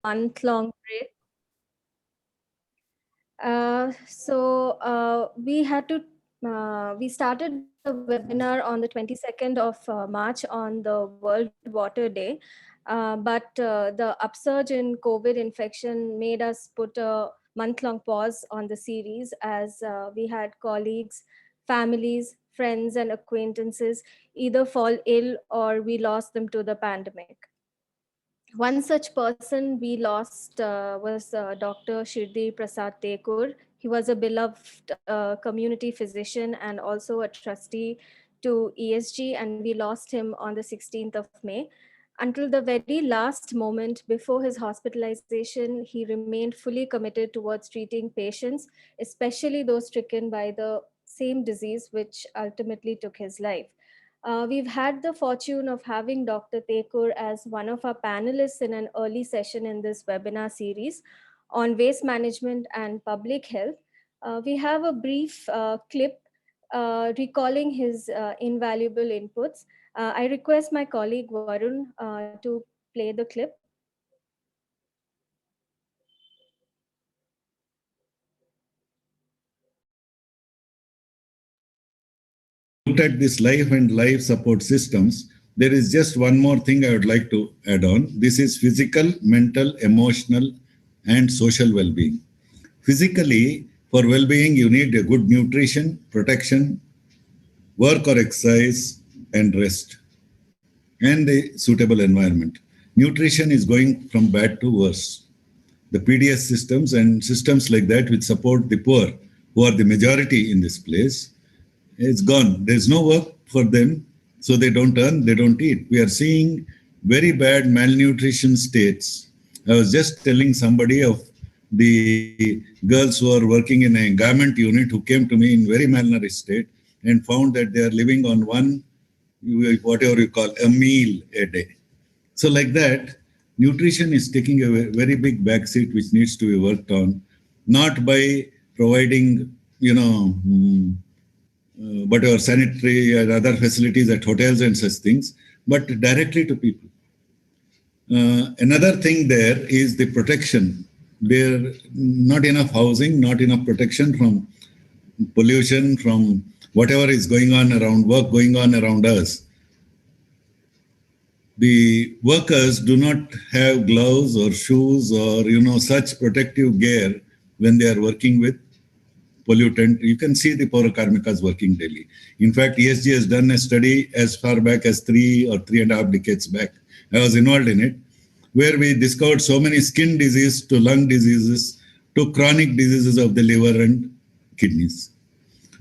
month-long break. We started the webinar on the 22nd of March on the World Water Day. But the upsurge in COVID infection made us put a month-long pause on the series as we had colleagues, families, friends, and acquaintances either fall ill or we lost them to the pandemic. One such person we lost was Dr. Shirdi Prasad Tekur. He was a beloved community physician and also a trustee to ESG, and we lost him on the 16th of May. Until the very last moment before his hospitalization, he remained fully committed towards treating patients, especially those stricken by the same disease which ultimately took his life. We've had the fortune of having Dr. Tekur as one of our panelists in an early session in this webinar series on waste management and public health. We have a brief clip recalling his invaluable inputs. I request my colleague Varun to play the clip. Looked at this life and life support systems, there is just one more thing I would like to add on. This is physical, mental, emotional, and social well-being. Physically, for well-being, you need a good nutrition, protection, work or exercise, and rest, and a suitable environment. Nutrition is going from bad to worse. The PDS systems and systems like that which support the poor, who are the majority in this place, it's gone. There's no work for them, so they don't earn, they don't eat. We are seeing very bad malnutrition states. I was just telling somebody of the girls who are working in a garment unit who came to me in very malnourished state and found that they are living on one, whatever you call, a meal a day. So like that, nutrition is taking a very big backseat which needs to be worked on, not by providing, whatever sanitary and other facilities at hotels and such things, but directly to people. Another thing there is the protection. There not enough housing, not enough protection from pollution, from whatever is going on around, work going on around us. The workers do not have gloves or shoes or such protective gear when they are working with pollutant. You can see the Paura Karmikas working daily. In fact, ESG has done a study as far back as 3.5 decades back. I was involved in it, where we discovered so many skin diseases to lung diseases to chronic diseases of the liver and kidneys.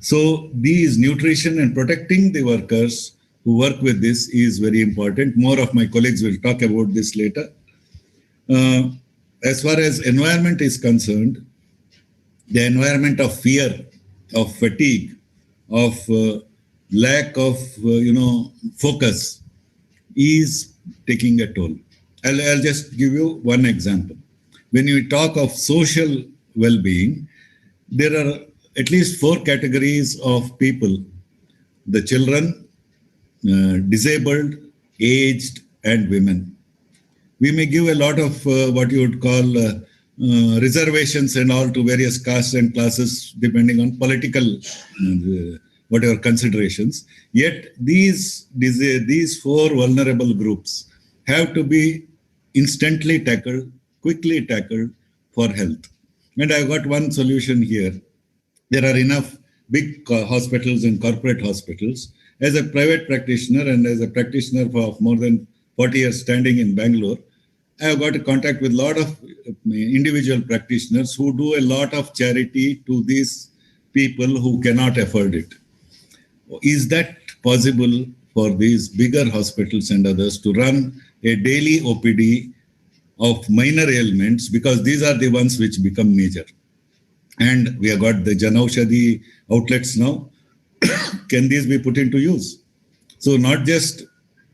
So these nutrition and protecting the workers who work with this is very important. More of my colleagues will talk about this later. As far as environment is concerned, the environment of fear, of fatigue, of lack of focus is taking a toll. I'll just give you one example. When you talk of social well-being, there are at least 4 categories of people: the children, disabled, aged, and women. We may give a lot of what you would call reservations and all to various castes and classes depending on political whatever considerations. Yet these 4 vulnerable groups have to be instantly tackled, quickly tackled for health. And I've got one solution here. There are enough big hospitals and corporate hospitals. As a private practitioner and as a practitioner for more than 40 years standing in Bangalore, I have got a contact with a lot of individual practitioners who do a lot of charity to these people who cannot afford it. Is that possible for these bigger hospitals and others to run a daily OPD of minor ailments, because these are the ones which become major? And we have got the Janaushadhi outlets now. Can these be put into use? So not just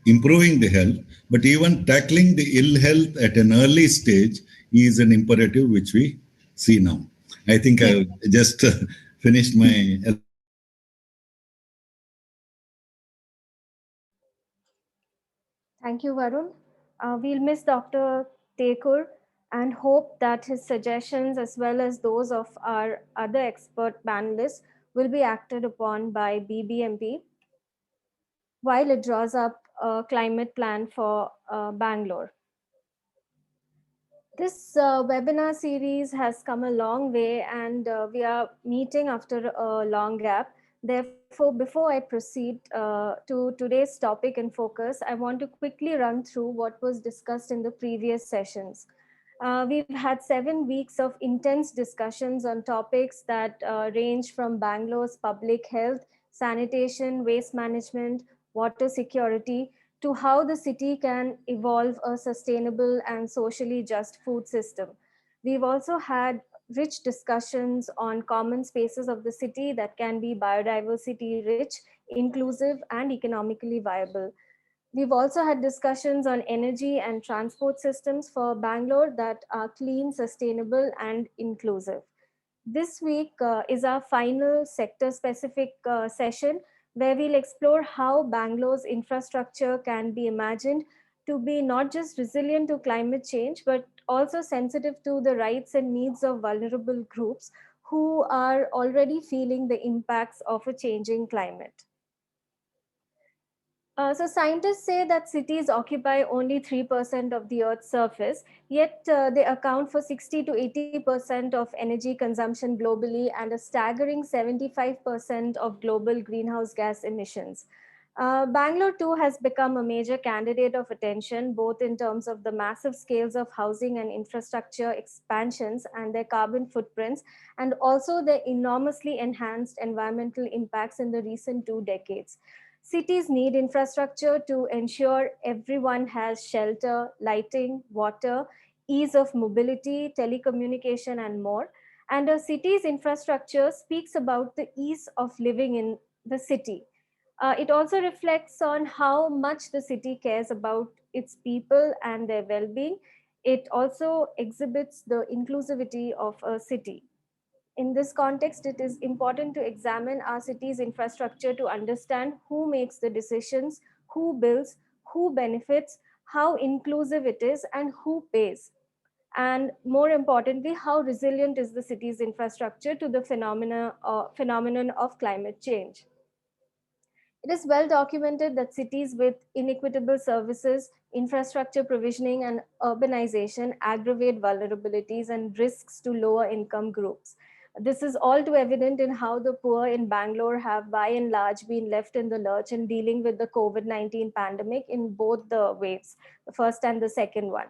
improving the health, but even tackling the ill health at an early stage is an imperative which we see now. I think I just finished my... Thank you, Varun. We'll miss Dr. Tekur. and hope that his suggestions, as well as those of our other expert panelists, will be acted upon by BBMP while it draws up a climate plan for Bangalore. This webinar series has come a long way, and we are meeting after a long gap. Therefore, before I proceed to today's topic and focus, I want to quickly run through what was discussed in the previous sessions. We've had 7 weeks of intense discussions on topics that range from Bangalore's public health, sanitation, waste management, water security, to how the city can evolve a sustainable and socially just food system. We've also had rich discussions on common spaces of the city that can be biodiversity rich, inclusive, and economically viable. We've also had discussions on energy and transport systems for Bangalore that are clean, sustainable, and inclusive. This week is our final sector specific session where we'll explore how Bangalore's infrastructure can be imagined to be not just resilient to climate change, but also sensitive to the rights and needs of vulnerable groups who are already feeling the impacts of a changing climate. So scientists say that cities occupy only 3% of the Earth's surface, yet they account for 60 to 80% of energy consumption globally and a staggering 75% of global greenhouse gas emissions. Bangalore too has become a major candidate of attention, both in terms of the massive scales of housing and infrastructure expansions and their carbon footprints, and also their enormously enhanced environmental impacts in the recent 2 decades. Cities need infrastructure to ensure everyone has shelter, lighting, water, ease of mobility, telecommunication, and more. And a city's infrastructure speaks about the ease of living in the city. It also reflects on how much the city cares about its people and their well being. It also exhibits the inclusivity of a city. In this context, it is important to examine our city's infrastructure to understand who makes the decisions, who builds, who benefits, how inclusive it is, and who pays. And more importantly, how resilient is the city's infrastructure to the phenomenon of climate change. It is well documented that cities with inequitable services, infrastructure provisioning, and urbanization aggravate vulnerabilities and risks to lower income groups. This is all too evident in how the poor in Bangalore have, by and large, been left in the lurch in dealing with the COVID-19 pandemic in both the waves, the first and the second one.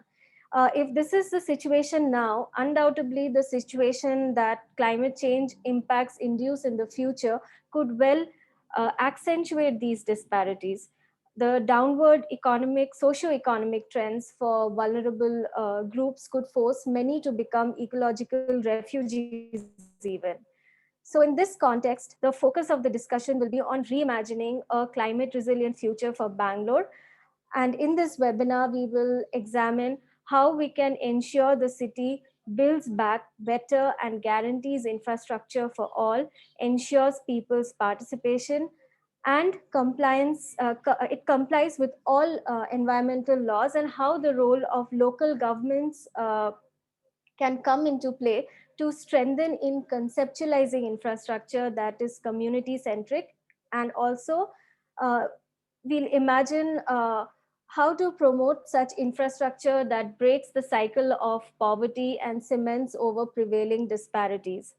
If this is the situation now, undoubtedly the situation that climate change impacts induce in the future could well accentuate these disparities. The downward economic, socio-economic trends for vulnerable groups could force many to become ecological refugees even. So in this context, the focus of the discussion will be on reimagining a climate resilient future for Bangalore. And in this webinar, we will examine how we can ensure the city builds back better and guarantees infrastructure for all, ensures people's participation, and it complies with all environmental laws, and how the role of local governments can come into play to strengthen in conceptualizing infrastructure that is community centric, and also uh, we'll imagine how to promote such infrastructure that breaks the cycle of poverty and cements over prevailing disparities.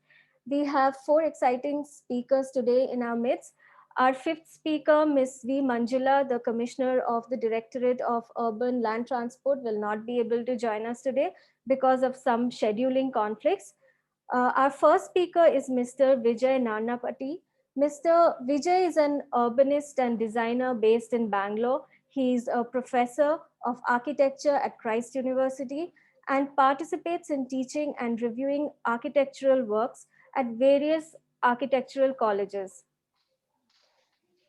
We have four exciting speakers today in our midst. Our fifth speaker, Ms. V. Manjula, the Commissioner of the Directorate of Urban Land Transport, will not be able to join us today because of some scheduling conflicts. Our first speaker is Mr. Vijay Narnapati. Mr. Vijay is an urbanist and designer based in Bangalore. He is a professor of architecture at Christ University and participates in teaching and reviewing architectural works at various architectural colleges.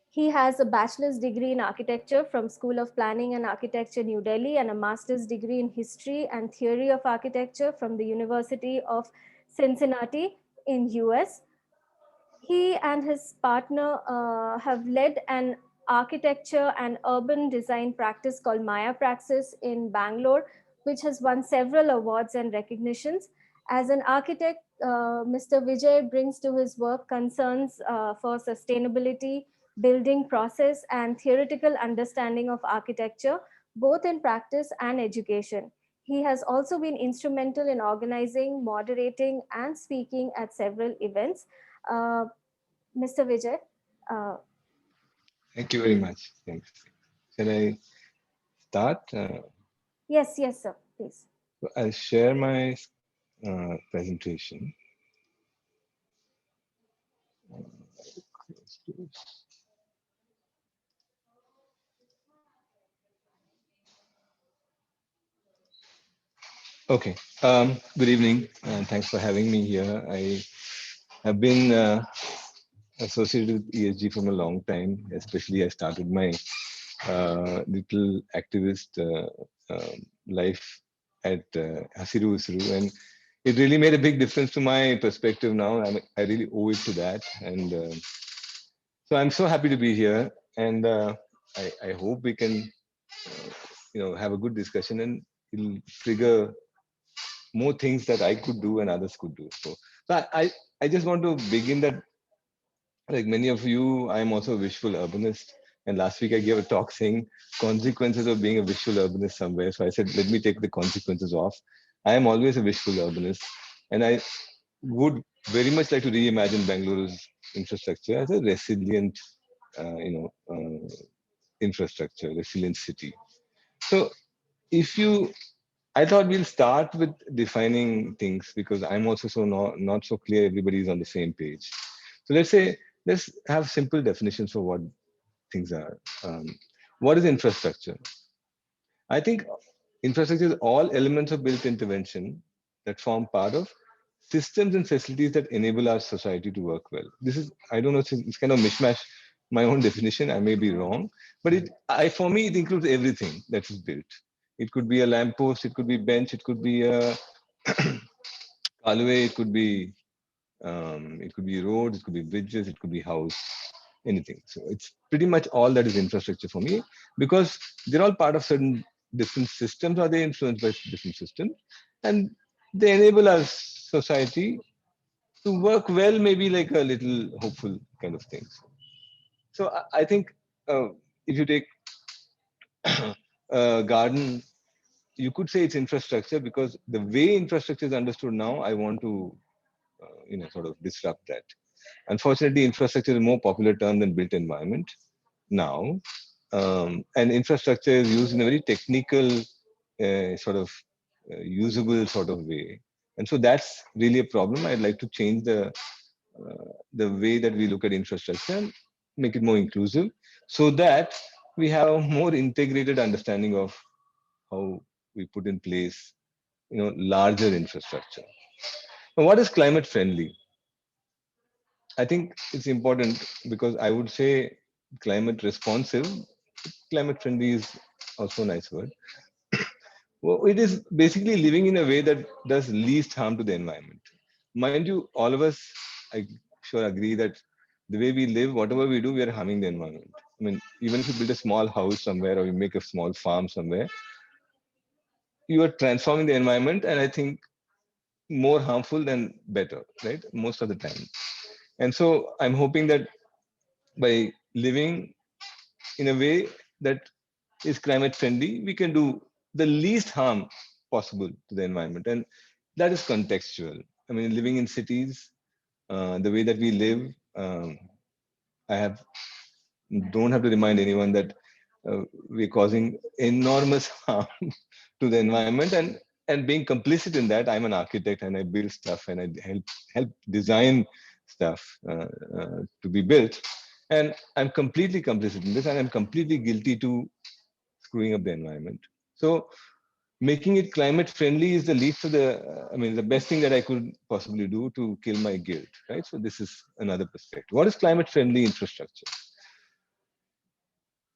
He has a bachelor's degree in architecture from School of Planning and Architecture, New Delhi, and a master's degree in history and theory of architecture from the University of Cincinnati in US. He and his partner have led an architecture and urban design practice called Maya Praxis in Bangalore, which has won several awards and recognitions. As an architect, Mr. Vijay brings to his work concerns for sustainability, building process, and theoretical understanding of architecture, both in practice and education. He has also been instrumental in organizing, moderating, and speaking at several events. Uh, Mr. Vijay, uh, Thank you very much. Thanks. Shall I start? yes, yes, sir, please. I'll share my presentation. Okay. Good evening, and thanks for having me here. I have been associated with ESG from a long time. Especially, I started my little activist life at Hasiru Usuru, and it really made a big difference to my perspective now. I really owe it to that, and so I'm so happy to be here, and I hope we can, have a good discussion, and it'll trigger more things that I could do and others could do. So I just want to begin that, like many of you, I'm also a visual urbanist. And last week I gave a talk saying consequences of being a visual urbanist somewhere. So I said, let me take the consequences off. I am always a visual urbanist. And I would very much like to reimagine Bangalore's infrastructure as a resilient, infrastructure, resilient city. So if you I thought we'll start with defining things because I'm also so not so clear everybody's on the same page. So let's have simple definitions for what things are. Um, what is infrastructure? I think infrastructure is all elements of built intervention that form part of systems and facilities that enable our society to work well. This is, I don't know, it's kind of mishmash, my own definition. I may be wrong, but for me, it includes everything that is built. It could be a lamppost, it could be bench, it could be a railway, it could be roads, it could be bridges, it could be house, anything. So it's pretty much all that is infrastructure for me because they're all part of certain different systems or they influenced by different systems and they enable our society to work well, maybe like a little hopeful kind of things. So I think if you take a garden, you could say it's infrastructure because the way infrastructure is understood now, I want to sort of disrupt that. Unfortunately, infrastructure is a more popular term than built environment now. And infrastructure is used in a very technical, usable sort of way. And so that's really a problem. I'd like to change the way that we look at infrastructure and make it more inclusive so that we have a more integrated understanding of how we put in place, larger infrastructure. Now, what is climate friendly? I think it's important because I would say climate responsive. Climate friendly is also a nice word. Well, it is basically living in a way that does least harm to the environment. Mind you, all of us, I sure agree that the way we live, whatever we do, we are harming the environment. I mean, even if you build a small house somewhere or you make a small farm somewhere, you are transforming the environment, and I think more harmful than better, right? Most of the time. And so I'm hoping that by living in a way that is climate friendly, we can do the least harm possible to the environment. And that is contextual. I mean, living in cities, the way that we live, I don't have to remind anyone that we're causing enormous harm to the environment and being complicit in that. I'm an architect and I build stuff and I help design stuff to be built, and I'm completely complicit in this and I'm completely guilty to screwing up the environment. So making it climate friendly is the least of the the best thing that I could possibly do to kill my guilt, right? So this is another perspective. What is climate friendly infrastructure?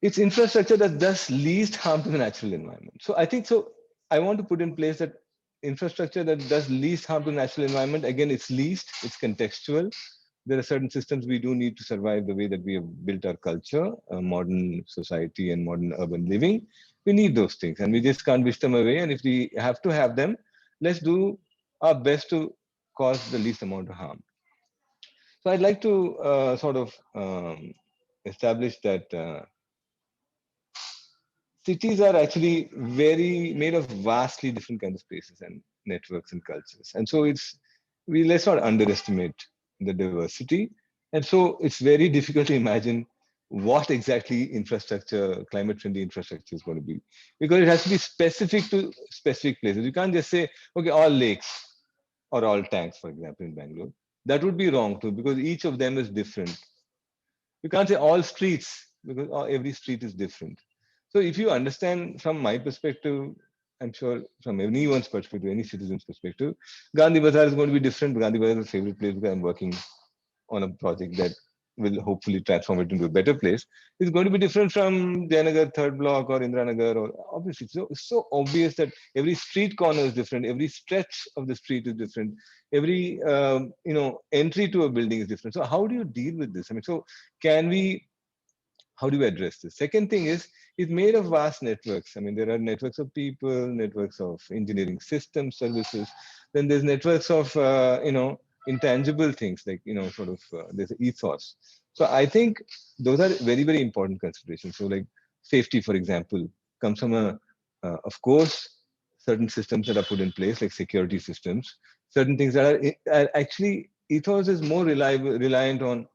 It's infrastructure that does least harm to the natural environment. So I think so. I want to put in place that infrastructure that does least harm to the natural environment. Again, it's least, it's contextual. There are certain systems we do need to survive the way that we have built our culture, modern society, and modern urban living. we need those things, and we just can't wish them away. And if we have to have them, let's do our best to cause the least amount of harm. So I'd like to sort of establish that cities are actually very made of vastly different kinds of spaces and networks and cultures. And so let's not underestimate the diversity. And so it's very difficult to imagine what exactly infrastructure, climate friendly infrastructure is going to be, because it has to be specific to specific places. You can't just say, okay, all lakes or all tanks, for example, in Bangalore. That would be wrong too, because each of them is different. You can't say all streets, because every street is different. So if you understand from my perspective, I'm sure from anyone's perspective, any citizen's perspective, Gandhi Bazaar is going to be different. Gandhi Bazaar is a favorite place because I'm working on a project that will hopefully transform it into a better place. It's going to be different from Jayanagar third block or Indiranagar, or obviously. So it's so obvious that every street corner is different, every stretch of the street is different, every entry to a building is different. So how do you deal with this? I mean, so can we how do we address this? Second thing is, it's made of vast networks. I mean, there are networks of people, networks of engineering systems, services. Then there's networks of, intangible things like, sort of, there's ethos. So I think those are very, very important considerations. So like safety, for example, comes from of course, certain systems that are put in place, like security systems, certain things that are actually, ethos is more reliant on,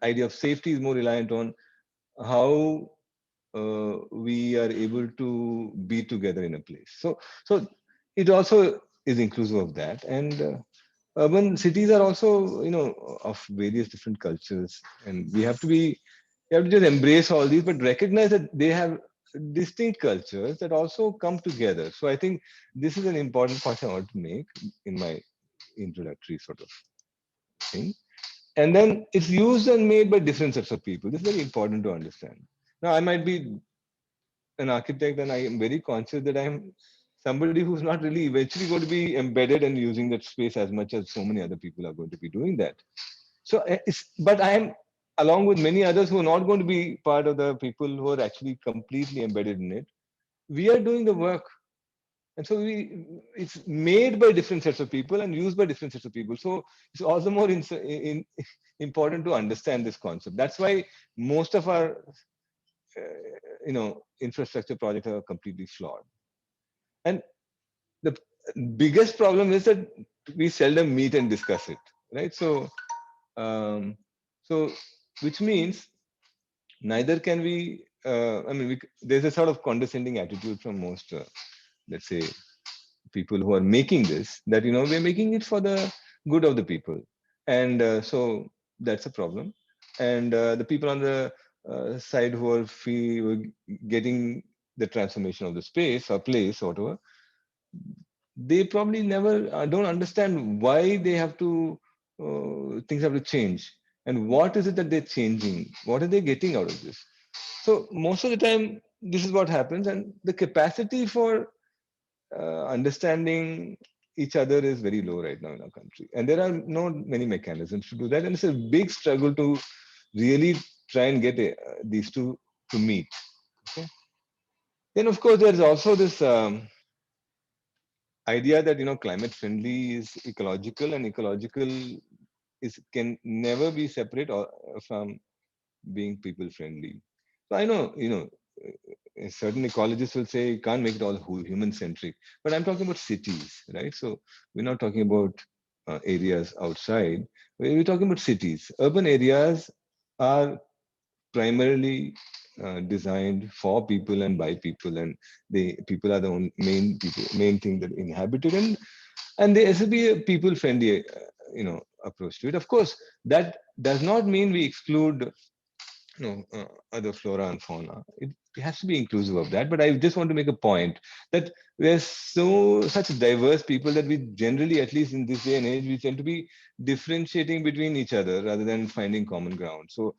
idea of safety is more reliant on how we are able to be together in a place. So it also is inclusive of that. And urban cities are also, of various different cultures, and we have to just embrace all these, but recognize that they have distinct cultures that also come together. So I think this is an important point I want to make in my introductory sort of thing. And then it's used and made by different sets of people. This is very important to understand. Now, I might be an architect, and I am very conscious that I'm somebody who's not really eventually going to be embedded and using that space as much as so many other people are going to be doing that. So, but I am, along with many others who are not going to be part of the people who are actually completely embedded in it, we are doing the work. And so it's made by different sets of people and used by different sets of people. So it's also more important to understand this concept. That's why most of our infrastructure projects are completely flawed. And the biggest problem is that we seldom meet and discuss it, right? Um, so which means neither can we. There's a sort of condescending attitude from most, let's say, people who are making this, that we're making it for the good of the people, and so that's a problem. And the people on the side who are getting the transformation of the space or place or whatever, they probably never don't understand why they have to things have to change, and what is it that they're changing, what are they getting out of this. So most of the time this is what happens, and the capacity for understanding each other is very low right now in our country, and there are not many mechanisms to do that, and it's a big struggle to really try and get these two to meet. Okay? Then of course there's also this idea that climate friendly is ecological, and ecological is can never be separate or from being people friendly. So I know certain ecologists will say you can't make it all human centric, but I'm talking about cities, right? So we're not talking about areas outside. We're talking about cities. Urban areas are primarily designed for people and by people, and the people are the main thing that inhabit it, and there has to be a people friendly approach to it. Of course, that does not mean we exclude other flora and fauna. It has to be inclusive of that. But I just want to make a point that we're such diverse people that we generally, at least in this day and age, we tend to be differentiating between each other rather than finding common ground. So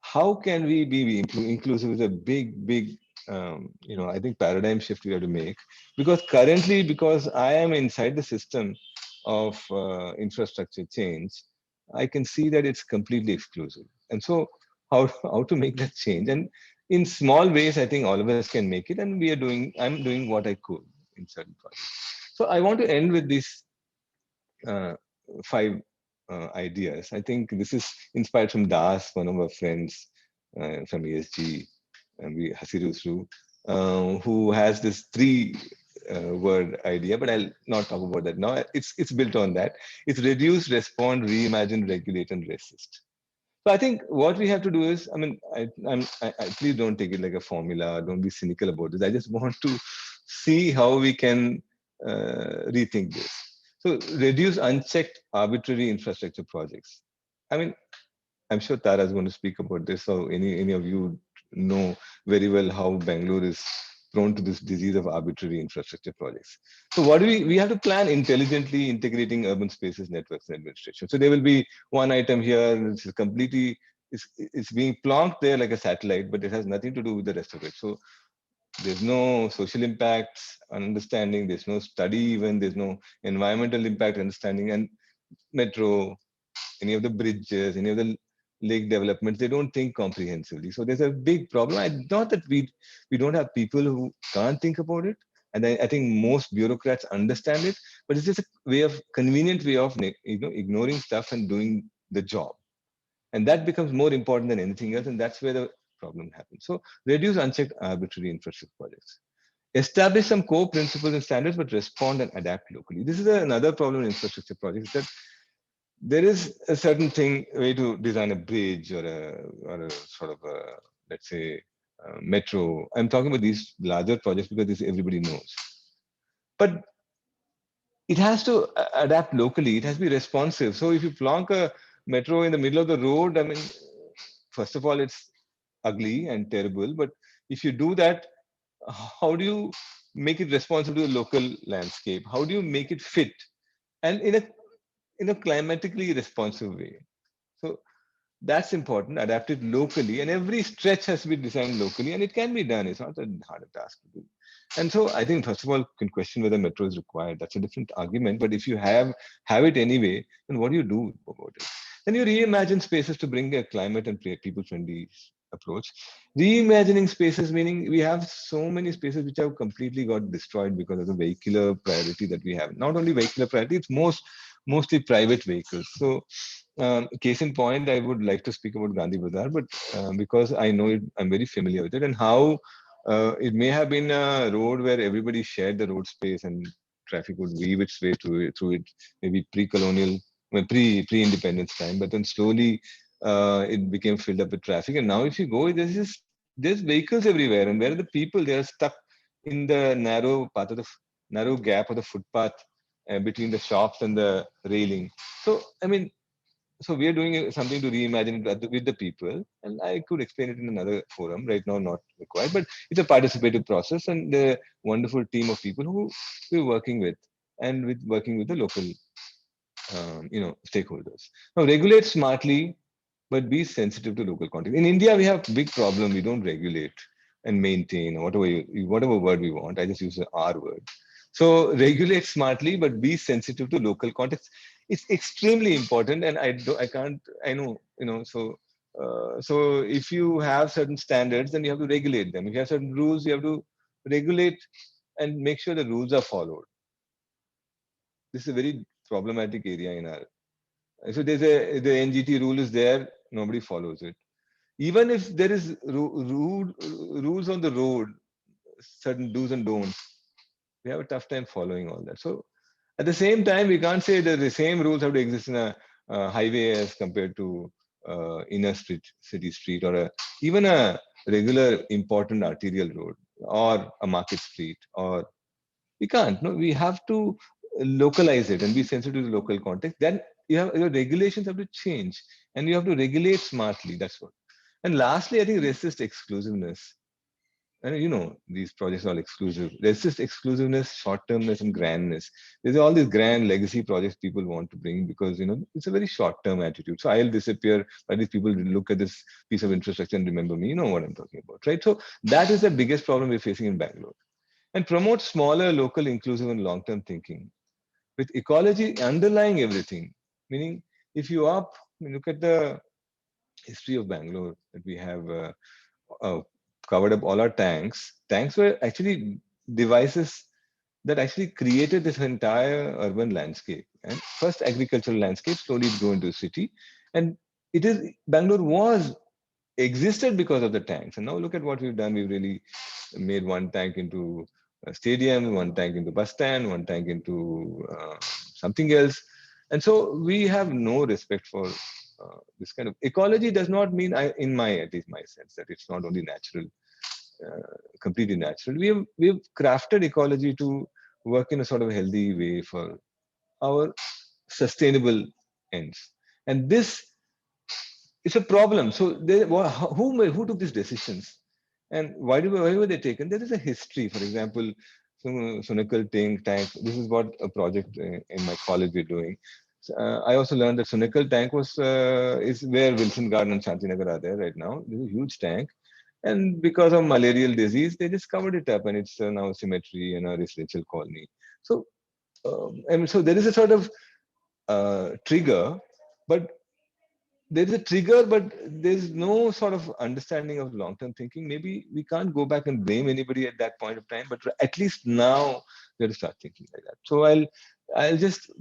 how can we be inclusive is a big I think paradigm shift we have to make, because currently, because I am inside the system of infrastructure change, I can see that it's completely exclusive. And so how to make that change? And in small ways, I think all of us can make it, and I'm doing what I could in certain projects. So I want to end with these uh, five ideas. I think this is inspired from Das, one of our friends from ESG, and we Hasiru Usru, who has this three word idea, but I'll not talk about that now. It's built on that. It's reduce, respond, reimagine, regulate, and resist. So I think what we have to do is, I mean, I please don't take it like a formula. Don't be cynical about this. I just want to see how we can rethink this. So reduce unchecked arbitrary infrastructure projects. I mean, I'm sure Tara is going to speak about this. So any of you know very well how Bangalore is prone to this disease of arbitrary infrastructure projects. So what do we have to plan intelligently integrating urban spaces, networks, and administration. So there will be one item here, it's completely it's being plonked there like a satellite, but it has nothing to do with the rest of it. So there's no social impacts understanding, there's no study even, there's no environmental impact understanding, and metro, any of the bridges, any of the lake developments, they don't think comprehensively. So there's a big problem. Not that we don't have people who can't think about it, and I think most bureaucrats understand it, but it's just a convenient way of ignoring stuff and doing the job, and that becomes more important than anything else, and that's where the problem happens. So reduce unchecked arbitrary infrastructure projects. Establish some core principles and standards, but respond and adapt locally. This is another problem in infrastructure projects, that there is a certain way to design a bridge or a sort of a, let's say, metro. I'm talking about these larger projects because this everybody knows. But it has to adapt locally. It has to be responsive. So if you plonk a metro in the middle of the road, I mean, first of all, it's ugly and terrible. But if you do that, how do you make it responsive to the local landscape? How do you make it fit and in a climatically responsive way? So that's important. Adapt it locally, and every stretch has to be designed locally, and it can be done. It's not a hard task to do. And so I think first of all, you can question whether metro is required. That's a different argument. But if you have it anyway, then what do you do about it? Then you reimagine spaces to bring a climate and people-friendly approach. Reimagining spaces, meaning we have so many spaces which have completely got destroyed because of the vehicular priority that we have. Not only vehicular priority, it's mostly private vehicles. So case in point, I would like to speak about Gandhi Bazaar, but because I know it, I'm very familiar with it, and how it may have been a road where everybody shared the road space and traffic would weave its way through it, maybe pre-colonial, well, pre-independence time, but then slowly it became filled up with traffic. And now if you go, there's vehicles everywhere, and where are the people? They are stuck in the narrow path of the narrow gap of the footpath between the shops and the railing. So I mean, so we are doing something to reimagine it with the people, and I could explain it in another forum. Right now, not required, but it's a participative process, and a wonderful team of people who we're working with, and with working with the local, stakeholders. Now, regulate smartly, but be sensitive to local context. In India, we have big problem. We don't regulate and maintain, or whatever word we want. I just use the R word. So regulate smartly, but be sensitive to local context. It's extremely important, and I can't, I know, so if you have certain standards, then you have to regulate them. If you have certain rules, you have to regulate and make sure the rules are followed. This is a very problematic area in our. So the NGT rule is there, nobody follows it. Even if there is rules on the road, certain do's and don'ts, we have a tough time following all that. So at the same time, we can't say that the same rules have to exist in a highway as compared to inner city street, or even a regular important arterial road, or a market street, or we can't. No, we have to localize it and be sensitive to the local context. Then your regulations have to change, and you have to regulate smartly. That's what. And lastly, I think resist exclusiveness. And these projects are all exclusive. Resist exclusiveness, short-termness, and grandness. There's all these grand legacy projects people want to bring because it's a very short-term attitude. So I'll disappear, but these people look at this piece of infrastructure and remember me. You know what I'm talking about, right? So that is the biggest problem we're facing in Bangalore. And promote smaller, local, inclusive, and long-term thinking with ecology underlying everything. Meaning, if you look at the history of Bangalore, that we have covered up all our tanks. Tanks were actually devices that actually created this entire urban landscape. And first agricultural landscape, slowly it grew into a city. And it is Bangalore was existed because of the tanks. And now look at what we've done. We've really made one tank into a stadium, one tank into bus stand, one tank into something else. And so we have no respect for this kind of ecology. Does not mean, in my, at least my sense, that it's not only natural, completely natural. We have crafted ecology to work in a sort of healthy way for our sustainable ends. And this is a problem. So who took these decisions, and why were they taken? There is a history. For example, Sunakal tank. This is what a project in my college we're doing. I also learned that Sunakal tank is where Wilson Garden and Shantinagar are there right now. This is a huge tank, and because of malarial disease, they just covered it up, and it's now a cemetery and a residential colony. So, and so there is a sort of trigger, but there is a trigger, but there's no sort of understanding of long-term thinking. Maybe we can't go back and blame anybody at that point of time, but at least now we have to start thinking like that. So I'll just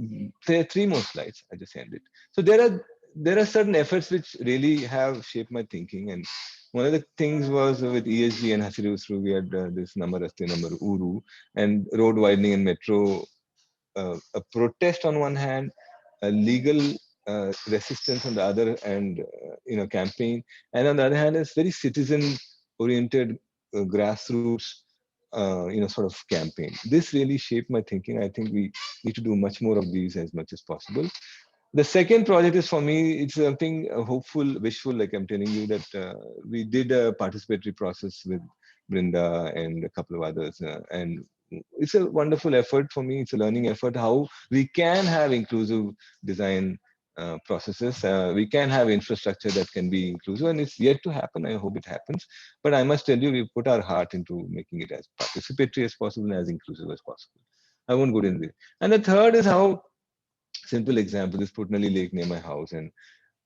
say three more slides. I just end it. So there are certain efforts which really have shaped my thinking, and one of the things was with ESG and Hasiru Usru, we had this Namaraste Namar Uru and road widening and metro, a protest on one hand, a legal resistance on the other, and campaign, and on the other hand, is very citizen-oriented, grassroots, sort of campaign. This really shaped my thinking. I think we need to do much more of these as much as possible. The second project is for me, it's something hopeful, wishful, like I'm telling you, that we did a participatory process with Brinda and a couple of others, and it's a wonderful effort for me. It's a learning effort how we can have inclusive design processes. We can have infrastructure that can be inclusive, and it's yet to happen. I hope it happens. But I must tell you, we put our heart into making it as participatory as possible and as inclusive as possible. I won't go into it. And the third is how, simple example is Putnali Lake near my house, and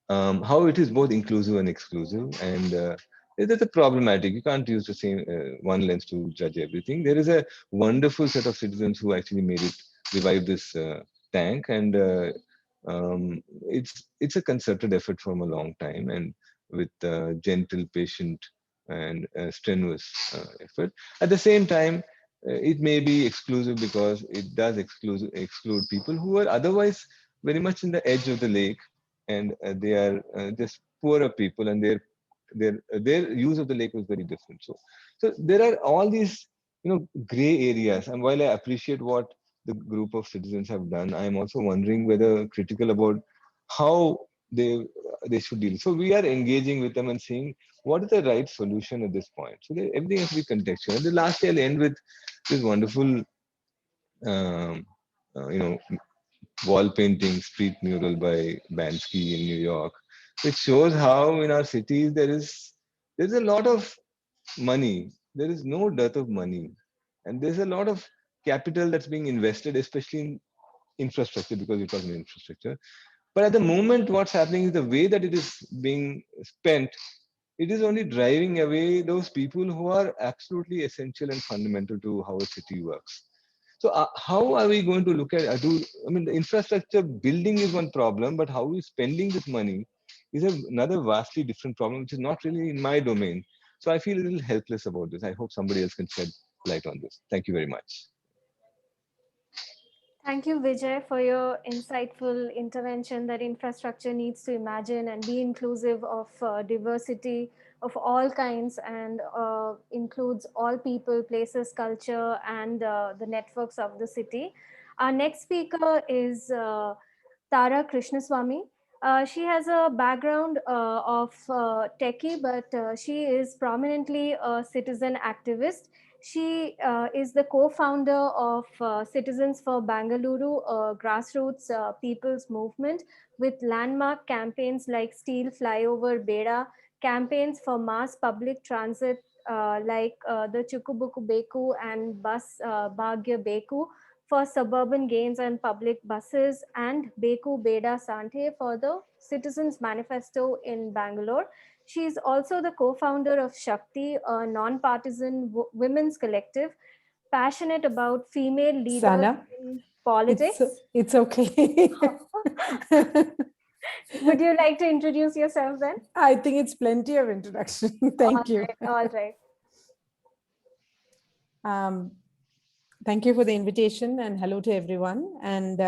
how it is both inclusive and exclusive. And it is a problematic. You can't use the same one lens to judge everything. There is a wonderful set of citizens who actually made it revive this tank, and it's a concerted effort from a long time, and with gentle, patient, and strenuous effort. At the same time, it may be exclusive because it does exclude people who are otherwise very much in the edge of the lake, and they are just poorer people, and their use of the lake was very different. So there are all these gray areas, and while I appreciate what the group of citizens have done, I am also wondering whether critical about how they should deal. So we are engaging with them and seeing what is the right solution at this point. So everything has to be contextual. And the last I'll end with this wonderful um, you know wall painting street mural by Bansky in New York, which shows how in our cities there's a lot of money. There is no dearth of money, and there's a lot of capital that's being invested, especially in infrastructure, because we're talking infrastructure. But at the moment, what's happening is the way that it is being spent, it is only driving away those people who are absolutely essential and fundamental to how a city works. So how are we going to look at I mean, the infrastructure building is one problem, but how we spending this money is another vastly different problem, which is not really in my domain. So I feel a little helpless about this. I hope somebody else can shed light on this. Thank you very much. Thank you, Vijay, for your insightful intervention that infrastructure needs to imagine and be inclusive of diversity of all kinds, and includes all people, places, culture, and the networks of the city. Our next speaker is Tara Krishnaswamy. She has a background of techie, but she is prominently a citizen activist. She is the co-founder of Citizens for Bangalore, a grassroots people's movement with landmark campaigns like Steel Flyover Beda, campaigns for mass public transit like the Chukubuku Beku and Bus Bhagya Beku, for suburban gains and public buses, and Beku Beda Sante for the Citizens Manifesto in Bangalore. She is also the co-founder of Shakti, a non-partisan women's collective passionate about female leaders Sana, in politics. it's okay. Would you like to introduce yourself then? I think it's plenty of introduction. Thank you. All right. Thank you for the invitation and hello to everyone. And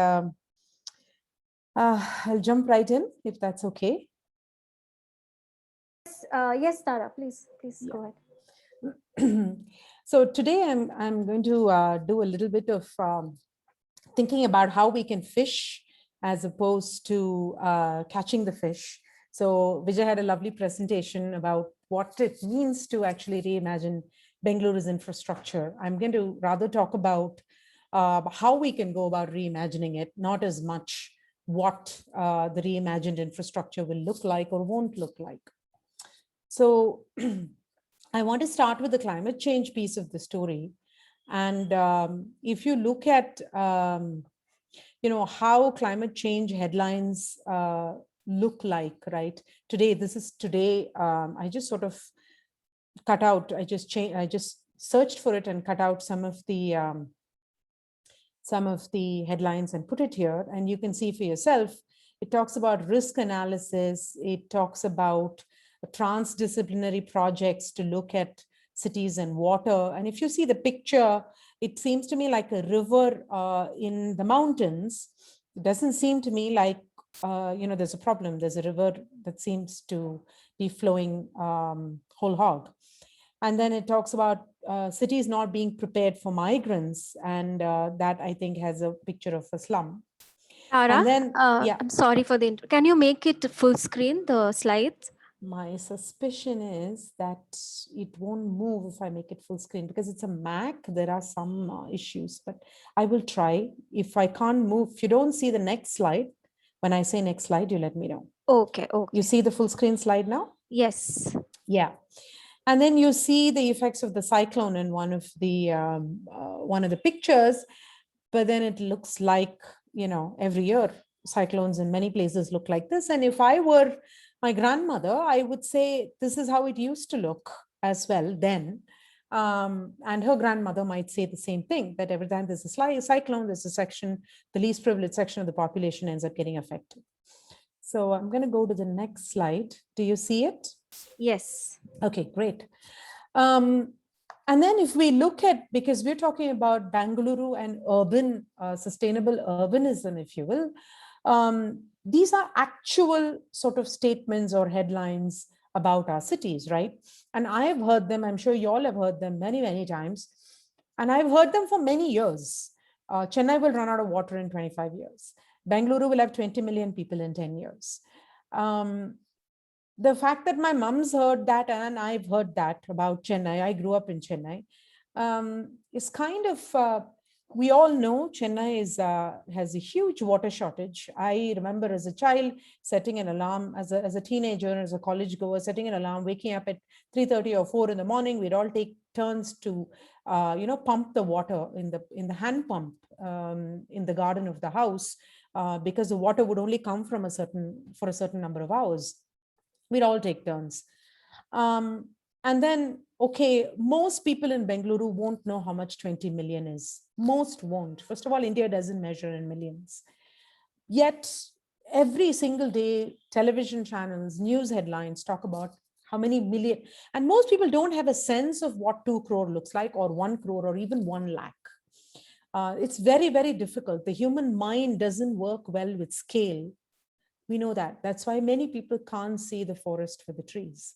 I'll jump right in if that's okay. Yes, Tara, please go ahead. So today I'm going to do a little bit of thinking about how we can fish as opposed to catching the fish. So Vijay had a lovely presentation about what it means to actually reimagine Bengaluru's infrastructure. I'm going to rather talk about how we can go about reimagining it, not as much what the reimagined infrastructure will look like or won't look like. So I want to start with the climate change piece of the story. And if you look at, how climate change headlines look like, right? Today, this is today, I just sort of cut out, I just searched for it and cut out some of the headlines and put it here. And you can see for yourself, it talks about risk analysis. It talks about transdisciplinary projects to look at cities and water. And if you see the picture, it seems to me like a river in the mountains. It doesn't seem to me like, there's a problem. There's a river that seems to be flowing whole hog. And then it talks about cities not being prepared for migrants. And that I think has a picture of a slum. Tara, and then, I'm sorry for the intro. Can you make it full screen, the slides? My suspicion is that it won't move if I make it full screen because it's a Mac. There are some issues, but I will try. If I can't move, if you don't see the next slide, when I say next slide, you let me know. Okay. You see the full screen slide now? Yes. Yeah. And then you see the effects of the cyclone in one of the pictures, but then it looks like, every year cyclones in many places look like this. And if I were my grandmother, I would say this is how it used to look as well then. And her grandmother might say the same thing, that every time there's a cyclone, there's a section, the least privileged section of the population ends up getting affected. So I'm going to go to the next slide. Do you see it? Yes. Okay, great. And then if we look at, because we're talking about Bengaluru and urban, sustainable urbanism, if you will, these are actual sort of statements or headlines about our cities, right? And I have heard them, I'm sure you all have heard them many, many times. And I've heard them for many years. Chennai will run out of water in 25 years. Bengaluru will have 20 million people in 10 years. The fact that my mom's heard that and I've heard that about Chennai, I grew up in Chennai, is kind of, we all know Chennai has a huge water shortage. I remember as a child setting an alarm, as a teenager, as a college goer, setting an alarm, waking up at 3:30 or 4 in the morning. We'd all take turns to, pump the water in the hand pump in the garden of the house, because the water would only come from for a certain number of hours. We'd all take turns. And then, okay, most people in Bengaluru won't know how much 20 million is. Most won't. First of all, India doesn't measure in millions. Yet, every single day, television channels, news headlines talk about how many million. And most people don't have a sense of what 2 crore looks like, or 1 crore, or even 1 lakh. It's very, very difficult. The human mind doesn't work well with scale. We know that. That's why many people can't see the forest for the trees.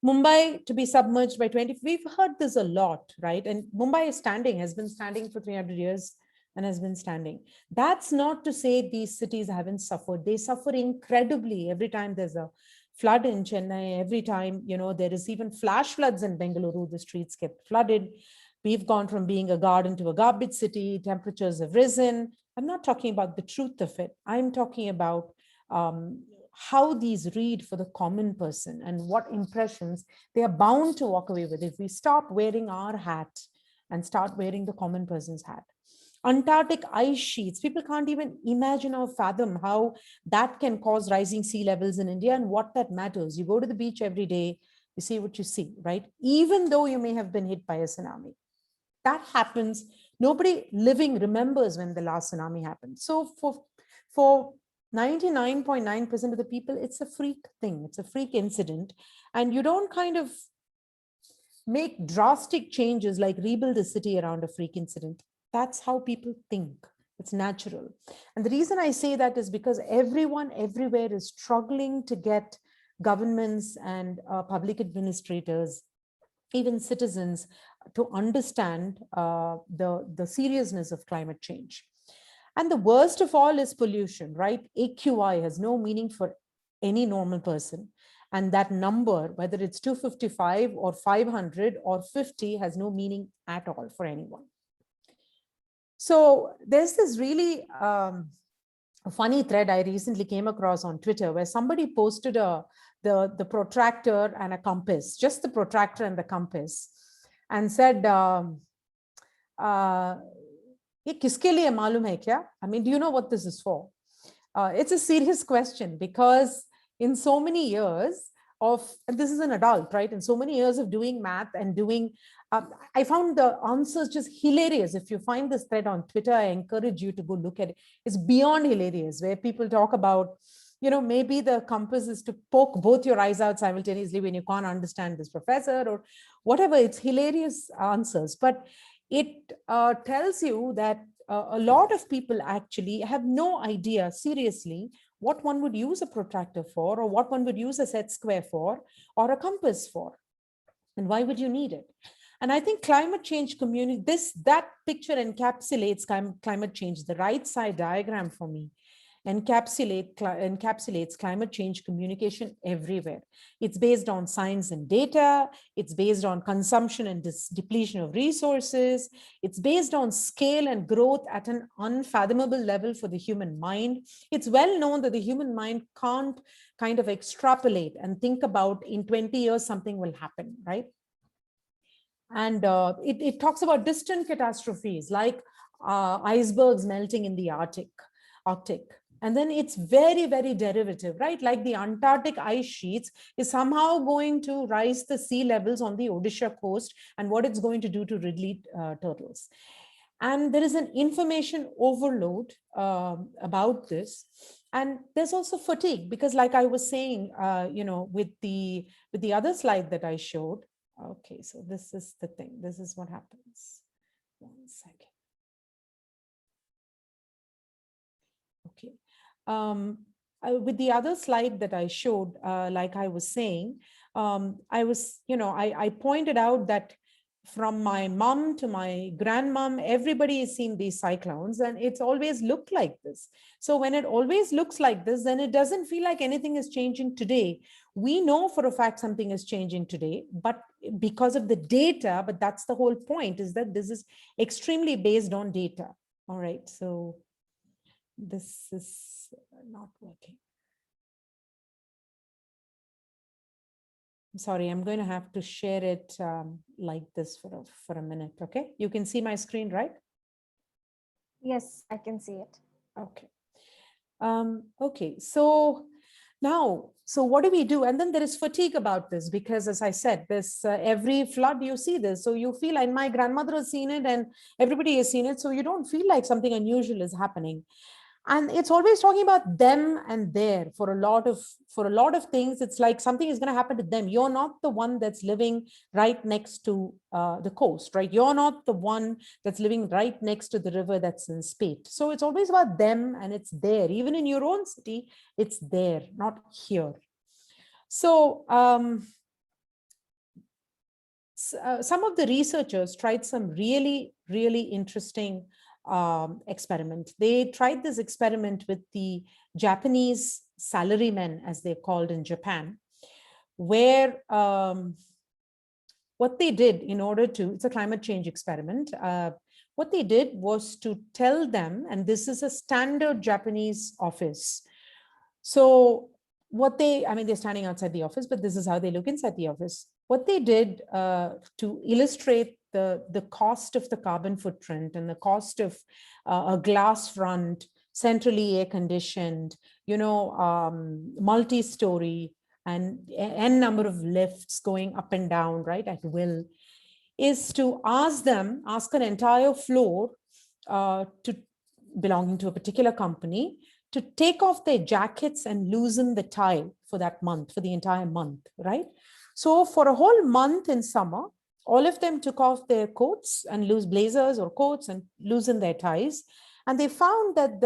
Mumbai to be submerged by 20, we've heard this a lot, right? And Mumbai has been standing for 300 years and has been standing. That's not to say these cities haven't suffered. They suffer incredibly every time there's a flood in Chennai, every time, there is even flash floods in Bengaluru, the streets get flooded. We've gone from being a garden to a garbage city, temperatures have risen. I'm not talking about the truth of it. I'm talking about how these read for the common person and what impressions they are bound to walk away with if we stop wearing our hat and start wearing the common person's hat. Antarctic ice sheets. People can't even imagine or fathom how that can cause rising sea levels in India and what that matters. You go to the beach every day, you see what you see, right? Even though you may have been hit by a tsunami. That happens. Nobody living remembers when the last tsunami happened. So for 99.9% of the people, it's a freak thing. It's a freak incident. And you don't kind of make drastic changes like rebuild a city around a freak incident. That's how people think. It's natural. And the reason I say that is because everyone everywhere is struggling to get governments and public administrators, even citizens, to understand the seriousness of climate change. And the worst of all is pollution, right? AQI has no meaning for any normal person. And that number, whether it's 255 or 500 or 50, has no meaning at all for anyone. So there's this really a funny thread I recently came across on Twitter where somebody posted the protractor and a compass, just the protractor and the compass, and said, "Ye kiske liye malum hai kya?" I mean, do you know what this is for? It's a serious question because in so many years of, and this is an adult, right? In so many years of doing math and doing, I found the answers just hilarious. If you find this thread on Twitter, I encourage you to go look at it. It's beyond hilarious, where people talk about, you know, maybe the compass is to poke both your eyes out simultaneously when you can't understand this professor or whatever. It's hilarious answers, but it tells you that a lot of people actually have no idea, seriously, what one would use a protractor for, or what one would use a set square for, or a compass for, and why would you need it? And I think climate change community, that picture encapsulates climate change. The right side diagram for me encapsulates climate change communication everywhere. It's based on science and data. It's based on consumption and depletion of resources. It's based on scale and growth at an unfathomable level for the human mind. It's well known that the human mind can't kind of extrapolate and think about in 20 years something will happen, right? And it talks about distant catastrophes like icebergs melting in the Arctic. And then it's very, very derivative, right? Like the Antarctic ice sheets is somehow going to rise the sea levels on the Odisha coast and what it's going to do to Ridley turtles. And there is an information overload about this. And there's also fatigue because like I was saying, you know, with the other slide that I showed. Okay, so this is the thing. This is what happens. 1 second. Okay. With the other slide that I showed, like I was saying, I pointed out that from my mom to my grandmom, everybody has seen these cyclones and it's always looked like this. So when it always looks like this, then it doesn't feel like anything is changing today. We know for a fact something is changing today, but because of the data, but that's the whole point, is that this is extremely based on data. All right, so this is not working. Sorry, I'm going to have to share it like this for a minute. Okay, you can see my screen, right? Yes, I can see it. Okay. Okay, so now, so what do we do? And then there is fatigue about this because, as I said, this every flood you see this, so you feel, and my grandmother has seen it, and everybody has seen it, so you don't feel like something unusual is happening. And it's always talking about them and there for a lot of things. It's like something is going to happen to them. You're not the one that's living right next to the coast, right? You're not the one that's living right next to the river that's in Spate. So it's always about them and it's there. Even in your own city, it's there, not here. So some of the researchers tried some really, really interesting experiment. They tried this experiment with the Japanese salarymen, as they're called in Japan, where what they did in order to, it's a climate change experiment, what they did was to tell them, and this is a standard Japanese office. So what they're standing outside the office, but this is how they look inside the office. What they did to illustrate the cost of the carbon footprint and the cost of a glass front, centrally air conditioned, multi-story, and n number of lifts going up and down, right, at will, is to ask an entire floor to belonging to a particular company to take off their jackets and loosen the tie for that month, for the entire month, right? So for a whole month in summer, all of them took off their coats and loose blazers or coats and loosened their ties. And they found that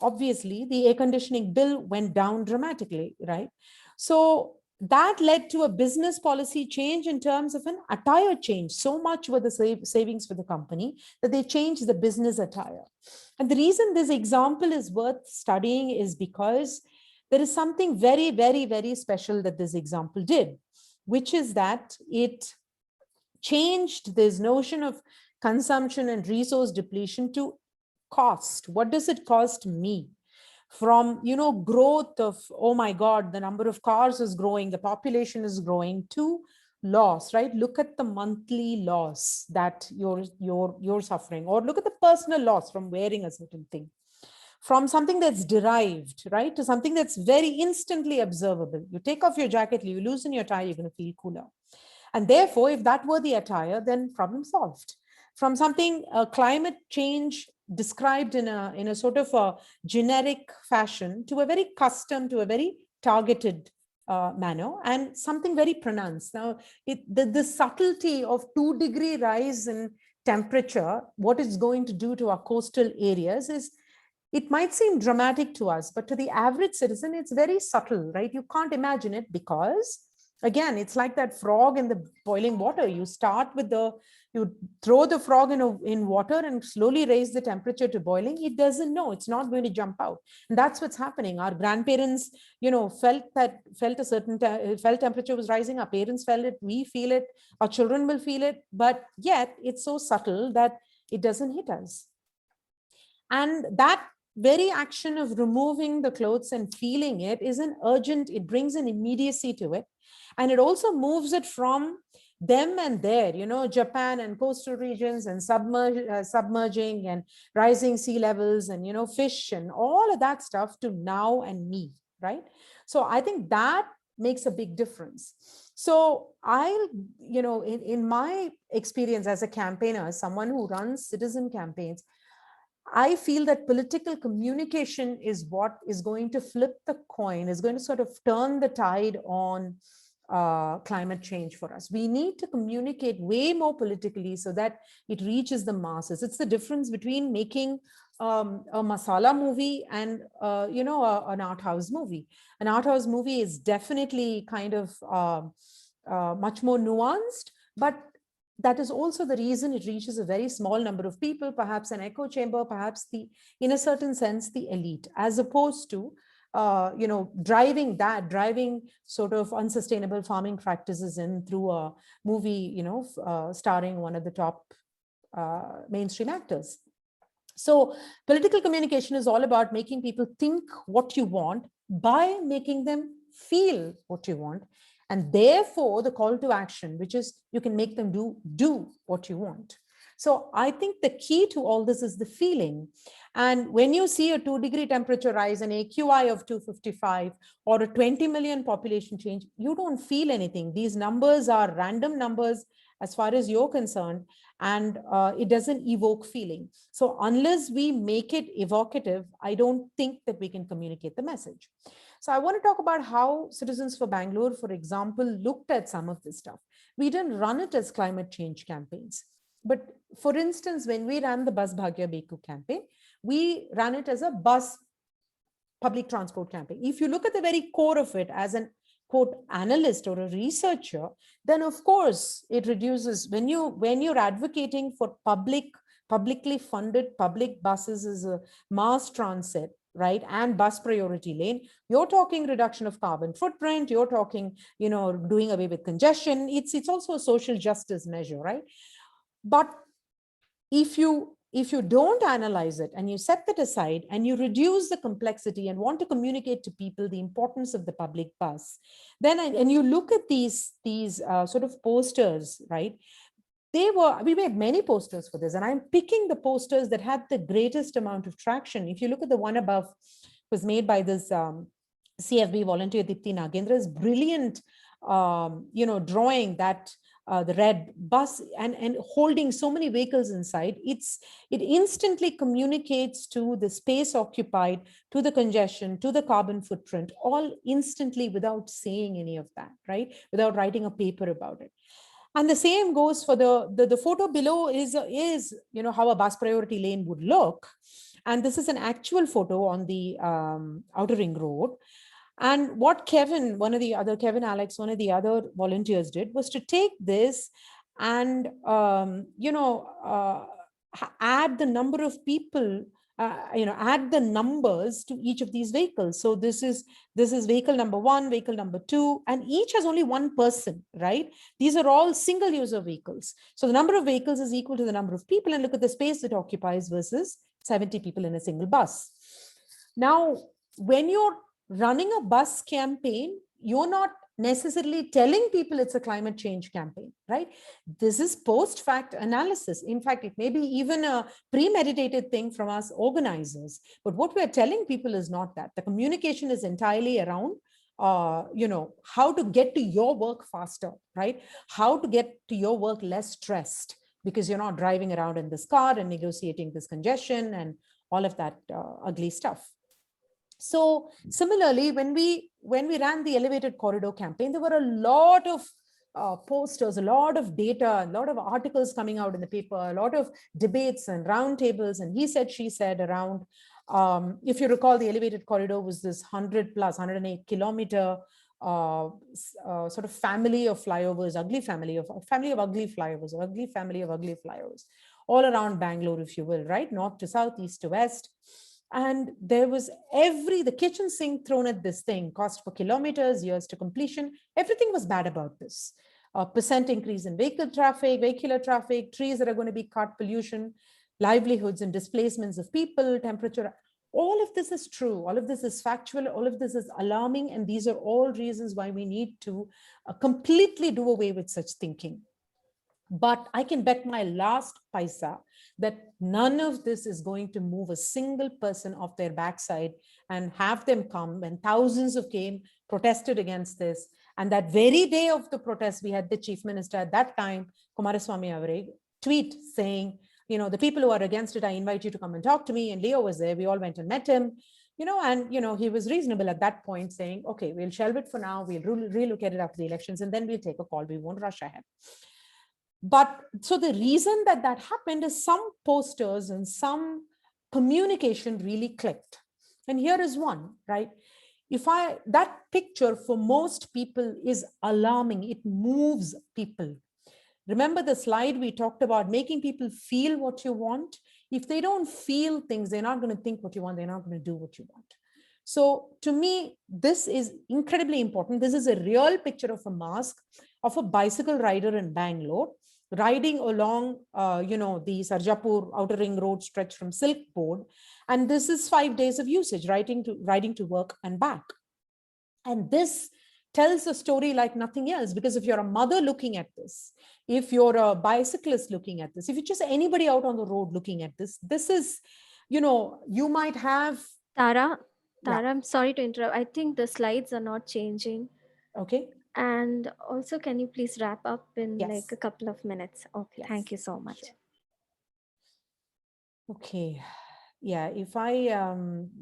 obviously the air conditioning bill went down dramatically, right? So that led to a business policy change in terms of an attire change. So much were the savings for the company that they changed the business attire. And the reason this example is worth studying is because there is something very, very, very special that this example did, which is that it changed this notion of consumption and resource depletion to cost. What does it cost me? From, growth of, oh my God, the number of cars is growing, the population is growing, to loss, right? Look at the monthly loss that you're suffering, or look at the personal loss from wearing a certain thing, from something that's derived, right, to something that's very instantly observable. You take off your jacket, you loosen your tie, you're going to feel cooler. And therefore, if that were the attire, then problem solved. From something climate change described in a sort of a generic fashion to a very custom, to a very targeted manner, and something very pronounced. Now, the subtlety of 2-degree rise in temperature, what it's going to do to our coastal areas is, it might seem dramatic to us, but to the average citizen, it's very subtle, right? You can't imagine it because, again, it's like that frog in the boiling water. You start with you throw the frog in water and slowly raise the temperature to boiling. It doesn't know, it's not going to jump out. And that's what's happening. Our grandparents, felt a certain felt temperature was rising. Our parents felt it, we feel it, our children will feel it, but yet it's so subtle that it doesn't hit us. And that very action of removing the clothes and feeling it is an urgent, it brings an immediacy to it. And it also moves it from them and there, Japan and coastal regions and submerging and rising sea levels and, fish and all of that stuff, to now and me, right? So I think that makes a big difference. So in my experience as a campaigner, as someone who runs citizen campaigns, I feel that political communication is what is going to flip the coin, is going to sort of turn the tide on climate change for us. We need to communicate way more politically so that it reaches the masses. It's the difference between making a masala movie and an art house movie. An art house movie is definitely kind of much more nuanced, but that is also the reason it reaches a very small number of people, perhaps an echo chamber, perhaps in a certain sense, the elite, as opposed to driving sort of unsustainable farming practices in through a movie, starring one of the top mainstream actors. So political communication is all about making people think what you want by making them feel what you want. And therefore, the call to action, which is you can make them do what you want. So I think the key to all this is the feeling. And when you see a 2-degree temperature rise, an AQI of 255, or a 20 million population change, you don't feel anything. These numbers are random numbers as far as you're concerned, and it doesn't evoke feeling. So unless we make it evocative, I don't think that we can communicate the message. So I want to talk about how Citizens for Bangalore, for example, looked at some of this stuff. We didn't run it as climate change campaigns. But for instance, when we ran the Bus Bhagya Beku campaign, we ran it as a bus public transport campaign. If you look at the very core of it as an quote analyst or a researcher, then of course it reduces when you're advocating for publicly funded public buses as a mass transit, right, and bus priority lane, you're talking reduction of carbon footprint, you're talking, doing away with congestion. It's also a social justice measure, right? But if you don't analyze it and you set that aside and you reduce the complexity and want to communicate to people the importance of the public bus, then and you look at these sort of posters, right, we made many posters for this, and I'm picking the posters that had the greatest amount of traction. If you look at the one above, was made by this CFB volunteer Dipti Nagendra's brilliant, drawing that the red bus and holding so many vehicles inside. It instantly communicates to the space occupied, to the congestion, to the carbon footprint, all instantly without saying any of that, right? Without writing a paper about it. And the same goes for the photo below is how a bus priority lane would look. And this is an actual photo on the Outer Ring Road. And what Kevin Alex, one of the other volunteers did was to take this and, add the number of people, add the numbers to each of these vehicles. So this is vehicle number 1, vehicle number 2, and each has only one person, right? These are all single user vehicles. So the number of vehicles is equal to the number of people, and look at the space it occupies versus 70 people in a single bus. Now, when you're running a bus campaign, you're not necessarily telling people it's a climate change campaign, right? This is post-fact analysis. In fact, it may be even a premeditated thing from us organizers. But what we're telling people is not that. The communication is entirely around, how to get to your work faster, right? How to get to your work less stressed, because you're not driving around in this car and negotiating this congestion and all of that ugly stuff. So similarly, when we ran the elevated corridor campaign, there were a lot of posters, a lot of data, a lot of articles coming out in the paper, a lot of debates and roundtables and he said, she said around. If you recall, the elevated corridor was this 108 kilometer sort of family of flyovers, ugly family of ugly flyovers, ugly family of ugly flyovers, all around Bangalore, if you will, right? North to south, east to west. And there was the kitchen sink thrown at this thing, cost per kilometers, years to completion. Everything was bad about this. Percent increase in vehicular traffic, trees that are going to be cut, pollution, livelihoods and displacements of people, temperature. All of this is true. All of this is factual. All of this is alarming. And these are all reasons why we need to completely do away with such thinking. But I can bet my last paisa that none of this is going to move a single person off their backside and have them come when thousands of came, protested against this. And that very day of the protest, we had the chief minister at that time, Kumaraswamy Avare, tweet saying, the people who are against it, I invite you to come and talk to me. And Leo was there. We all went and met him, and, he was reasonable at that point saying, okay, we'll shelve it for now. We'll relook at it after the elections and then we'll take a call. We won't rush ahead. But so the reason that happened is some posters and some communication really clicked. And here is one, right? That picture for most people is alarming. It moves people. Remember the slide we talked about making people feel what you want? If they don't feel things, they're not going to think what you want. They're not going to do what you want. So to me, this is incredibly important. This is a real picture of a mask of a bicycle rider in Bangalore, riding along, the Sarjapur Outer Ring Road stretch from Silk Board. And this is 5 days of usage, riding to work and back. And this tells a story like nothing else, because if you're a mother looking at this, if you're a bicyclist looking at this, if you're just anybody out on the road looking at this, this is, you might have... Tara, I'm sorry to interrupt. I think the slides are not changing. Okay. And also, can you please wrap up in Yes. like a couple of minutes? Okay, Yes. Thank you so much. Sure. Okay. Yeah, if I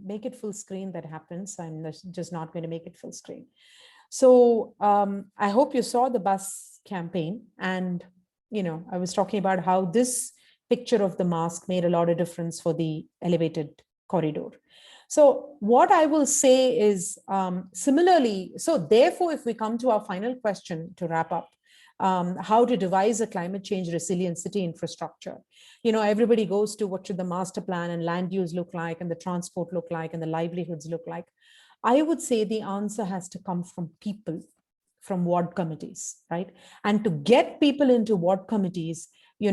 make it full screen, that happens. I'm just not going to make it full screen. So I hope you saw the bus campaign. And, I was talking about how this picture of the mask made a lot of difference for the elevated corridor. So what I will say is similarly, so therefore, if we come to our final question to wrap up, how to devise a climate change resilient city infrastructure. Everybody goes to what should the master plan and land use look like and the transport look like and the livelihoods look like. I would say the answer has to come from people, from ward committees, right? And to get people into ward committees, we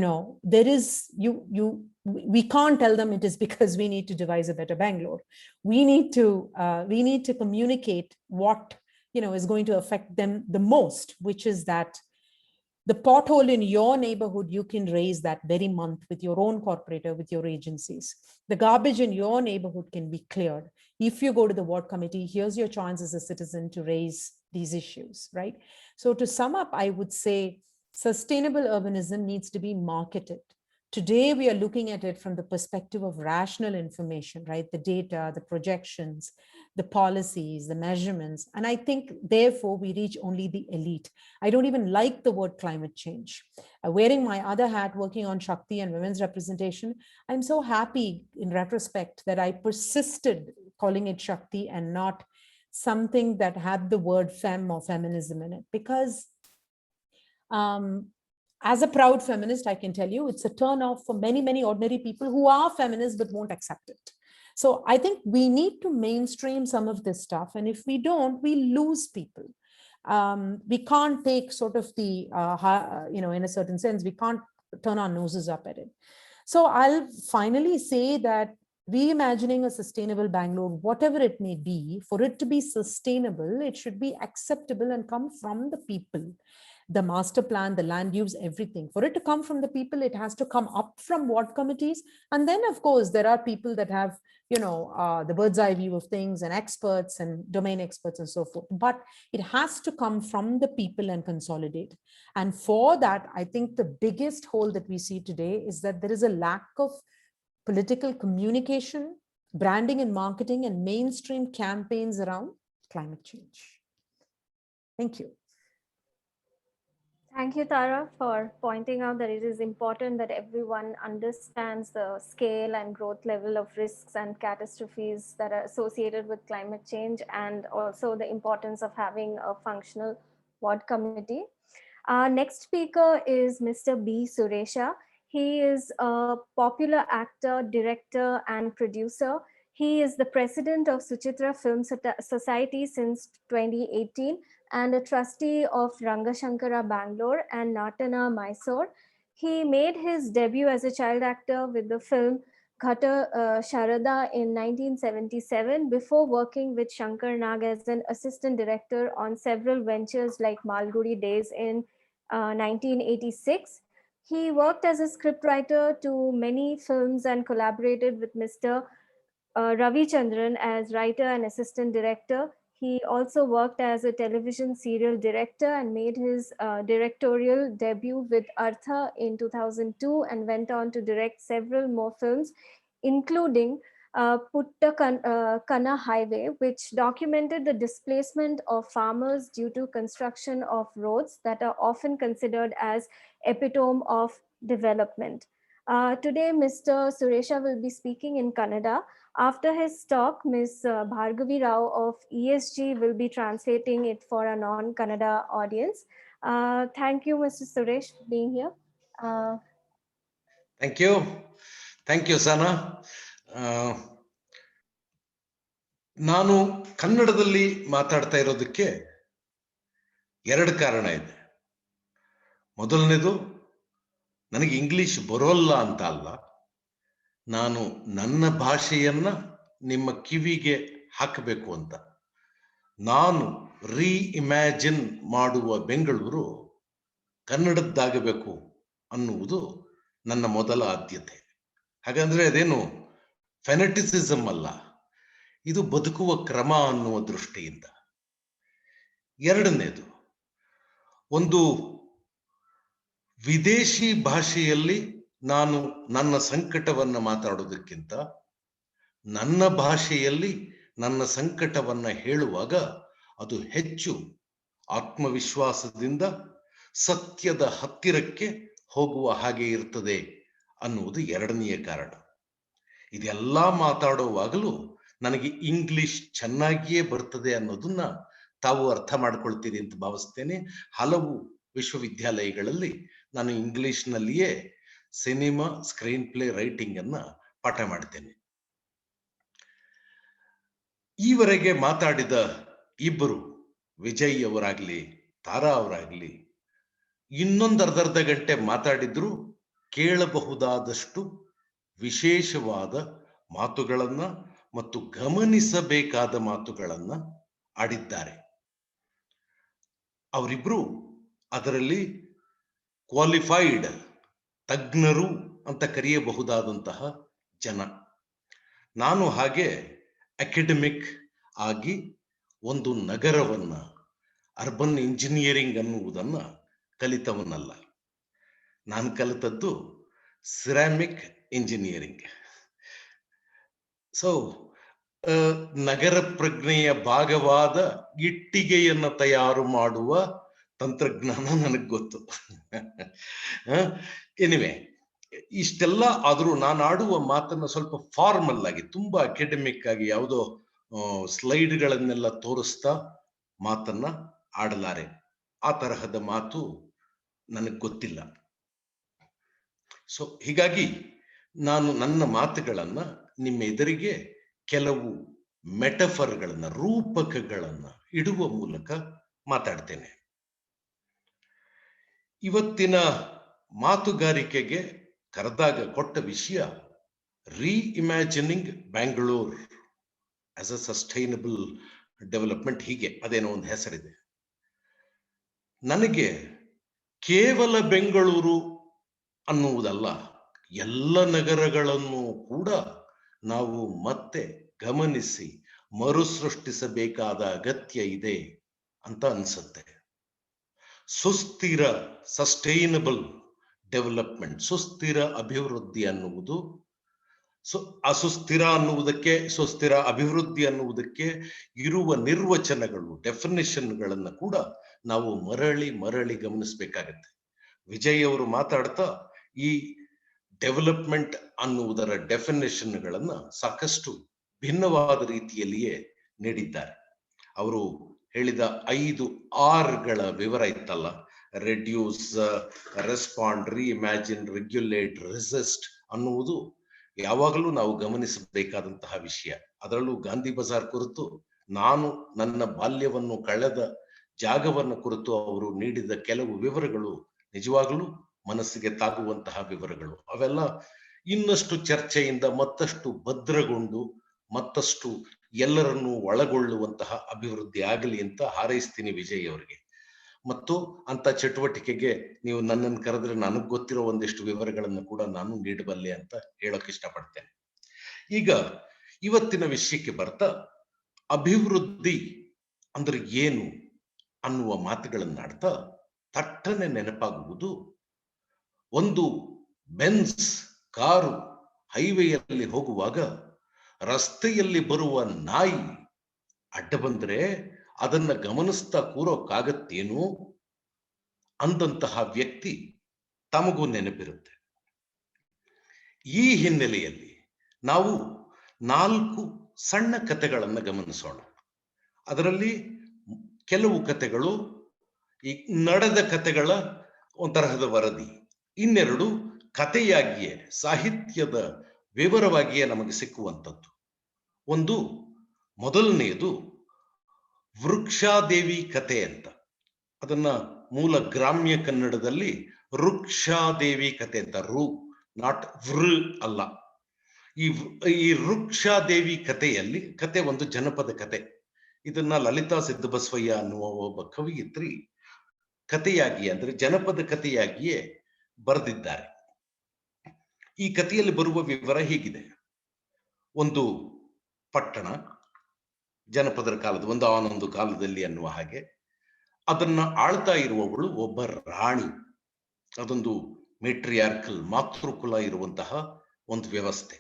can't tell them it is because we need to devise a better Bangalore. We need to communicate what, is going to affect them the most, which is that The pothole in your neighborhood, you can raise that very month with your own corporator, with your agencies. The garbage in your neighborhood can be cleared. If you go to the ward committee, here's your chance as a citizen to raise these issues, right? So to sum up, I would say sustainable urbanism needs to be marketed. Today, we are looking at it from the perspective of rational information, right? The data, the projections, the policies, the measurements. And I think, therefore, we reach only the elite. I don't even like the word climate change. Wearing my other hat, working on Shakti and women's representation, I'm so happy in retrospect that I persisted calling it Shakti and not something that had the word femme or feminism in it, because as a proud feminist, I can tell you it's a turn off for many, many ordinary people who are feminists but won't accept it. So I think we need to mainstream some of this stuff. And if we don't, we lose people. We can't take sort of the, in a certain sense, we can't turn our noses up at it. So I'll finally say that reimagining a sustainable Bangalore, whatever it may be, for it to be sustainable, it should be acceptable and come from the people. The master plan, the land use, everything. For it to come from the people, it has to come up from ward committees. And then, of course, there are people that have, the bird's eye view of things and experts and domain experts and so forth. But it has to come from the people and consolidate. And for that, I think the biggest hole that we see today is that there is a lack of political communication, branding and marketing, and mainstream campaigns around climate change. Thank you. Thank you, Tara, for pointing out that it is important that everyone understands the scale and growth level of risks and catastrophes that are associated with climate change, and also the importance of having a functional ward committee. Our next speaker is Mr. B. Suresha. He is a popular actor, director, and producer. He is the president of Suchitra Film Society since 2018 and a trustee of Rangashankara Bangalore and Natana Mysore. He made his debut as a child actor with the film Ghata Sharada in 1977 before working with Shankar Nag as an assistant director on several ventures like Malgudi Days in 1986. He worked as a scriptwriter to many films and collaborated with Mr. Ravi Chandran as writer and assistant director. He also worked as a television serial director and made his directorial debut with Artha in 2002 and went on to direct several more films, including Putta Kana Highway, which documented the displacement of farmers due to construction of roads that are often considered as epitome of development. Today, Mr. Suresha will be speaking in Kannada. After his talk, Ms. Bhargavi Rao of ESG will be translating it for a non-Kannada audience. Thank you, Mr. Suresh, for being here. Thank you. Thank you, Sana. ನಾನು ಕನ್ನಡದಲ್ಲಿ ಮಾತಾಡ್ತಾ ಇರೋದಕ್ಕೆ ಎರಡು ಕಾರಣ ಇದೆ. ಮೊದಲನೇದು, ನನಗೆ English ಬರೋಲ್ಲ ಅಂತ ಅಲ್ಲ, ನಾನು ನನ್ನ ಭಾಷೆಯನ್ನ ನಿಮ್ಮ ಕಿವಿಗೆ ಹಾಕಬೇಕು ಅಂತ. ನಾನು ಇಮ್ಯಾಜಿನ್ ಮಾಡುವ ಬೆಂಗಳೂರು ಕನ್ನಡದ್ದಾಗಬೇಕು ಅನ್ನುವುದು ನನ್ನ ಮೊದಲ ಆದ್ಯತೆ. ಹಾಗಂದ್ರೆ ಅದೇನು ಫೆನೆಟಿಸಿಸಮ್ ಅಲ್ಲ, ಇದು ಬದುಕುವ ಕ್ರಮ ಅನ್ನುವ ದೃಷ್ಟಿಯಿಂದ. ಎರಡನೇದು, ಒಂದು ವಿದೇಶಿ ಭಾಷೆಯಲ್ಲಿ ನಾನು ನನ್ನ ಸಂಕಟವನ್ನ ಮಾತಾಡೋದಕ್ಕಿಂತ ನನ್ನ ಭಾಷೆಯಲ್ಲಿ ನನ್ನ ಸಂಕಟವನ್ನ ಹೇಳುವಾಗ ಅದು ಹೆಚ್ಚು ಆತ್ಮವಿಶ್ವಾಸದಿಂದ ಸತ್ಯದ ಹತ್ತಿರಕ್ಕೆ ಹೋಗುವ ಹಾಗೆ ಇರ್ತದೆ ಅನ್ನುವುದು ಎರಡನೆಯ ಕಾರಣ. ಇದೆಲ್ಲ ಮಾತಾಡುವಾಗಲೂ ನನಗೆ ಇಂಗ್ಲಿಷ್ ಚೆನ್ನಾಗಿಯೇ ಬರ್ತದೆ ಅನ್ನೋದನ್ನ ತಾವು ಅರ್ಥ ಮಾಡ್ಕೊಳ್ತೀರಿ ಅಂತ ಭಾವಿಸ್ತೇನೆ. ಹಲವು ವಿಶ್ವವಿದ್ಯಾಲಯಗಳಲ್ಲಿ ನಾನು ಇಂಗ್ಲಿಷ್ನಲ್ಲಿಯೇ ಸಿನಿಮಾ ಸ್ಕ್ರೀನ್ ಪ್ಲೇ ರೈಟಿಂಗ್ ಅನ್ನ ಪಾಠ ಮಾಡ್ತೇನೆ. ಈವರೆಗೆ ಮಾತಾಡಿದ ಇಬ್ಬರು, ವಿಜಯ್ ಅವರಾಗ್ಲಿ ತಾರಾ ಅವರಾಗ್ಲಿ, ಇನ್ನೊಂದು ಅರ್ಧ ಗಂಟೆ ಮಾತಾಡಿದ್ರು ಕೇಳಬಹುದಾದಷ್ಟು ವಿಶೇಷವಾದ ಮಾತುಗಳನ್ನ ಮತ್ತು ಗಮನಿಸಬೇಕಾದ ಮಾತುಗಳನ್ನ ಆಡಿದ್ದಾರೆ. ಅವರಿಬ್ರು ಅದರಲ್ಲಿ ಕ್ವಾಲಿಫೈಡ್ ತಜ್ಞರು ಅಂತ ಕರೆಯಬಹುದಾದಂತಹ ಜನ. ನಾನು ಹಾಗೆ ಅಕಾಡೆಮಿಕ್ ಆಗಿ ಒಂದು ನಗರವನ್ನ, ಅರ್ಬನ್ ಇಂಜಿನಿಯರಿಂಗ್ ಅನ್ನುವುದನ್ನ ಕಲಿತವನಲ್ಲ. ನಾನು ಕಲಿತದ್ದು ಸಿರಾಮಿಕ್ ಇಂಜಿನಿಯರಿಂಗ್. ಸೊ ನಗರ ಪ್ರಜ್ಞೆಯ ಭಾಗವಾದ ಇಟ್ಟಿಗೆಯನ್ನು ತಯಾರು ಮಾಡುವ ತಂತ್ರಜ್ಞಾನ ನನಗೆ ಗೊತ್ತು. ಎನಿವೆ, ಇಷ್ಟೆಲ್ಲ ಆದ್ರೂ ನಾನು ಆಡುವ ಮಾತನ್ನ ಸ್ವಲ್ಪ ಫಾರ್ಮಲ್ ಆಗಿ, ತುಂಬಾ ಅಕಾಡೆಮಿಕ್ ಆಗಿ, ಯಾವುದೋ ಸ್ಲೈಡ್ಗಳನ್ನೆಲ್ಲ ತೋರಿಸ್ತಾ ಮಾತನ್ನ ಆಡಲಾರೆ. ಆ ತರಹದ ಮಾತು ನನಗೆ ಗೊತ್ತಿಲ್ಲ. ಸೊ ಹೀಗಾಗಿ ನಾನು ನನ್ನ ಮಾತುಗಳನ್ನ ನಿಮ್ಮ ಎದುರಿಗೆ ಕೆಲವು ಮೆಟಫರ್ಗಳನ್ನ, ರೂಪಕಗಳನ್ನ ಇಡುವ ಮೂಲಕ ಮಾತಾಡ್ತೇನೆ. ಇವತ್ತಿನ ಮಾತುಗಾರಿಕೆಗೆ ಕರೆದಾಗ ಕೊಟ್ಟ ವಿಷಯ reimagining Bangalore as a sustainable development. ಹೀಗೆ ಅದೇನೋ ಒಂದು ಹೆಸರಿದೆ. ನನಗೆ ಕೇವಲ ಬೆಂಗಳೂರು ಅನ್ನುವುದಲ್ಲ, ಎಲ್ಲ ನಗರಗಳನ್ನು ಕೂಡ ನಾವು ಮತ್ತೆ ಗಮನಿಸಿ ಮರುಸೃಷ್ಟಿಸಬೇಕಾದ ಅಗತ್ಯ ಇದೆ ಅಂತ ಅನ್ಸುತ್ತೆ. ಸುಸ್ಥಿರ ಸಸ್ಟೈನಬಲ್ ಡೆವಲಪ್ಮೆಂಟ್, ಸುಸ್ಥಿರ ಅಭಿವೃದ್ಧಿ ಅನ್ನುವುದು, ಅಸುಸ್ಥಿರ ಅನ್ನುವುದಕ್ಕೆ, ಸುಸ್ಥಿರ ಅಭಿವೃದ್ಧಿ ಅನ್ನುವುದಕ್ಕೆ ಇರುವ ನಿರ್ವಚನಗಳು, ಡೆಫಿನಿಷನ್ಗಳನ್ನು ಕೂಡ ನಾವು ಮರಳಿ ಮರಳಿ ಗಮನಿಸಬೇಕಾಗತ್ತೆ. ವಿಜಯ್ ಅವರು ಮಾತಾಡ್ತಾ ಈ ಡೆವಲಪ್ಮೆಂಟ್ ಅನ್ನುವುದರ ಡೆಫಿನೇಷನ್ಗಳನ್ನ ಸಾಕಷ್ಟು ಭಿನ್ನವಾದ ರೀತಿಯಲ್ಲಿಯೇ ನೀಡಿದ್ದಾರೆ. ಅವರು ಹೇಳಿದ 5 ಆರ್ಗಳ ವಿವರ ಇತ್ತಲ್ಲ, ರೆಡ್ಯೂಸ್, ರೆಸ್ಪಾಂಡ್, ರೀಇಮ್ಯಾಜಿನ್, ರೆಗ್ಯುಲೇಟ್, ರೆಸಿಸ್ಟ್ ಅನ್ನುವುದು ಯಾವಾಗಲೂ ನಾವು ಗಮನಿಸಬೇಕಾದಂತಹ ವಿಷಯ. ಅದರಲ್ಲೂ ಗಾಂಧಿ ಬಜಾರ್ ಕುರಿತು, ನಾನು ನನ್ನ ಬಾಲ್ಯವನ್ನು ಕಳೆದ ಜಾಗವನ್ನು ಕುರಿತು ಅವರು ನೀಡಿದ ಕೆಲವು ವಿವರಗಳು ನಿಜವಾಗಲೂ ಮನಸ್ಸಿಗೆ ತಾಗುವಂತಹ ವಿವರಗಳು. ಅವೆಲ್ಲ ಇನ್ನಷ್ಟು ಚರ್ಚೆಯಿಂದ ಮತ್ತಷ್ಟು ಭದ್ರಗೊಂಡು ಮತ್ತಷ್ಟು ಎಲ್ಲರನ್ನೂ ಒಳಗೊಳ್ಳುವಂತಹ ಅಭಿವೃದ್ಧಿ ಆಗಲಿ ಅಂತ ಹಾರೈಸ್ತೀನಿ ವಿಜಯ್ ಅವರಿಗೆ. ಮತ್ತು ಅಂತ ಚಟುವಟಿಕೆಗೆ ನೀವು ನನ್ನನ್ನು ಕರೆದ್ರೆ ನನಗೆ ಗೊತ್ತಿರೋ ಒಂದಿಷ್ಟು ವಿವರಗಳನ್ನು ಕೂಡ ನಾನು ನೀಡಬಲ್ಲೆ ಅಂತ ಹೇಳೋಕೆ ಇಷ್ಟಪಡ್ತೇನೆ. ಈಗ ಇವತ್ತಿನ ವಿಷಯಕ್ಕೆ ಬರ್ತಾ, ಅಭಿವೃದ್ಧಿ ಅಂದ್ರೆ ಏನು ಅನ್ನುವ ಮಾತುಗಳನ್ನಾಡ್ತಾ ತಟ್ಟನೆ ನೆನಪಾಗುವುದು, ಒಂದು ಬೆನ್ಸ್ ಕಾರು ಹೈವೇಯಲ್ಲಿ ಹೋಗುವಾಗ ರಸ್ತೆಯಲ್ಲಿ ಬರುವ ನಾಯಿ ಅಡ್ಡ ಬಂದ್ರೆ ಅದನ್ನ ಗಮನಿಸ್ತಾ ಕೂರೋಕ್ಕಾಗತ್ತೇನು ಅಂದಂತಹ ವ್ಯಕ್ತಿ ತಮಗೂ ನೆನಪಿರುತ್ತೆ. ಈ ಹಿನ್ನೆಲೆಯಲ್ಲಿ ನಾವು 4 ಸಣ್ಣ ಕಥೆಗಳನ್ನು ಗಮನಿಸೋಣ. ಅದರಲ್ಲಿ ಕೆಲವು ಕಥೆಗಳು ಈ ನಡೆದ ಕಥೆಗಳ ಒಂತರಹದ ವರದಿ, ಇನ್ನೆರಡು ಕಥೆಯಾಗಿಯೇ, ಸಾಹಿತ್ಯದ ವಿವರವಾಗಿಯೇ ನಮಗೆ ಸಿಕ್ಕುವಂಥದ್ದು. ಒಂದು, ಮೊದಲನೆಯದು ವೃಕ್ಷಾದೇವಿ ಕಥೆ ಅಂತ. ಅದನ್ನ ಮೂಲ ಗ್ರಾಮ್ಯ ಕನ್ನಡದಲ್ಲಿ ವೃಕ್ಷಾದೇವಿ ಕಥೆ ಅಂತ, ರು ನಾಟ್ ವೃ ಅಲ್ಲ. ಈ ವೃಕ್ಷಾದೇವಿ ಕಥೆಯಲ್ಲಿ, ಕತೆ ಒಂದು ಜನಪದ ಕತೆ. ಇದನ್ನ ಲಲಿತಾ ಸಿದ್ದಬಸವಯ್ಯ ಅನ್ನುವ ಒಬ್ಬ ಕವಿಯಿತ್ರಿ ಕಥೆಯಾಗಿ, ಅಂದ್ರೆ ಜನಪದ ಕಥೆಯಾಗಿಯೇ ಬರೆದಿದ್ದಾರೆ. ಈ ಕಥೆಯಲ್ಲಿ ಬರುವ ವಿವರ ಹೀಗಿದೆ. ಒಂದು ಪಟ್ಟಣ, ಜನಪದರ ಕಾಲದ ಒಂದಾನೊಂದು ಕಾಲದಲ್ಲಿ ಅನ್ನುವ ಹಾಗೆ, ಅದನ್ನ ಆಳ್ತಾ ಇರುವವಳು ಒಬ್ಬ ರಾಣಿ. ಅದೊಂದು ಮೆಟ್ರಿಯಾರ್ಕಲ್, ಮಾತೃಕುಲ ಇರುವಂತಹ ಒಂದು ವ್ಯವಸ್ಥೆ.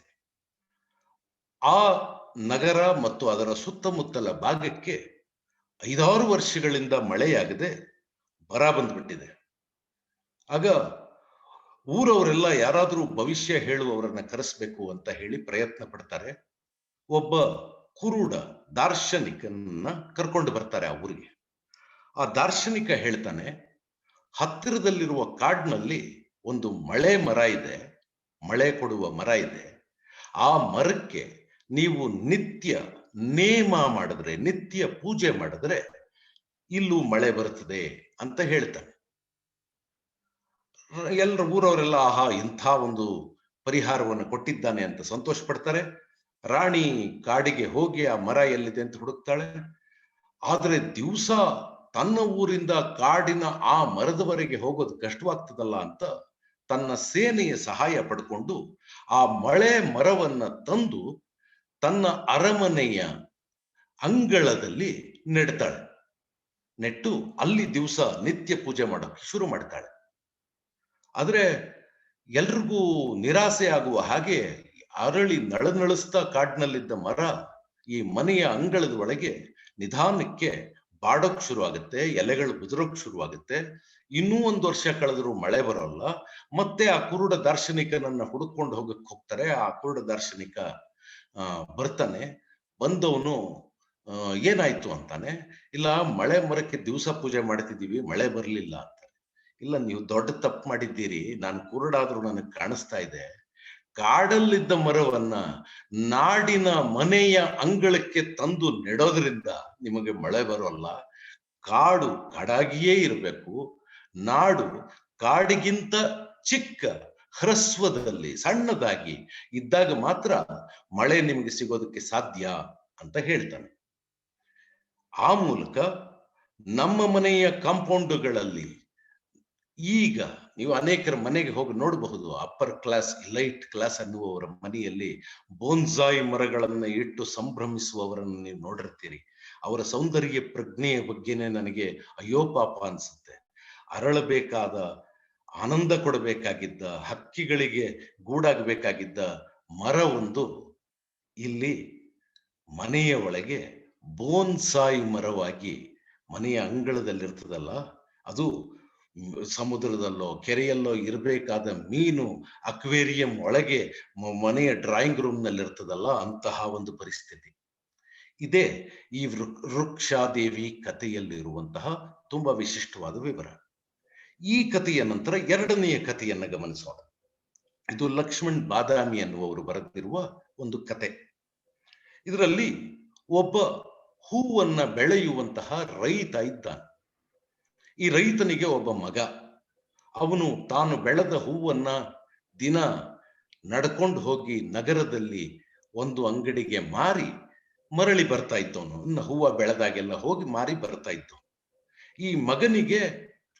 ಆ ನಗರ ಮತ್ತು ಅದರ ಸುತ್ತಮುತ್ತಲ ಭಾಗಕ್ಕೆ 5-6 ವರ್ಷಗಳಿಂದ ಮಳೆಯಾಗದೆ ಬರ ಬಂದ್ಬಿಟ್ಟಿದೆ. ಆಗ ಊರವರೆಲ್ಲ ಯಾರಾದರೂ ಭವಿಷ್ಯ ಹೇಳುವವರನ್ನ ಕರೆಸ್ಬೇಕು ಅಂತ ಹೇಳಿ ಪ್ರಯತ್ನ ಪಡ್ತಾರೆ. ಒಬ್ಬ ಕುರುಡ ದಾರ್ಶನಿಕನ್ನ ಕರ್ಕೊಂಡು ಬರ್ತಾರೆ ಆ ಊರಿಗೆ. ಆ ದಾರ್ಶನಿಕ ಹೇಳ್ತಾನೆ, ಹತ್ತಿರದಲ್ಲಿರುವ ಕಾಡಿನಲ್ಲಿ ಒಂದು ಮಳೆ ಮರ ಇದೆ, ಮಳೆ ಕೊಡುವ ಮರ ಇದೆ. ಆ ಮರಕ್ಕೆ ನೀವು ನಿತ್ಯ ನೇಮ ಮಾಡಿದ್ರೆ, ನಿತ್ಯ ಪೂಜೆ ಮಾಡಿದ್ರೆ ಇಲ್ಲೂ ಮಳೆ ಬರುತ್ತದೆ ಅಂತ ಹೇಳ್ತಾನೆ. ಎಲ್ಲರ ಊರವರೆಲ್ಲ ಆಹಾ, ಇಂಥ ಒಂದು ಪರಿಹಾರವನ್ನು ಕೊಟ್ಟಿದ್ದಾನೆ ಅಂತ ಸಂತೋಷ ಪಡ್ತಾರೆ. ರಾಣಿ ಕಾಡಿಗೆ ಹೋಗಿ ಆ ಮರ ಎಲ್ಲಿದೆ ಅಂತ ಹುಡುಕ್ತಾಳೆ. ಆದ್ರೆ ದಿವಸ ತನ್ನ ಊರಿಂದ ಕಾಡಿನ ಆ ಮರದವರೆಗೆ ಹೋಗೋದು ಕಷ್ಟವಾಗ್ತದಲ್ಲ ಅಂತ ತನ್ನ ಸೇನೆಯ ಸಹಾಯ ಪಡ್ಕೊಂಡು ಆ ಮಳೆ ಮರವನ್ನ ತಂದು ತನ್ನ ಅರಮನೆಯ ಅಂಗಳದಲ್ಲಿ ನೆಡ್ತಾಳೆ. ನೆಟ್ಟು ಅಲ್ಲಿ ದಿವಸ ನಿತ್ಯ ಪೂಜೆ ಮಾಡೋಕೆ ಶುರು ಮಾಡ್ತಾಳೆ. ಆದ್ರೆ ಎಲ್ರಿಗೂ ನಿರಾಸೆ ಆಗುವ ಹಾಗೆ ಅರಳಿ ನಳನಳಿಸ್ತಾ ಕಾಡಿನಲ್ಲಿದ್ದ ಮರ ಈ ಮನೆಯ ಅಂಗಳದ ಒಳಗೆ ನಿಧಾನಕ್ಕೆ ಬಾಡೋಕ್ ಶುರು ಆಗುತ್ತೆ, ಎಲೆಗಳು ಉದುರೋಕ್ ಶುರುವಾಗುತ್ತೆ. ಇನ್ನೂ 1 ವರ್ಷ ಕಳೆದರೂ ಮಳೆ ಬರೋಲ್ಲ. ಮತ್ತೆ ಆ ಕುರುಡ ದಾರ್ಶನಿಕನನ್ನ ಹುಡುಕೊಂಡು ಹೋಗ್ತಾರೆ. ಆ ಕುರುಡ ದಾರ್ಶನಿಕ ಬರ್ತಾನೆ. ಬಂದವನು ಏನಾಯ್ತು ಅಂತಾನೆ. ಇಲ್ಲ, ಮಳೆ ಮರಕ್ಕೆ ದಿವಸ ಪೂಜೆ ಮಾಡ್ತಿದ್ದೀವಿ, ಮಳೆ ಬರ್ಲಿಲ್ಲ ಅಂತಾನೆ. ಇಲ್ಲ, ನೀವು ದೊಡ್ಡ ತಪ್ಪು ಮಾಡಿದ್ದೀರಿ, ನಾನು ಕುರುಡಾದ್ರೂ ನನಗೆ ಕಾಣಿಸ್ತಾ ಇದೆ. ಕಾಡಲ್ಲಿದ್ದ ಮರವನ್ನ ನಾಡಿನ ಮನೆಯ ಅಂಗಳಕ್ಕೆ ತಂದು ನೆಡೋದ್ರಿಂದ ನಿಮಗೆ ಮಳೆ ಬರೋಲ್ಲ. ಕಾಡು ಕಾಡಾಗಿಯೇ ಇರಬೇಕು. ನಾಡು ಕಾಡಿಗಿಂತ ಚಿಕ್ಕ ಹ್ರಸ್ವದಲ್ಲಿ ಸಣ್ಣದಾಗಿ ಇದ್ದಾಗ ಮಾತ್ರ ಮಳೆ ನಿಮಗೆ ಸಿಗೋದಕ್ಕೆ ಸಾಧ್ಯ ಅಂತ ಹೇಳ್ತಾನೆ. ಆ ಮೂಲಕ ನಮ್ಮ ಮನೆಯ ಕಾಂಪೌಂಡುಗಳಲ್ಲಿ ಈಗ ನೀವು ಅನೇಕರ ಮನೆಗೆ ಹೋಗಿ ನೋಡಬಹುದು. ಅಪ್ಪರ್ ಕ್ಲಾಸ್, ಲೈಟ್ ಕ್ಲಾಸ್ ಅನ್ನುವವರ ಮನೆಯಲ್ಲಿ ಬೋನ್ಸಾಯಿ ಮರಗಳನ್ನ ಇಟ್ಟು ಸಂಭ್ರಮಿಸುವವರನ್ನು ನೀವು ನೋಡಿರ್ತೀರಿ. ಅವರ ಸೌಂದರ್ಯ ಪ್ರಜ್ಞೆಯ ಬಗ್ಗೆನೇ ನನಗೆ ಅಯ್ಯೋ ಪಾಪ ಅನ್ಸುತ್ತೆ. ಅರಳಬೇಕಾದ, ಆನಂದ ಕೊಡಬೇಕಾಗಿದ್ದ, ಹಕ್ಕಿಗಳಿಗೆ ಗೂಡಾಗಬೇಕಾಗಿದ್ದ ಮರ ಒಂದು ಇಲ್ಲಿ ಮನೆಯ ಒಳಗೆ ಬೋನ್ಸಾಯಿ ಮರವಾಗಿ ಮನೆಯ ಅಂಗಳದಲ್ಲಿರ್ತದಲ್ಲ, ಅದು ಸಮುದ್ರದಲ್ಲೋ ಕೆರೆಯಲ್ಲೋ ಇರಬೇಕಾದ ಮೀನು ಅಕ್ವೇರಿಯಂ ಒಳಗೆ ಮನೆಯ ಡ್ರಾಯಿಂಗ್ ರೂಮ್ ನಲ್ಲಿ ಇರ್ತದಲ್ಲ, ಅಂತಹ ಒಂದು ಪರಿಸ್ಥಿತಿ. ಇದೇ ಈ ವೃಕ್ಷಾದೇವಿ ಕಥೆಯಲ್ಲಿರುವಂತಹ ತುಂಬಾ ವಿಶಿಷ್ಟವಾದ ವಿವರ. ಈ ಕಥೆಯ ನಂತರ 2ನೆಯ ಕಥೆಯನ್ನ ಗಮನಿಸೋಣ. ಇದು ಲಕ್ಷ್ಮಣ್ ಬಾದಾಮಿ ಅನ್ನುವರು ಬರೆದಿರುವ ಒಂದು ಕತೆ. ಇದರಲ್ಲಿ ಒಬ್ಬ ಹೂವನ್ನ ಬೆಳೆಯುವಂತಹ ರೈತ ಇದ್ದಾನೆ. ಈ ರೈತನಿಗೆ ಒಬ್ಬ ಮಗ. ಅವನು ತಾನು ಬೆಳೆದ ಹೂವನ್ನ ದಿನ ನಡ್ಕೊಂಡು ಹೋಗಿ ನಗರದಲ್ಲಿ ಒಂದು ಅಂಗಡಿಗೆ ಮಾರಿ ಮರಳಿ ಬರ್ತಾ ಇದ್ದವನು. ಇನ್ನು ಹೂವ ಬೆಳೆದಾಗೆಲ್ಲ ಹೋಗಿ ಮಾರಿ ಬರ್ತಾ ಇದ್ದವನು. ಈ ಮಗನಿಗೆ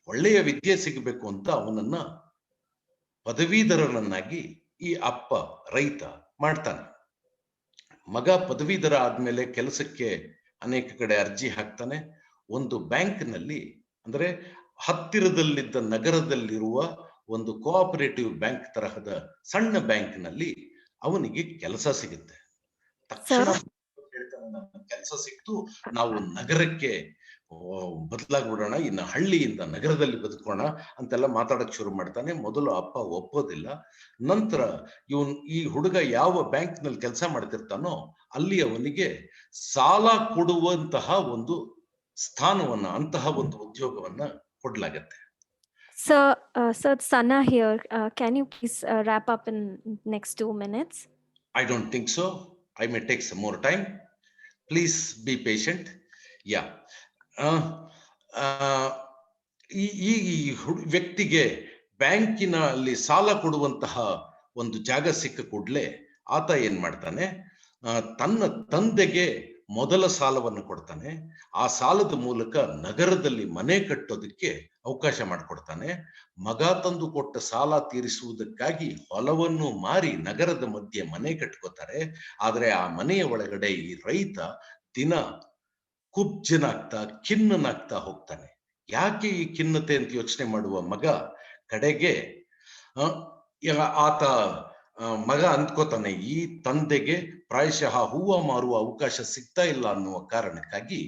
ಒಳ್ಳೆಯ ವಿದ್ಯೆ ಸಿಗಬೇಕು ಅಂತ ಅವನನ್ನ ಪದವೀಧರನನ್ನಾಗಿ ಈ ಅಪ್ಪ ರೈತ ಮಾಡ್ತಾನೆ. ಮಗ ಪದವೀಧರ ಆದ್ಮೇಲೆ ಕೆಲಸಕ್ಕೆ ಅನೇಕ ಕಡೆ ಅರ್ಜಿ ಹಾಕ್ತಾನೆ. ಒಂದು ಬ್ಯಾಂಕ್ನಲ್ಲಿ, ಅಂದ್ರೆ ಹತ್ತಿರದಲ್ಲಿದ್ದ ನಗರದಲ್ಲಿರುವ ಒಂದು ಕೋಆಪರೇಟಿವ್ ಬ್ಯಾಂಕ್ ತರಹದ ಸಣ್ಣ ಬ್ಯಾಂಕ್ನಲ್ಲಿ ಅವನಿಗೆ ಕೆಲಸ ಸಿಗುತ್ತೆ. ತಕ್ಷಣ ಕೆಲಸ ಸಿಕ್ತು, ನಾವು ನಗರಕ್ಕೆ ಬದಲಾಗ್ಬಿಡೋಣ, ಇನ್ನು ಹಳ್ಳಿಯಿಂದ ನಗರದಲ್ಲಿ ಬದುಕೋಣ ಅಂತೆಲ್ಲ ಮಾತಾಡಕ್ ಶುರು ಮಾಡ್ತಾನೆ. ಮೊದಲು ಅಪ್ಪ ಒಪ್ಪೋದಿಲ್ಲ. ನಂತರ ಈ ಹುಡುಗ ಯಾವ ಬ್ಯಾಂಕ್ ನಲ್ಲಿ ಕೆಲಸ ಮಾಡ್ತಿರ್ತಾನೋ ಅಲ್ಲಿ ಅವನಿಗೆ ಸಾಲ ಕೊಡುವಂತಹ ಒಂದು ಸ್ಥಾನವನ್ನ, ಅಂತಹ ಒಂದು ಉದ್ಯೋಗವನ್ನ ಕೊಡ್ಲಾಗತ್ತೆ. Sir, Sana here. Can you please wrap up in next 2 minutes? I don't think so. I may take some more time. Please be patient. Yeah. ಈ ವ್ಯಕ್ತಿಗೆ ಬ್ಯಾಂಕಿನಲ್ಲಿ ಸಾಲ ಕೊಡುವಂತಹ ಒಂದು ಜಾಗ ಸಿಕ್ಕ ಕೂಡಲೇ ಆತ ಏನ್ ಮಾಡ್ತಾನೆ, ತನ್ನ ತಂದೆಗೆ ಮೊದಲ ಸಾಲವನ್ನು ಕೊಡ್ತಾನೆ. ಆ ಸಾಲದ ಮೂಲಕ ನಗರದಲ್ಲಿ ಮನೆ ಕಟ್ಟೋದಕ್ಕೆ ಅವಕಾಶ ಮಾಡಿಕೊಡ್ತಾನೆ. ಮಗ ತಂದು ಕೊಟ್ಟ ಸಾಲ ತೀರಿಸುವುದಕ್ಕಾಗಿ ಹೊಲವನ್ನು ಮಾರಿ ನಗರದ ಮಧ್ಯೆ ಮನೆ ಕಟ್ಕೋತಾರೆ. ಆದ್ರೆ ಆ ಮನೆಯ ಒಳಗಡೆ ಈ ರೈತ ದಿನ ಕುಬ್ಜನಾಗ್ತಾ ಖಿನ್ನನಾಗ್ತಾ ಹೋಗ್ತಾನೆ. ಯಾಕೆ ಈ ಖಿನ್ನತೆ ಅಂತ ಯೋಚನೆ ಮಾಡುವ ಮಗ ಕಡೆಗೆ ಆತ ಮಗ ಅಂದ್ಕೋತಾನೆ, ಈ ತಂದೆಗೆ ಪ್ರಾಯಶಃ ಹೂವು ಮಾರುವ ಅವಕಾಶ ಸಿಗ್ತಾ ಇಲ್ಲ ಅನ್ನುವ ಕಾರಣಕ್ಕಾಗಿ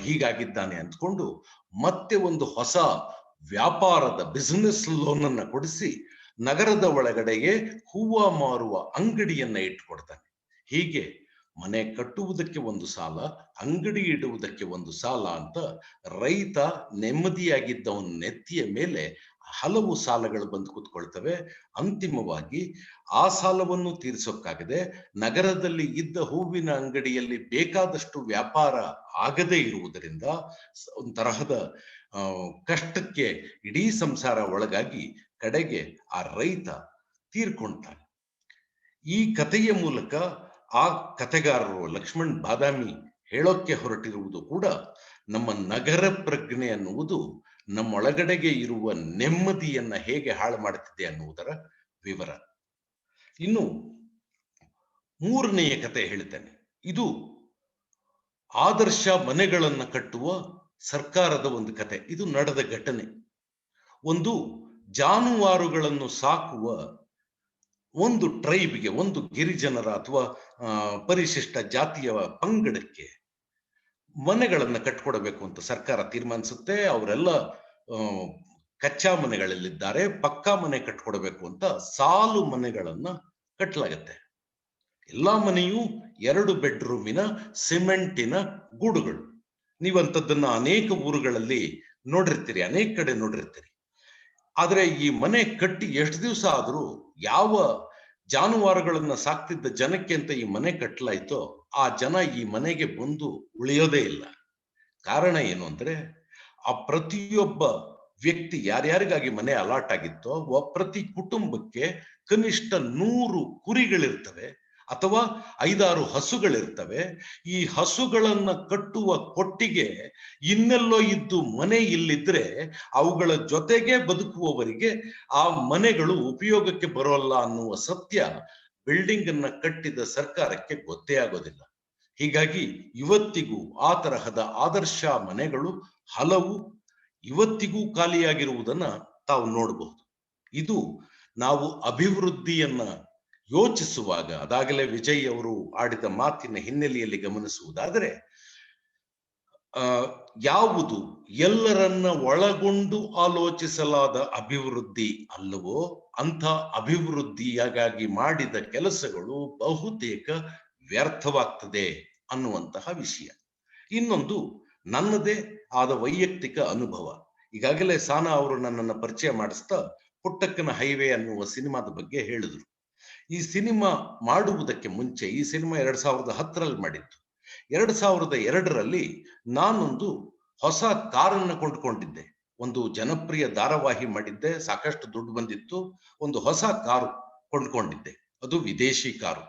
ಹೀಗಾಗಿದ್ದಾನೆ ಅಂದ್ಕೊಂಡು ಮತ್ತೆ ಒಂದು ಹೊಸ ವ್ಯಾಪಾರದ ಬಿಸಿನೆಸ್ ಲೋನ್ ಅನ್ನ ಕೊಡಿಸಿ ನಗರದ ಒಳಗಡೆಗೆ ಹೂವು ಮಾರುವ ಅಂಗಡಿಯನ್ನ ಇಟ್ಕೊಡ್ತಾನೆ. ಹೀಗೆ ಮನೆ ಕಟ್ಟುವುದಕ್ಕೆ ಒಂದು ಸಾಲ, ಅಂಗಡಿ ಇಡುವುದಕ್ಕೆ ಒಂದು ಸಾಲ ಅಂತ ರೈತ ನೆಮ್ಮದಿಯಾಗಿದ್ದವನ ನೆತ್ತಿಯ ಮೇಲೆ ಹಲವು ಸಾಲಗಳು ಬಂದು ಕೂತ್ಕೊಳ್ತವೆ. ಅಂತಿಮವಾಗಿ ಆ ಸಾಲವನ್ನು ತೀರಿಸೋಕ್ಕಾಗದೆ ನಗರದಲ್ಲಿ ಇದ್ದ ಹೂವಿನ ಅಂಗಡಿಯಲ್ಲಿ ಬೇಕಾದಷ್ಟು ವ್ಯಾಪಾರ ಆಗದೇ ಇರುವುದರಿಂದ ಒಂದು ತರಹದ ಕಷ್ಟಕ್ಕೆ ಇಡೀ ಸಂಸಾರ ಒಳಗಾಗಿ ಕಡೆಗೆ ಆ ರೈತ ತೀರ್ಕೊಳ್ತಾನೆ. ಈ ಕಥೆಯ ಮೂಲಕ ಆ ಕಥೆಗಾರರು ಲಕ್ಷ್ಮಣ್ ಬಾದಾಮಿ ಹೇಳೋಕ್ಕೆ ಹೊರಟಿರುವುದು ಕೂಡ ನಮ್ಮ ನಗರ ಪ್ರಜ್ಞೆ ಅನ್ನುವುದು ನಮ್ಮೊಳಗಡೆಗೆ ಇರುವ ನೆಮ್ಮದಿಯನ್ನ ಹೇಗೆ ಹಾಳು ಮಾಡುತ್ತಿದೆ ಅನ್ನುವುದರ ವಿವರ. ಇನ್ನು ಮೂರನೆಯ ಕತೆ ಹೇಳ್ತೇನೆ. ಇದು ಆದರ್ಶ ಮನೆಗಳನ್ನ ಕಟ್ಟುವ ಸರ್ಕಾರದ ಒಂದು ಕತೆ. ಇದು ನಡೆದ ಘಟನೆ. ಒಂದು ಜಾನುವಾರುಗಳನ್ನು ಸಾಕುವ ಒಂದು ಟ್ರೈಬ್ಗೆ, ಒಂದು ಗಿರಿಜನರ ಅಥವಾ ಪರಿಶಿಷ್ಟ ಜಾತಿಯ ಪಂಗಡಕ್ಕೆ ಮನೆಗಳನ್ನ ಕಟ್ಕೊಡ್ಬೇಕು ಅಂತ ಸರ್ಕಾರ ತೀರ್ಮಾನಿಸುತ್ತೆ. ಅವರೆಲ್ಲ ಕಚ್ಚಾ ಮನೆಗಳಲ್ಲಿದ್ದಾರೆ, ಪಕ್ಕಾ ಮನೆ ಕಟ್ಕೊಡ್ಬೇಕು ಅಂತ ಸಾಲು ಮನೆಗಳನ್ನ ಕಟ್ಟಲಾಗತ್ತೆ. ಎಲ್ಲಾ ಮನೆಯೂ 2 ಬೆಡ್ರೂಮಿನ ಸಿಮೆಂಟಿನ ಗೂಡುಗಳು. ನೀವಂತದ್ದನ್ನ ಅನೇಕ ಊರುಗಳಲ್ಲಿ ನೋಡಿರ್ತೀರಿ, ಅನೇಕ ಕಡೆ ನೋಡಿರ್ತೀರಿ. ಆದ್ರೆ ಈ ಮನೆ ಕಟ್ಟಿ ಎಷ್ಟು ದಿವಸ ಆದ್ರೂ ಯಾವ ಜಾನುವಾರುಗಳನ್ನ ಸಾಕ್ತಿದ್ದ ಜನಕ್ಕೆ ಅಂತ ಈ ಮನೆ ಕಟ್ಟಲಾಯ್ತೋ ಆ ಜನ ಈ ಮನೆಗೆ ಬಂದು ಉಳಿಯೋದೇ ಇಲ್ಲ. ಕಾರಣ ಏನು ಅಂದ್ರೆ, ಆ ಪ್ರತಿಯೊಬ್ಬ ವ್ಯಕ್ತಿ ಯಾರ್ಯಾರಿಗಾಗಿ ಮನೆ ಅಲಾಟ್ ಆಗಿತ್ತೋ ಪ್ರತಿ ಕುಟುಂಬಕ್ಕೆ ಕನಿಷ್ಠ 100 ಕುರಿಗಳಿರ್ತವೆ ಅಥವಾ 5-6 ಹಸುಗಳಿರ್ತವೆ. ಈ ಹಸುಗಳನ್ನ ಕಟ್ಟುವ ಕೊಟ್ಟಿಗೆ ಇನ್ನೆಲ್ಲೋ ಇದ್ದು ಮನೆ ಇಲ್ಲಿದ್ರೆ ಅವುಗಳ ಜೊತೆಗೆ ಬದುಕುವವರಿಗೆ ಆ ಮನೆಗಳು ಉಪಯೋಗಕ್ಕೆ ಬರೋಲ್ಲ ಅನ್ನುವ ಸತ್ಯ ಬಿಲ್ಡಿಂಗ್ ಅನ್ನ ಕಟ್ಟಿದ ಸರ್ಕಾರಕ್ಕೆ ಗೊತ್ತೇ ಆಗೋದಿಲ್ಲ. ಹೀಗಾಗಿ ಇವತ್ತಿಗೂ ಆ ತರಹದ ಆದರ್ಶ ಮನೆಗಳು ಹಲವು ಇವತ್ತಿಗೂ ಖಾಲಿಯಾಗಿರುವುದನ್ನ ತಾವು ನೋಡಬಹುದು. ಇದು ನಾವು ಅಭಿವೃದ್ಧಿಯನ್ನ ಯೋಚಿಸುವಾಗ, ಅದಾಗಲೇ ವಿಜಯ್ ಅವರು ಆಡಿದ ಮಾತಿನ ಹಿನ್ನೆಲೆಯಲ್ಲಿ ಗಮನಿಸುವುದಾದರೆ, ಯಾವುದು ಎಲ್ಲರನ್ನ ಒಳಗೊಂಡು ಆಲೋಚಿಸಲಾದ ಅಭಿವೃದ್ಧಿ ಅಲ್ಲವೋ ಅಂಥ ಅಭಿವೃದ್ಧಿಯಾಗಿ ಮಾಡಿದ ಕೆಲಸಗಳು ಬಹುತೇಕ ವ್ಯರ್ಥವಾಗ್ತದೆ ಅನ್ನುವಂತಹ ವಿಷಯ. ಇನ್ನೊಂದು ನನ್ನದೇ ಆದ ವೈಯಕ್ತಿಕ ಅನುಭವ. ಈಗಾಗಲೇ ಸಾನಾ ಅವರು ನನ್ನನ್ನು ಪರಿಚಯ ಮಾಡಿಸ್ತಾ ಪುಟ್ಟಕ್ಕನ ಹೈವೇ ಅನ್ನುವ ಸಿನಿಮಾದ ಬಗ್ಗೆ ಹೇಳಿದ್ರು. ಈ ಸಿನಿಮಾ ಮಾಡುವುದಕ್ಕೆ ಮುಂಚೆ, ಈ ಸಿನಿಮಾ 2010ರಲ್ಲಿ ಮಾಡಿದ್ದು. 2002ರಲ್ಲಿ ನಾನೊಂದು ಹೊಸ ಕಾರನ್ನು ಕೊಂಡ್ಕೊಂಡಿದ್ದೆ. ಒಂದು ಜನಪ್ರಿಯ ಧಾರಾವಾಹಿ ಮಾಡಿದ್ದೆ, ಸಾಕಷ್ಟು ದುಡ್ಡು ಬಂದಿತ್ತು. ಒಂದು ಹೊಸ ಕಾರು ಕೊಂಡ್ಕೊಂಡಿದ್ದೆ, ಅದು ವಿದೇಶಿ ಕಾರು.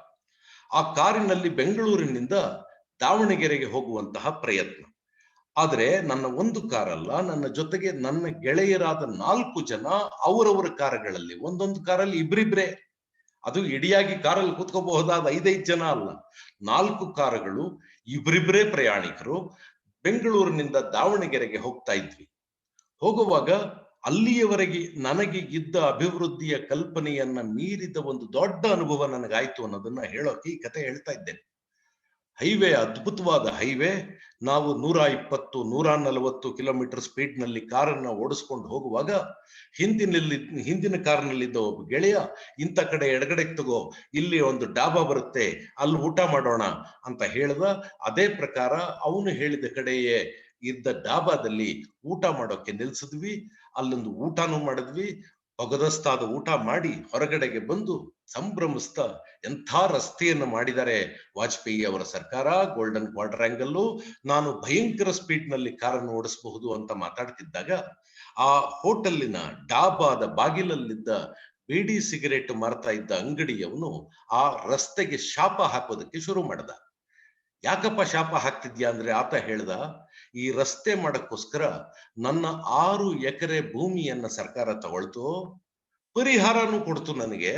ಆ ಕಾರಿನಲ್ಲಿ ಬೆಂಗಳೂರಿನಿಂದ ದಾವಣಗೆರೆಗೆ ಹೋಗುವಂತಹ ಪ್ರಯತ್ನ. ಆದ್ರೆ ನನ್ನ ಒಂದು ಕಾರಲ್ಲ, ನನ್ನ ಜೊತೆಗೆ ನನ್ನ ಗೆಳೆಯರಾದ 4 ಜನ ಅವರವರ ಕಾರುಗಳಲ್ಲಿ, ಒಂದೊಂದು ಕಾರಲ್ಲಿ ಇಬ್ರಿಬ್ರೆ, ಅದು ಇಡಿಯಾಗಿ ಕಾರಲ್ಲಿ ಕೂತ್ಕೋಬಹುದಾದ 5-5 ಜನ ಅಲ್ಲ, 4 ಕಾರುಗಳು, ಇಬ್ರಿಬ್ರೇ ಪ್ರಯಾಣಿಕರು ಬೆಂಗಳೂರಿನಿಂದ ದಾವಣಗೆರೆಗೆ ಹೋಗ್ತಾ ಇದ್ವಿ. ಹೋಗುವಾಗ ಅಲ್ಲಿಯವರೆಗೆ ನನಗೆ ಇದ್ದ ಅಭಿವೃದ್ಧಿಯ ಕಲ್ಪನೆಯನ್ನ ಮೀರಿದ ಒಂದು ದೊಡ್ಡ ಅನುಭವ ನನಗಾಯ್ತು ಅನ್ನೋದನ್ನ ಹೇಳೋಕೆ ಈ ಕತೆ ಹೇಳ್ತಾ ಇದ್ದೇನೆ. ಹೈವೇ ಅದ್ಭುತವಾದ ಹೈವೇ. ನಾವು 120-140 ಕಿಲೋಮೀಟರ್ ಸ್ಪೀಡ್ ನಲ್ಲಿ ಕಾರನ್ನ ಓಡಿಸ್ಕೊಂಡು ಹೋಗುವಾಗ ಹಿಂದಿನ ಕಾರ್ನಲ್ಲಿದ್ದ ಒಬ್ಬ ಗೆಳೆಯ, ಇಂಥ ಕಡೆ ಎಡಗಡೆಗೆ ತಗೋ, ಇಲ್ಲಿ ಒಂದು ಡಾಬಾ ಬರುತ್ತೆ, ಅಲ್ಲಿ ಊಟ ಮಾಡೋಣ ಅಂತ ಹೇಳ್ದ. ಅದೇ ಪ್ರಕಾರ ಅವನು ಹೇಳಿದ ಕಡೆಯೇ ಇದ್ದ ಡಾಬಾದಲ್ಲಿ ಊಟ ಮಾಡೋಕೆ ನಿಲ್ಸಿದ್ವಿ. ಅಲ್ಲೊಂದು ಊಟನೂ ಮಾಡಿದ್ವಿ. ಒಗದಸ್ತಾದ ಊಟ ಮಾಡಿ ಹೊರಗಡೆಗೆ ಬಂದು ಸಂಭ್ರಮಿಸ್ತಾ, ಎಂಥ ರಸ್ತೆಯನ್ನು ಮಾಡಿದ್ದಾರೆ ವಾಜಪೇಯಿ ಅವರ ಸರ್ಕಾರ, ಗೋಲ್ಡನ್ ಕ್ವಾಡ್ರಾಂಗಲ್ಲು, ನಾನು ಭಯಂಕರ ಸ್ಪೀಡ್ ನಲ್ಲಿ ಕಾರನ್ನು ಓಡಿಸಬಹುದು ಅಂತ ಮಾತಾಡ್ತಿದ್ದಾಗ ಆ ಹೋಟೆಲಿನ ಡಾಬಾದ ಬಾಗಿಲಲ್ಲಿದ್ದ ಬೀಡಿ ಸಿಗರೇಟ್ ಮಾರ್ತಾ ಇದ್ದ ಅಂಗಡಿಯವನು ಆ ರಸ್ತೆಗೆ ಶಾಪ ಹಾಕೋದಕ್ಕೆ ಶುರು ಮಾಡ್ದ. ಯಾಕಪ್ಪ ಶಾಪ ಹಾಕ್ತಿದ್ಯಾ ಅಂದ್ರೆ, ಆತ ಹೇಳ್ದ, ಈ ರಸ್ತೆ ಮಾಡಕ್ಕೋಸ್ಕರ ನನ್ನ 6 ಎಕರೆ ಭೂಮಿಯನ್ನ ಸರ್ಕಾರ ತಗೊಳ್ತು, ಪರಿಹಾರನೂ ಕೊಡ್ತು ನನಗೆ.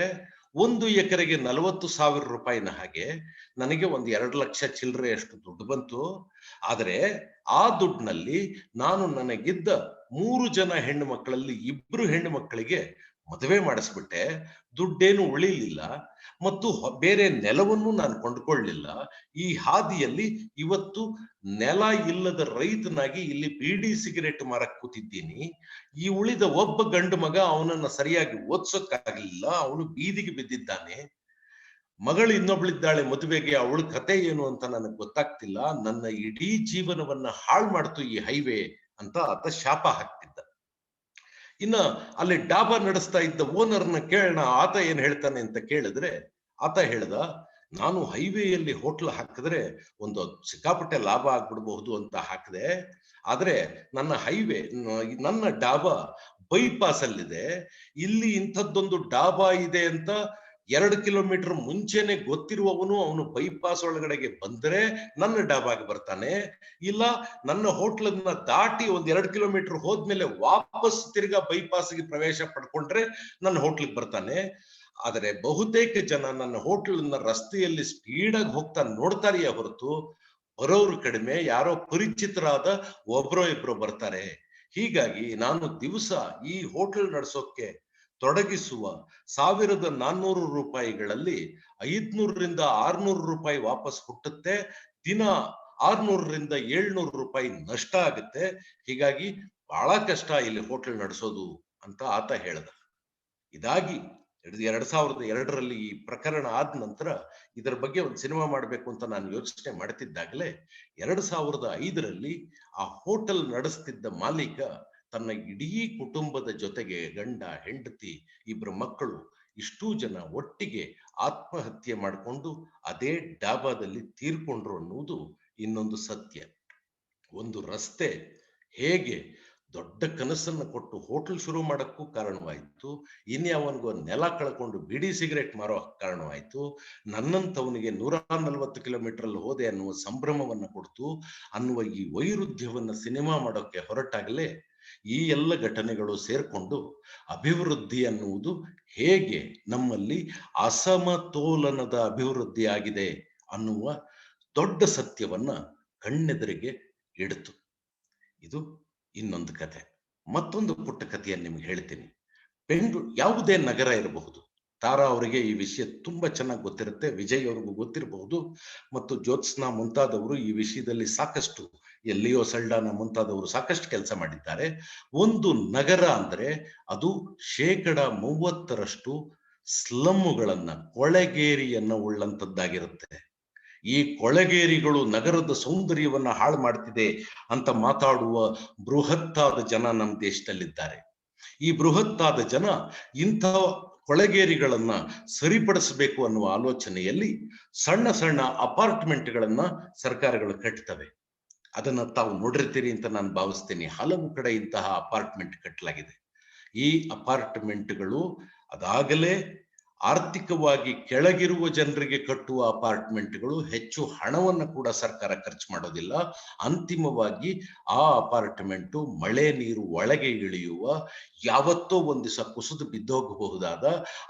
1 ಎಕರೆಗೆ 40,000 ರೂಪಾಯಿನ ಹಾಗೆ ನನಗೆ ಒಂದು 2 ಲಕ್ಷ ಚಿಲ್ಲರೆಯಷ್ಟು ದುಡ್ಡು ಬಂತು. ಆದರೆ ಆ ದುಡ್ಡಿನಲ್ಲಿ ನಾನು ನನಗಿದ್ದ 3 ಜನ ಹೆಣ್ಣು ಮಕ್ಕಳಲ್ಲಿ 2 ಹೆಣ್ಣು ಮಕ್ಕಳಿಗೆ ಮದುವೆ ಮಾಡಿಸ್ಬಿಟ್ಟೆ. ದುಡ್ಡೇನು ಉಳಿಲಿಲ್ಲ ಮತ್ತು ಬೇರೆ ನೆಲವನ್ನು ನಾನು ಕೊಂಡ್ಕೊಳ್ಳಿಲ್ಲ. ಈ ಹಾದಿಯಲ್ಲಿ ಇವತ್ತು ನೆಲ ಇಲ್ಲದ ರೈತನಾಗಿ ಇಲ್ಲಿ ಬೀಡಿ ಸಿಗರೇಟ್ ಮಾರಕ್ ಕೂತಿದ್ದೀನಿ. ಈ ಉಳಿದ ಒಬ್ಬ ಗಂಡು ಮಗ, ಅವನನ್ನ ಸರಿಯಾಗಿ ಓದ್ಸೋಕ್ಕಾಗಲಿಲ್ಲ, ಅವನು ಬೀದಿಗೆ ಬಿದ್ದಿದ್ದಾನೆ. ಮಗಳು ಇನ್ನೊಬ್ಳಿದ್ದಾಳೆ ಮದುವೆಗೆ, ಅವಳ ಕತೆ ಏನು ಅಂತ ನನಗೆ ಗೊತ್ತಾಗ್ತಿಲ್ಲ. ನನ್ನ ಇಡೀ ಜೀವನವನ್ನ ಹಾಳು ಮಾಡ್ತು ಈ ಹೈವೇ ಅಂತ ಆತ ಶಾಪ ಹಾಕ್ತಿದ್ದ. ಇನ್ನ ಅಲ್ಲಿ ಡಾಬಾ ನಡೆಸ್ತಾ ಇದ್ದ ಓನರ್ನ ಕೇಳೋಣ, ಆತ ಏನ್ ಹೇಳ್ತಾನೆ ಅಂತ ಕೇಳಿದ್ರೆ, ಆತ ಹೇಳ್ದ, ನಾನು ಹೈವೇಯಲ್ಲಿ ಹೋಟ್ಲ್ ಹಾಕಿದ್ರೆ ಒಂದು ಸಿಕ್ಕಾಪಟ್ಟೆ ಲಾಭ ಆಗ್ಬಿಡ್ಬಹುದು ಅಂತ ಹಾಕಿದೆ. ಆದ್ರೆ ನನ್ನ ಡಾಬಾ ಬೈಪಾಸ್ ಅಲ್ಲಿದೆ. ಇಲ್ಲಿ ಇಂಥದ್ದೊಂದು ಡಾಬಾ ಇದೆ ಅಂತ 2 ಕಿಲೋಮೀಟರ್ ಮುಂಚೆನೆ ಗೊತ್ತಿರುವವನು ಅವನು ಬೈಪಾಸ್ ಒಳಗಡೆಗೆ ಬಂದ್ರೆ ನನ್ನ ಡಾಬಾಗೆ ಬರ್ತಾನೆ, ಇಲ್ಲ ನನ್ನ ಹೋಟ್ಲನ್ನ ದಾಟಿ 1-2 ಕಿಲೋಮೀಟರ್ ಹೋದ್ಮೇಲೆ ವಾಪಸ್ ತಿರ್ಗಾ ಬೈಪಾಸ್ಗೆ ಪ್ರವೇಶ ಪಡ್ಕೊಂಡ್ರೆ ನನ್ನ ಹೋಟ್ಲಿಗೆ ಬರ್ತಾನೆ. ಆದರೆ ಬಹುತೇಕ ಜನ ನನ್ನ ಹೋಟ್ಲನ್ನ ರಸ್ತೆಯಲ್ಲಿ ಸ್ಪೀಡಾಗಿ ಹೋಗ್ತಾ ನೋಡ್ತಾರೆಯೇ ಹೊರತು ಬರೋರು ಕಡಿಮೆ, ಯಾರೋ ಪರಿಚಿತರಾದ ಒಬ್ರೋ ಇಬ್ರು ಬರ್ತಾರೆ. ಹೀಗಾಗಿ ನಾನು ದಿವಸ ಈ ಹೋಟೆಲ್ ನಡೆಸೋಕೆ ತೊಡಗಿಸುವ 1400 ರೂಪಾಯಿಗಳಲ್ಲಿ 500ರಿಂದ 600 ರೂಪಾಯಿ ವಾಪಸ್ ಹುಟ್ಟುತ್ತೆ. ದಿನ 600ರಿಂದ 700 ರೂಪಾಯಿ ನಷ್ಟ ಆಗುತ್ತೆ. ಹೀಗಾಗಿ ಬಹಳ ಕಷ್ಟ ಇಲ್ಲಿ ಹೋಟೆಲ್ ನಡೆಸೋದು ಅಂತ ಆತ ಹೇಳ್ದ. ಇದಾಗಿ 2002ರಲ್ಲಿ ಈ ಪ್ರಕರಣ ಆದ ನಂತರ ಇದರ ಬಗ್ಗೆ ಒಂದು ಸಿನಿಮಾ ಮಾಡಬೇಕು ಅಂತ ನಾನು ಯೋಚನೆ ಮಾಡ್ತಿದ್ದಾಗಲೇ 2005ರಲ್ಲಿ ಆ ಹೋಟೆಲ್ ನಡೆಸ್ತಿದ್ದ ಮಾಲೀಕ ತನ್ನ ಇಡೀ ಕುಟುಂಬದ ಜೊತೆಗೆ ಗಂಡ, ಹೆಂಡತಿ, 2 ಮಕ್ಕಳು, ಇಷ್ಟೂ ಜನ ಒಟ್ಟಿಗೆ ಆತ್ಮಹತ್ಯೆ ಮಾಡಿಕೊಂಡು ಅದೇ ಡಾಬಾದಲ್ಲಿ ತೀರ್ಕೊಂಡ್ರು ಅನ್ನುವುದು ಇನ್ನೊಂದು ಸತ್ಯ. ಒಂದು ರಸ್ತೆ ಹೇಗೆ ದೊಡ್ಡ ಕನಸನ್ನು ಕೊಟ್ಟು ಹೋಟೆಲ್ ಶುರು ಮಾಡಕ್ಕೂ ಕಾರಣವಾಯಿತು, ಇನ್ಯಾವನಿಗೂ ನೆಲ ಕಳ್ಕೊಂಡು ಬಿಡಿ ಸಿಗರೇಟ್ ಮಾರೋ ಕಾರಣವಾಯಿತು, ನನ್ನಂಥವನಿಗೆ 140 ಕಿಲೋಮೀಟರ್ ಅಲ್ಲಿ ಹೋದೆ ಅನ್ನುವ ಸಂಭ್ರಮವನ್ನ ಕೊಡ್ತು ಅನ್ನುವ ಈ ವೈರುಧ್ಯವನ್ನ ಸಿನಿಮಾ ಮಾಡೋಕೆ ಹೊರಟಾಗಲೇ ಈ ಎಲ್ಲ ಘಟನೆಗಳು ಸೇರ್ಕೊಂಡು ಅಭಿವೃದ್ಧಿ ಅನ್ನುವುದು ಹೇಗೆ ನಮ್ಮಲ್ಲಿ ಅಸಮತೋಲನದ ಅಭಿವೃದ್ಧಿ ಆಗಿದೆ ಅನ್ನುವ ದೊಡ್ಡ ಸತ್ಯವನ್ನ ಕಣ್ಣೆದುರಿಗೆ ಇಡ್ತು. ಇದು ಇನ್ನೊಂದು ಕಥೆ. ಮತ್ತೊಂದು ಪುಟ್ಟ ಕಥೆಯನ್ನು ನಿಮ್ಗೆ ಹೇಳ್ತೀನಿ. ಬೆಂಗಳೂರು ಯಾವುದೇ ನಗರ ಇರಬಹುದು, ತಾರಾ ಅವರಿಗೆ ಈ ವಿಷಯ ತುಂಬಾ ಚೆನ್ನಾಗಿ ಗೊತ್ತಿರುತ್ತೆ, ವಿಜಯ್ ಅವ್ರಿಗೂ ಗೊತ್ತಿರಬಹುದು, ಮತ್ತು ಜ್ಯೋತ್ಸ್ನಾ ಮುಂತಾದವರು ಈ ವಿಷಯದಲ್ಲಿ ಸಾಕಷ್ಟು, ಎಲ್ಲಿಯೋ ಸಲ್ಡಾನ ಮುಂತಾದವರು ಸಾಕಷ್ಟು ಕೆಲಸ ಮಾಡಿದ್ದಾರೆ. ಒಂದು ನಗರ ಅಂದ್ರೆ ಅದು 30% ಸ್ಲಮ್ಮುಗಳನ್ನ, ಕೊಳೆಗೇರಿಯನ್ನ ಉಳ್ಳಂತದ್ದಾಗಿರುತ್ತೆ. ಈ ಕೊಳೆಗೇರಿಗಳು ನಗರದ ಸೌಂದರ್ಯವನ್ನ ಹಾಳು ಮಾಡ್ತಿದೆ ಅಂತ ಮಾತಾಡುವ ಬೃಹತ್ತಾದ ಜನ ನಮ್ಮ ದೇಶದಲ್ಲಿದ್ದಾರೆ. ಈ ಬೃಹತ್ತಾದ ಜನ ಇಂಥ ಕೊಳೆಗೇರಿಗಳನ್ನ ಸರಿಪಡಿಸಬೇಕು ಅನ್ನುವ ಆಲೋಚನೆಯಲ್ಲಿ ಸಣ್ಣ ಸಣ್ಣ ಅಪಾರ್ಟ್ಮೆಂಟ್ಗಳನ್ನ ಸರ್ಕಾರಗಳು ಕಟ್ತವೆ. ಅದನ್ನ ತಾವು ನೋಡಿರ್ತೀರಿ ಅಂತ ನಾನು ಭಾವಿಸ್ತೀನಿ. ಹಲವು ಕಡೆ ಇಂತಹ ಅಪಾರ್ಟ್ಮೆಂಟ್ ಕಟ್ಟಲಾಗಿದೆ. ಈ ಅಪಾರ್ಟ್ಮೆಂಟ್ಗಳು ಅದಾಗಲೇ ಆರ್ಥಿಕವಾಗಿ ಕೆಳಗಿರುವ ಜನರಿಗೆ ಕಟ್ಟುವ ಅಪಾರ್ಟ್ಮೆಂಟ್ಗಳು, ಹೆಚ್ಚು ಹಣವನ್ನು ಕೂಡ ಸರ್ಕಾರ ಖರ್ಚು ಮಾಡೋದಿಲ್ಲ. ಅಂತಿಮವಾಗಿ ಆ ಅಪಾರ್ಟ್ಮೆಂಟು ಮಳೆ ನೀರು ಒಳಗೆ ಇಳಿಯುವ, ಯಾವತ್ತೋ ಒಂದ್ ದಿವಸ ಕುಸಿದು ಬಿದ್ದೋಗಬಹುದಾದ,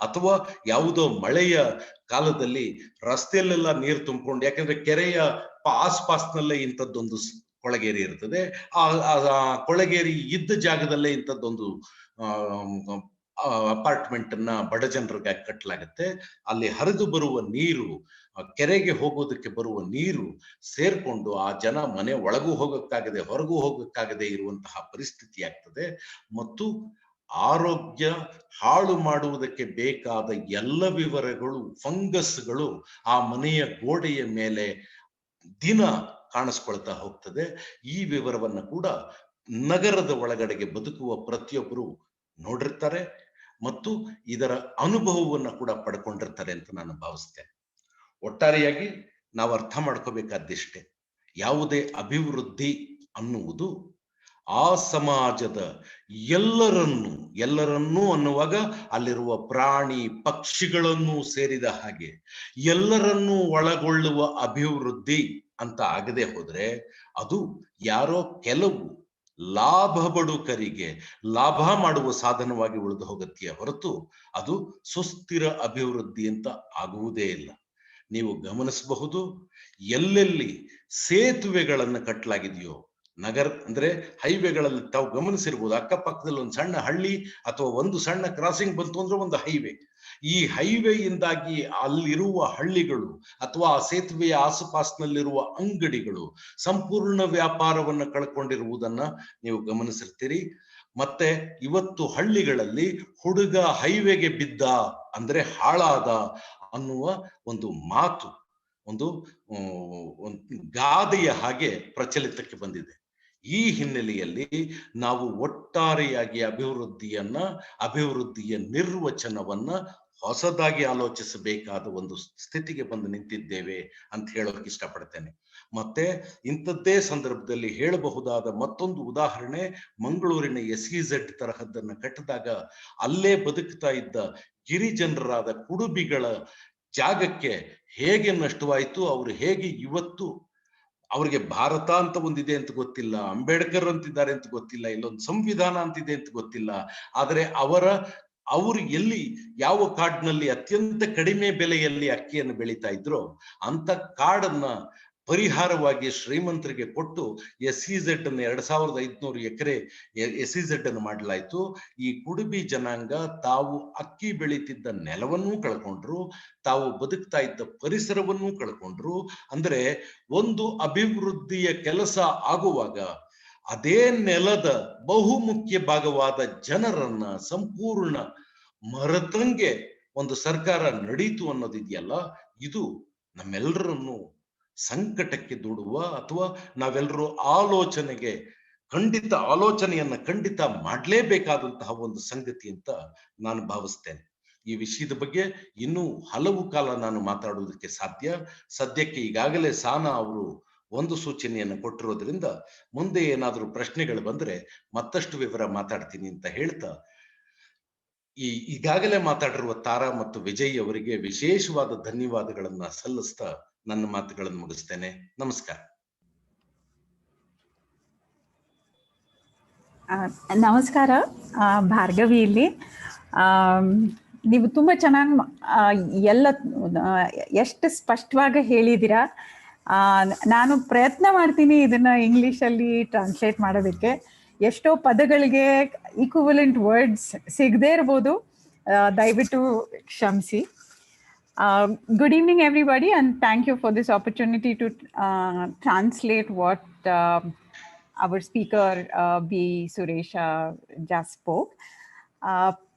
ಅಥವಾ ಯಾವುದೋ ಮಳೆಯ ಕಾಲದಲ್ಲಿ ರಸ್ತೆಯಲ್ಲೆಲ್ಲ ನೀರು ತುಂಬಿಕೊಂಡು, ಯಾಕಂದ್ರೆ ಕೆರೆಯ ಆಸ್ಪಾಸ್ನಲ್ಲೇ ಇಂಥದ್ದೊಂದು ಕೊಳಗೇರಿ ಇರ್ತದೆ, ಆ ಕೊಳಗೇರಿ ಇದ್ದ ಜಾಗದಲ್ಲೇ ಇಂಥದ್ದೊಂದು ಅಪಾರ್ಟ್ಮೆಂಟ್ ಅನ್ನ ಬಡ ಜನರಿಗೆ ಕಟ್ಟಲಾಗುತ್ತೆ. ಅಲ್ಲಿ ಹರಿದು ಬರುವ ನೀರು, ಕೆರೆಗೆ ಹೋಗೋದಕ್ಕೆ ಬರುವ ನೀರು ಸೇರ್ಕೊಂಡು ಆ ಜನ ಮನೆ ಒಳಗೂ ಹೋಗಕ್ಕಾಗದೆ ಹೊರಗೂ ಹೋಗಕ್ಕಾಗದೆ ಇರುವಂತಹ ಪರಿಸ್ಥಿತಿ ಆಗ್ತದೆ. ಮತ್ತು ಆರೋಗ್ಯ ಹಾಳು ಮಾಡುವುದಕ್ಕೆ ಬೇಕಾದ ಎಲ್ಲ ವಿವರಗಳು, ಫಂಗಸ್ಗಳು ಆ ಮನೆಯ ಗೋಡೆಯ ಮೇಲೆ ದಿನ ಕಾಣಿಸ್ಕೊಳ್ತಾ ಹೋಗ್ತದೆ. ಈ ವಿವರವನ್ನ ಕೂಡ ನಗರದ ಒಳಗಡೆಗೆ ಬದುಕುವ ಪ್ರತಿಯೊಬ್ಬರು ನೋಡಿರ್ತಾರೆ ಮತ್ತು ಇದರ ಅನುಭವವನ್ನ ಕೂಡ ಪಡ್ಕೊಂಡಿರ್ತಾರೆ ಅಂತ ನಾನು ಭಾವಿಸ್ತೇನೆ. ಒಟ್ಟಾರೆಯಾಗಿ ನಾವು ಅರ್ಥ ಮಾಡ್ಕೋಬೇಕಾದಿಷ್ಟೇ, ಯಾವುದೇ ಅಭಿವೃದ್ಧಿ ಅನ್ನುವುದು ಆ ಸಮಾಜದ ಎಲ್ಲರನ್ನೂ ಅನ್ನುವಾಗ ಅಲ್ಲಿರುವ ಪ್ರಾಣಿ ಪಕ್ಷಿಗಳನ್ನು ಸೇರಿದ ಹಾಗೆ ಎಲ್ಲರನ್ನೂ ಒಳಗೊಳ್ಳುವ ಅಭಿವೃದ್ಧಿ ಅಂತ ಆಗದೆ ಹೋದ್ರೆ ಅದು ಯಾರೋ ಕೆಲವು ಲಾಭ ಬಡುಕರಿಗೆ ಲಾಭ ಮಾಡುವ ಸಾಧನವಾಗಿ ಉಳಿದು ಹೋಗತ್ತೆಯೇ ಹೊರತು ಅದು ಸುಸ್ಥಿರ ಅಭಿವೃದ್ಧಿ ಅಂತ ಆಗುವುದೇ ಇಲ್ಲ. ನೀವು ಗಮನಿಸಬಹುದು, ಎಲ್ಲೆಲ್ಲಿ ಸೇತುವೆಗಳನ್ನು ಕಟ್ಟಲಾಗಿದೆಯೋ, ನಗರ ಅಂದ್ರೆ ಹೈವೇಗಳಲ್ಲಿ ತಾವು ಗಮನಿಸಿರ್ಬೋದು, ಅಕ್ಕಪಕ್ಕದಲ್ಲಿ ಒಂದು ಸಣ್ಣ ಹಳ್ಳಿ ಅಥವಾ ಒಂದು ಸಣ್ಣ ಕ್ರಾಸಿಂಗ್ ಬಂತು ಅಂದ್ರೆ ಒಂದು ಹೈವೇ. ಈ ಹೈವೇಯಿಂದಾಗಿ ಅಲ್ಲಿರುವ ಹಳ್ಳಿಗಳು ಅಥವಾ ಆ ಸೇತುವೆಯ ಆಸುಪಾಸಿನಲ್ಲಿರುವ ಅಂಗಡಿಗಳು ಸಂಪೂರ್ಣ ವ್ಯಾಪಾರವನ್ನು ಕಳ್ಕೊಂಡಿರುವುದನ್ನ ನೀವು ಗಮನಿಸಿರ್ತೀರಿ. ಮತ್ತೆ ಇವತ್ತು ಹಳ್ಳಿಗಳಲ್ಲಿ ಹುಡುಗ ಹೈವೇಗೆ ಬಿದ್ದ ಅಂದ್ರೆ ಹಾಳಾದ ಅನ್ನುವ ಒಂದು ಮಾತು, ಒಂದು ಗಾದೆಯ ಹಾಗೆ ಪ್ರಚಲಿತಕ್ಕೆ ಬಂದಿದೆ. ಈ ಹಿನ್ನೆಲೆಯಲ್ಲಿ ನಾವು ಒಟ್ಟಾರೆಯಾಗಿ ಅಭಿವೃದ್ಧಿಯ ನಿರ್ವಚನವನ್ನ ಹೊಸದಾಗಿ ಆಲೋಚಿಸಬೇಕಾದ ಒಂದು ಸ್ಥಿತಿಗೆ ಬಂದು ನಿಂತಿದ್ದೇವೆ ಅಂತ ಹೇಳೋಕೆ ಇಷ್ಟಪಡ್ತೇನೆ. ಮತ್ತೆ ಇಂಥದ್ದೇ ಸಂದರ್ಭದಲ್ಲಿ ಹೇಳಬಹುದಾದ ಮತ್ತೊಂದು ಉದಾಹರಣೆ, ಮಂಗಳೂರಿನ SEZ ತರಹದ್ದನ್ನ ಕಟ್ಟಿದಾಗ ಅಲ್ಲೇ ಬದುಕ್ತಾ ಇದ್ದ ಗಿರಿಜನರಾದ ಕುಡುಬಿಗಳ ಜಾಗಕ್ಕೆ ಹೇಗೆ ನಷ್ಟವಾಯಿತು, ಅವರು ಹೇಗೆ ಇವತ್ತು ಅವ್ರಿಗೆ ಭಾರತ ಅಂತ ಒಂದಿದೆ ಅಂತ ಗೊತ್ತಿಲ್ಲ, ಅಂಬೇಡ್ಕರ್ ಅಂತಿದ್ದಾರೆ ಅಂತ ಗೊತ್ತಿಲ್ಲ, ಇಲ್ಲೊಂದು ಸಂವಿಧಾನ ಅಂತಿದೆ ಅಂತ ಗೊತ್ತಿಲ್ಲ. ಆದರೆ ಅವರು ಎಲ್ಲಿ ಯಾವ ಕಾಡಿನಲ್ಲಿ ಅತ್ಯಂತ ಕಡಿಮೆ ಬೆಲೆಯಲ್ಲಿ ಅಕ್ಕಿಯನ್ನು ಬೆಳೀತಾ ಇದ್ರೋ ಅಂತ ಕಾಡನ್ನ ಪರಿಹಾರವಾಗಿ ಶ್ರೀಮಂತರಿಗೆ ಕೊಟ್ಟು SEZ ಅನ್ನು 2500 ಎಕರೆ SEZ ಅನ್ನು ಮಾಡಲಾಯಿತು. ಈ ಕುಡುಬಿ ಜನಾಂಗ ತಾವು ಅಕ್ಕಿ ಬೆಳೀತಿದ್ದ ನೆಲವನ್ನೂ ಕಳ್ಕೊಂಡ್ರು, ತಾವು ಬದುಕ್ತಾ ಇದ್ದ ಪರಿಸರವನ್ನೂ ಕಳ್ಕೊಂಡ್ರು. ಅಂದ್ರೆ ಒಂದು ಅಭಿವೃದ್ಧಿಯ ಕೆಲಸ ಆಗುವಾಗ ಅದೇ ನೆಲದ ಬಹುಮುಖ್ಯ ಭಾಗವಾದ ಜನರನ್ನ ಸಂಪೂರ್ಣ ಮರೆತಂಗೆ ಒಂದು ಸರ್ಕಾರ ನಡೀತು ಅನ್ನೋದಿದೆಯಲ್ಲ, ಇದು ನಮ್ಮೆಲ್ಲರನ್ನು ಸಂಕಟಕ್ಕೆ ದೂಡುವ ಅಥವಾ ನಾವೆಲ್ಲರೂ ಆಲೋಚನೆಯನ್ನ ಖಂಡಿತ ಮಾಡಲೇಬೇಕಾದಂತಹ ಒಂದು ಸಂಗತಿ ಅಂತ ನಾನು ಭಾವಿಸ್ತೇನೆ. ಈ ವಿಷಯದ ಬಗ್ಗೆ ಇನ್ನೂ ಹಲವು ಕಾಲ ನಾನು ಮಾತಾಡುವುದಕ್ಕೆ ಸಾಧ್ಯ. ಸದ್ಯಕ್ಕೆ ಈಗಾಗಲೇ ಸಾನಾ ಅವರು ಒಂದು ಸೂಚನೆಯನ್ನು ಕೊಟ್ಟಿರೋದ್ರಿಂದ ಮುಂದೆ ಏನಾದರೂ ಪ್ರಶ್ನೆಗಳು ಬಂದ್ರೆ ಮತ್ತಷ್ಟು ವಿವರ ಮಾತಾಡ್ತೀನಿ ಅಂತ ಹೇಳ್ತಾ, ಈಗಾಗಲೇ ಮಾತಾಡಿರುವ ತಾರಾ ಮತ್ತು ವಿಜಯ್ ಅವರಿಗೆ ವಿಶೇಷವಾದ ಧನ್ಯವಾದಗಳನ್ನ ಸಲ್ಲಿಸ್ತಾ ನನ್ನ ಮಾತುಗಳನ್ನು ಮುಗಿಸ್ತೇನೆ. ನಮಸ್ಕಾರ. ನಮಸ್ಕಾರ, ಭಾರ್ಗವಿ ಇಲ್ಲಿ. ನೀವು ತುಂಬ ಚೆನ್ನಾಗಿ ಎಲ್ಲ ಎಷ್ಟು ಸ್ಪಷ್ಟವಾಗಿ ಹೇಳಿದ್ದೀರಾ. ನಾನು ಪ್ರಯತ್ನ ಮಾಡ್ತೀನಿ ಇದನ್ನ ಇಂಗ್ಲೀಷಲ್ಲಿ ಟ್ರಾನ್ಸ್ಲೇಟ್ ಮಾಡೋದಕ್ಕೆ. ಎಷ್ಟೋ ಪದಗಳಿಗೆ ಈಕ್ವಿವೆಲೆಂಟ್ ವರ್ಡ್ಸ್ ಸಿಗದೇ ಇರ್ಬೋದು, ದಯವಿಟ್ಟು ಕ್ಷಮಿಸಿ. Good evening, everybody, and thank you for this opportunity to translate what our speaker, B. Suresha, just spoke.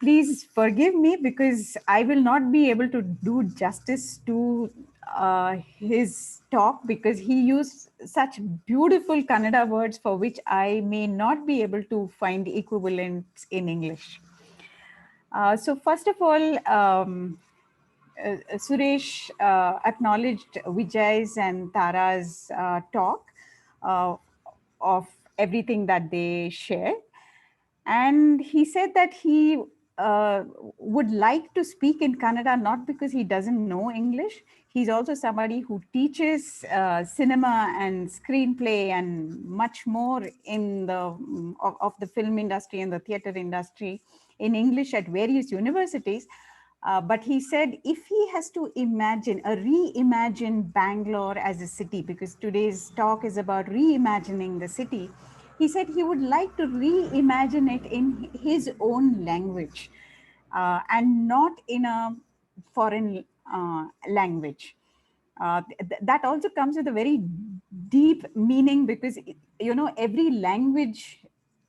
Please forgive me because I will not be able to do justice to his talk because he used such beautiful Kannada words for which I may not be able to find equivalents in English. So first of all, Suresh acknowledged Vijay's and Tara's talk of everything that they shared. And he said that he would like to speak in Kannada, not because he doesn't know English. He's also somebody who teaches cinema and screenplay and much more in of the film industry and the theater industry in English at various universities. But he said if he has to reimagine Bangalore as a city, because today's talk is about reimagining the city, he said he would like to reimagine it in his own language and not in a foreign language. That also comes with a very deep meaning because, you know, every language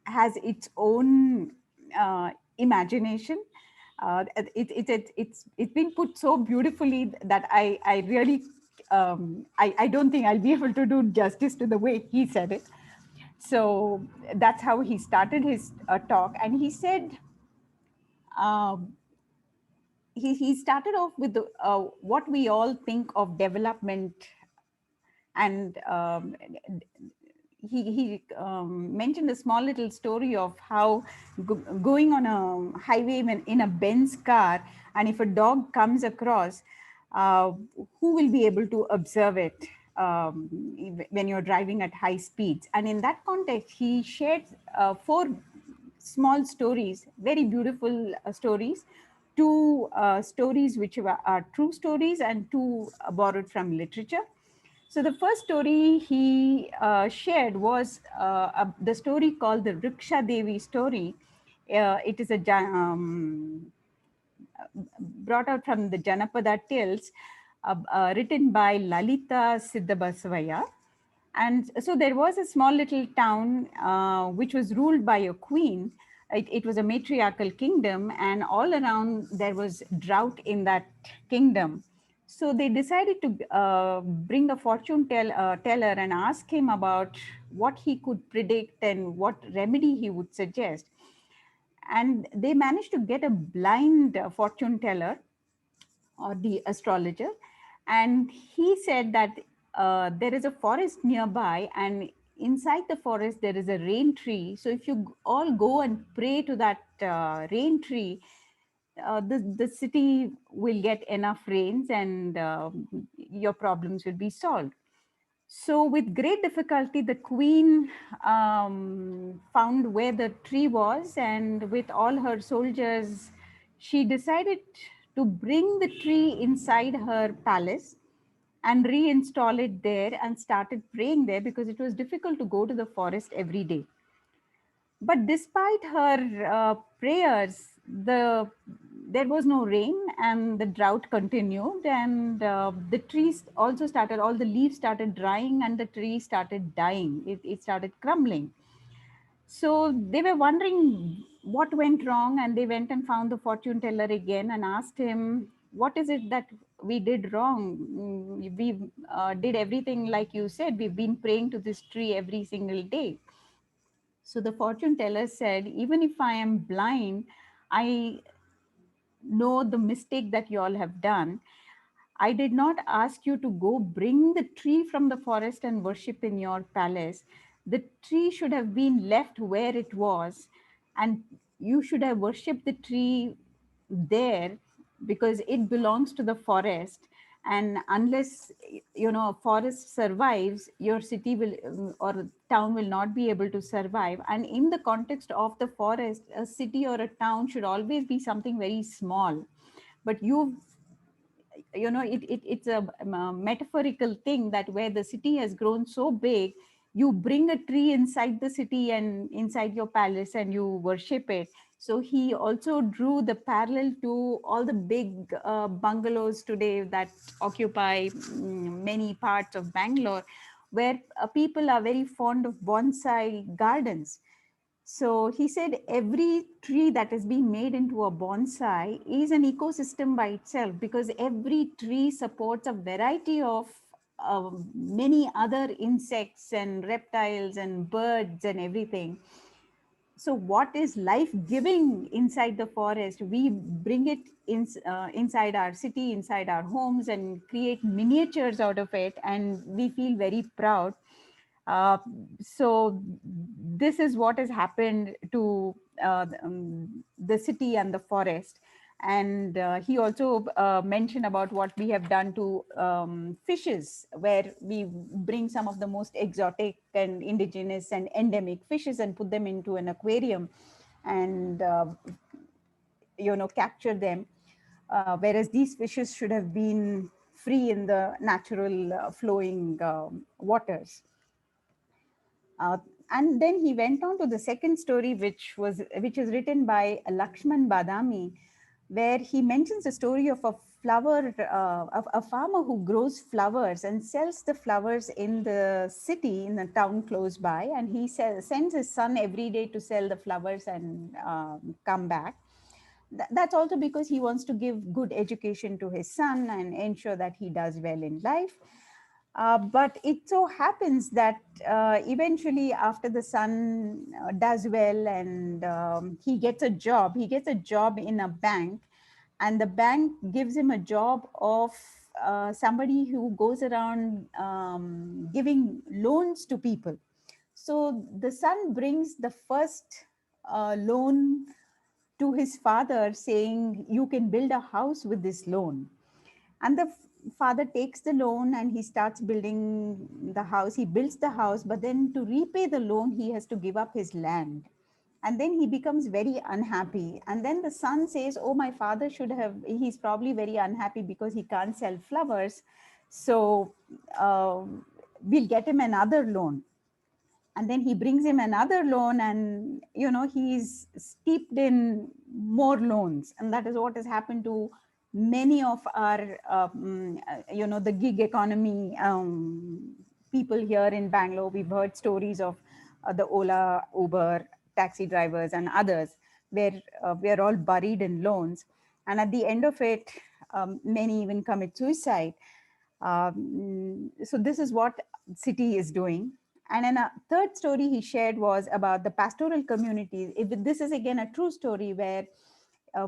has its own imagination. It's been put so beautifully that I really, I don't think I'll be able to do justice to the way he said it. So that's how he started his talk. And he said, he started off with what we all think of development. And he mentioned a small little story of how going on a highway in a Benz car, and if a dog comes across, who will be able to observe it when you're driving at high speeds? And in that context, he shared 4 small stories, very beautiful stories, 2 stories which are true stories and 2 borrowed from literature. So the first story he shared was the story called the Riksha Devi story. It is brought out from the Janapada Tales, written by Lalita Siddhabasavaya. And so there was a small little town which was ruled by a queen. It was a matriarchal kingdom, and all around there was drought in that kingdom. So they decided to bring a fortune teller and ask him about what he could predict and what remedy he would suggest. And they managed to get a blind fortune teller or the astrologer. And he said that there is a forest nearby, and inside the forest there is a rain tree. So if you all go and pray to that rain tree, the city will get enough rains and your problems will be solved. So with great difficulty, the queen found where the tree was, and with all her soldiers, she decided to bring the tree inside her palace and reinstall it there and started praying there because it was difficult to go to the forest every day. But despite her prayers, there was no rain and the drought continued, and the trees also started, all the leaves started drying and the tree started dying. It started crumbling. So they were wondering what went wrong, and they went and found the fortune teller again and asked him, what is it that we did wrong? We did everything like you said. We've been praying to this tree every single day. So the fortune teller said, even if I am blind, I know the mistake that you all have done. I did not ask you to go bring the tree from the forest and worship in your palace. The tree should have been left where it was, and you should have worshipped the tree there because it belongs to the forest. And unless a forest survives, your city will or town will not be able to survive. And in the context of the forest, a city or a town should always be something very small. But it's a metaphorical thing that where the city has grown so big, you bring a tree inside the city and inside your palace and you worship it. So he also drew the parallel to all the big bungalows today that occupy many parts of Bangalore, where people are very fond of bonsai gardens. So he said every tree that is being made into a bonsai is an ecosystem by itself, because every tree supports a variety of many other insects and reptiles and birds and everything. So what is life giving inside the forest, we bring it inside our city, inside our homes, and create miniatures out of it, and we feel very proud. uh, so this is what has happened to the city and the forest. And he also mentioned about what we have done to fishes, where we bring some of the most exotic and indigenous and endemic fishes and put them into an aquarium and capture them, whereas these fishes should have been free in the natural flowing waters. Uh, and then he went on to the second story, which is written by Lakshman Badami, where he mentions the story of a farmer who grows flowers and sells the flowers in the city, in the town close by, and he sends his son every day to sell the flowers and come back. That's also because he wants to give good education to his son and ensure that he does well in life. But it so happens that eventually, after the son does well and he gets a job in a bank, and the bank gives him a job of somebody who goes around giving loans to people. So the son brings the first loan to his father, saying, you can build a house with this loan. And the father takes the loan and he starts building the house. He builds the house, but then to repay the loan, he has to give up his land. And then he becomes very unhappy. And then the son says, oh, my father he's probably very unhappy because he can't sell flowers. So we'll get him another loan. And then he brings him another loan, and he's steeped in more loans. And that is what has happened to many of our the gig economy people here in Bangalore. We've heard stories of the Ola, Uber taxi drivers and others, where we are all buried in loans, and at the end of it many even commit suicide. So this is what city is doing. And then a third story he shared was about the pastoral communities. This is again a true story where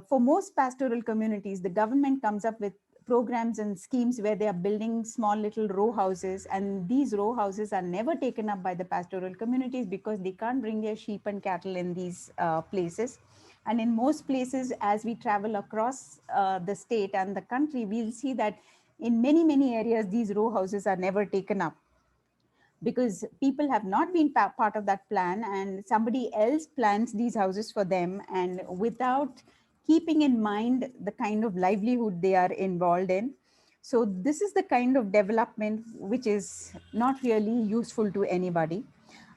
for most pastoral communities, the government comes up with programs and schemes where they are building small little row houses, and these row houses are never taken up by the pastoral communities because they can't bring their sheep and cattle in these places. And in most places, as we travel across the state and the country, we'll see that in many, many areas, these row houses are never taken up because people have not been part of that plan, and somebody else plans these houses for them, and without keeping in mind the kind of livelihood they are involved in. So this is the kind of development which is not really useful to anybody.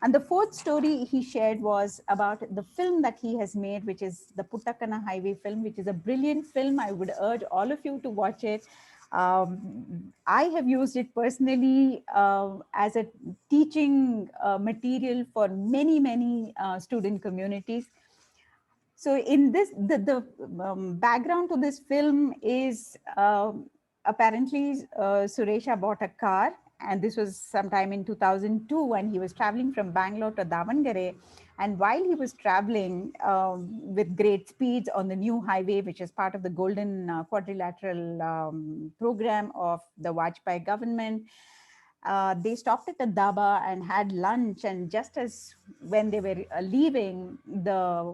And the fourth story he shared was about the film that he has made, which is the Puttakana Highway film, which is a brilliant film. I would urge all of you to watch it. I have used it personally as a teaching material for many, many student communities. So in this, the background to this film is apparently Suresha bought a car, and this was sometime in 2002 when he was traveling from Bangalore to Davangere. And while he was traveling with great speeds on the new highway, which is part of the Golden Quadrilateral program of the Vajpayee government, they stopped at a dhaba and had lunch. And just as when they were leaving, the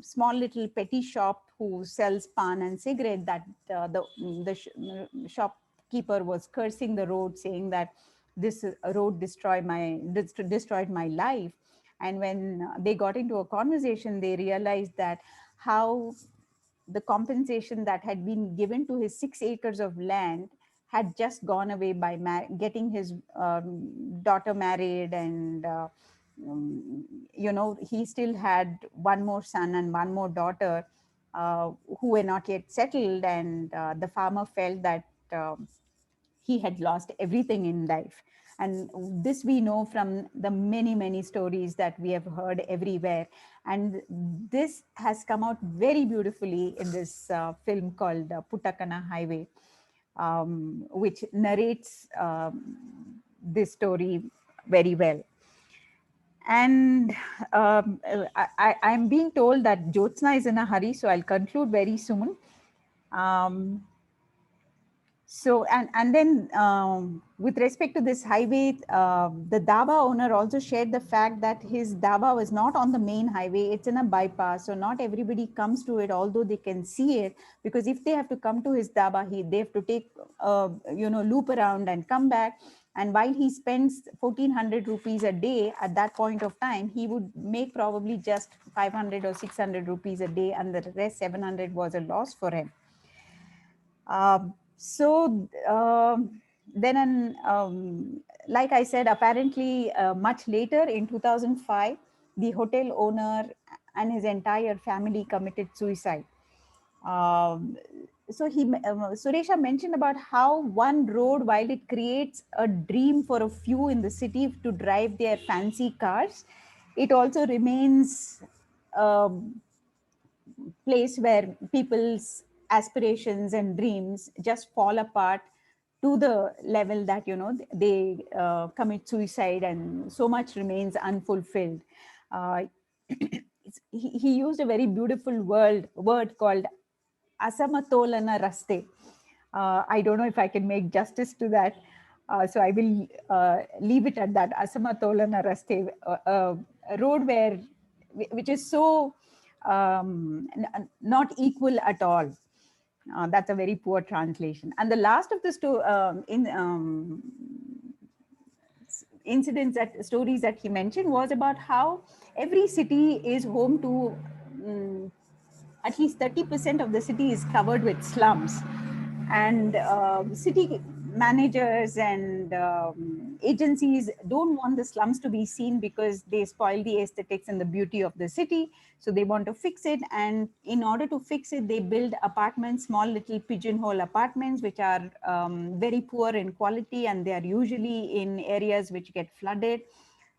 small little petty shop who sells pan and cigarette, that the shopkeeper was cursing the road, saying that this road destroyed my life. And when they got into a conversation, they realized that how the compensation that had been given to his 6 acres of land had just gone away by getting his daughter married. And he still had one more son and one more daughter who were not yet settled. And the farmer felt that he had lost everything in life. And this we know from the many, many stories that we have heard everywhere. And this has come out very beautifully in this film called Puttakana Highway, which narrates this story very well. And I'm being told that Jyotsna is in a hurry, so I'll conclude very soon. So, and then with respect to this highway, the dhaba owner also shared the fact that his dhaba was not on the main highway, it's in a bypass. So not everybody comes to it, although they can see it, because if they have to come to his dhaba, they have to take, loop around and come back. And while he spends 1400 rupees a day at that point of time, he would make probably just 500 or 600 rupees a day, and the rest 700 was a loss for him. Then, like I said, apparently much later in 2005, the hotel owner and his entire family committed suicide. So Suresha mentioned about how one road, while it creates a dream for a few in the city to drive their fancy cars, it also remains a place where people's aspirations and dreams just fall apart to the level that they commit suicide, and so much remains unfulfilled. He used a very beautiful word called asamatolana raste. I don't know if I can make justice to that, so I will leave it at that. Asamatolana raste, a road which is so not equal at all. That's a very poor translation. And the last of the stories that he mentioned was about how every city is home to at least 30% of the city is covered with slums. And city managers and agencies don't want the slums to be seen because they spoil the aesthetics and the beauty of the city. So they want to fix it. And in order to fix it, they build apartments, small little pigeonhole apartments, which are very poor in quality. And they are usually in areas which get flooded.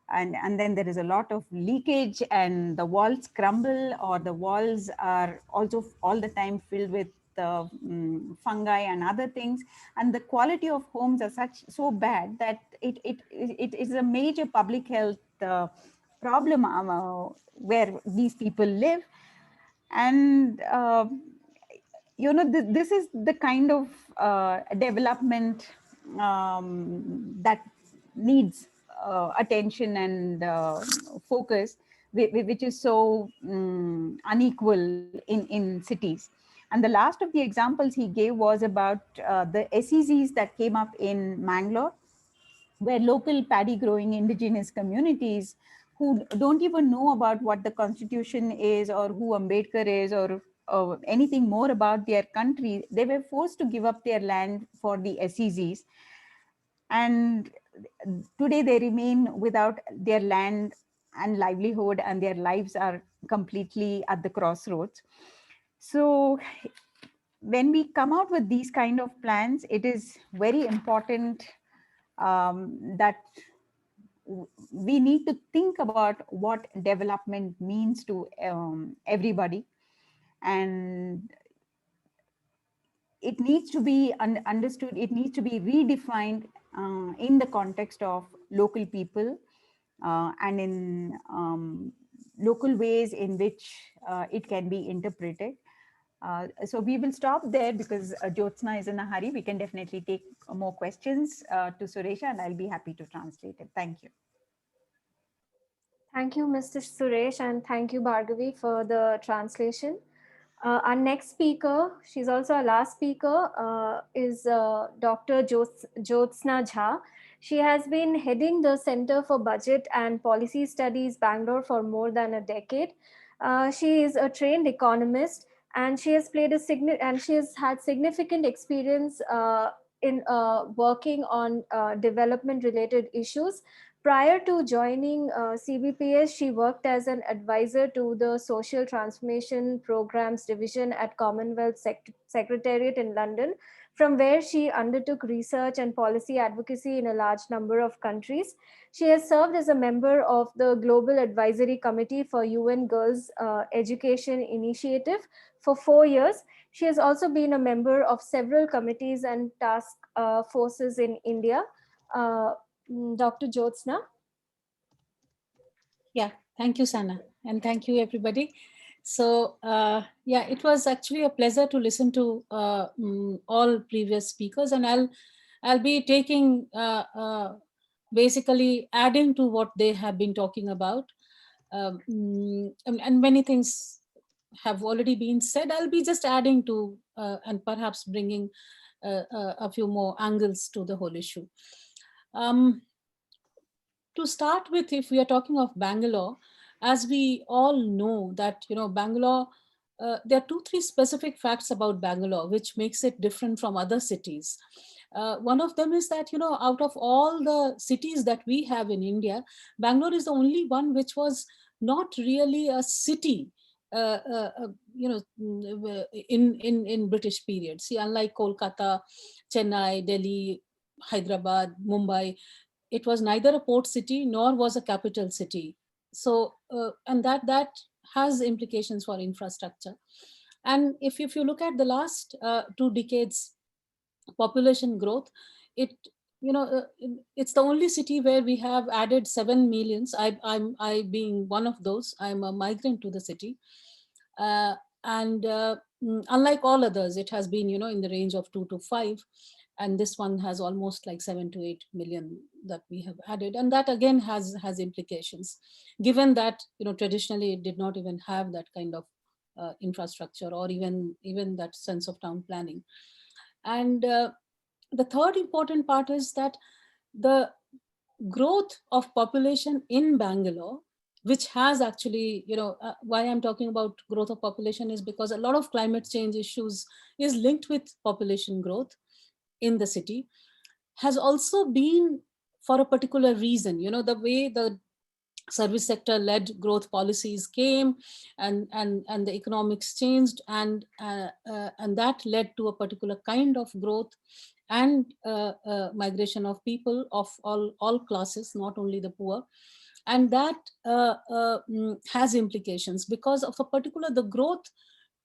And then there is a lot of leakage, and the walls crumble, or the walls are also all the time filled with fungi and other things. And the quality of homes are so bad that it is a major public health problem where these people live. And this is the kind of development that needs attention and focus, which is so unequal in cities. And the last of the examples he gave was about the SEZs that came up in Mangalore, where local paddy growing indigenous communities who don't even know about what the constitution is or who Ambedkar is or anything more about their country, they were forced to give up their land for the SEZs. And today they remain without their land and livelihood, and their lives are completely at the crossroads. So when we come out with these kind of plans, it is very important that we need to think about what development means to everybody, and it needs to be understood, it needs to be redefined in the context of local people and in local ways in which it can be interpreted. So we will stop there because Jyotsna is in a hurry. We can definitely take more questions to Suresha, and I'll be happy to translate it. Thank you. Thank you, Mr. Suresh, and thank you, Bhargavi, for the translation. Our next speaker, she's also our last speaker, is Dr. Jyotsna Jha. She has been heading the Center for Budget and Policy Studies, Bangalore, for more than a decade. She is a trained economist, and she has had significant experience in working on development-related issues. Prior to joining CBPS, she worked as an advisor to the Social Transformation Programs Division at Commonwealth Secretariat in London, from where she undertook research and policy advocacy in a large number of countries. She has served as a member of the Global Advisory Committee for UN Girls Education Initiative for 4 years. She has also been a member of several committees and task forces in India. Dr. Jyotsna. Yeah, thank you, Sana, and thank you, everybody. So, yeah, it was actually a pleasure to listen to all previous speakers, and I'll be taking basically adding to what they have been talking about, and many things have already been said. I'll be just adding to and perhaps bringing a few more angles to the whole issue. To start with, if we are talking of Bangalore, as we all know that, Bangalore, there are 2-3 specific facts about Bangalore which makes it different from other cities. One of them is that, out of all the cities that we have in India, Bangalore is the only one which was not really a city, in British period. See, unlike Kolkata, Chennai, Delhi, Hyderabad, Mumbai, it was neither a port city nor was a capital city. So, and that has implications for infrastructure. And if you look at the last 2 decades population growth, it's the only city where we have added 7 millions. I being one of those, I'm a migrant to the city. Unlike all others, it has been, in the range of 2 to 5. And this one has almost like 7 to 8 million that we have added. And that again has implications, given that, traditionally it did not even have that kind of infrastructure or even that sense of town planning. And the third important part is that the growth of population in Bangalore, which has actually, why I'm talking about growth of population is because a lot of climate change issues is linked with population growth in the city, has also been for a particular reason. The way the service sector led growth policies came and the economics changed, and that led to a particular kind of growth and migration of people of all classes, not only the poor. And that has implications because of the growth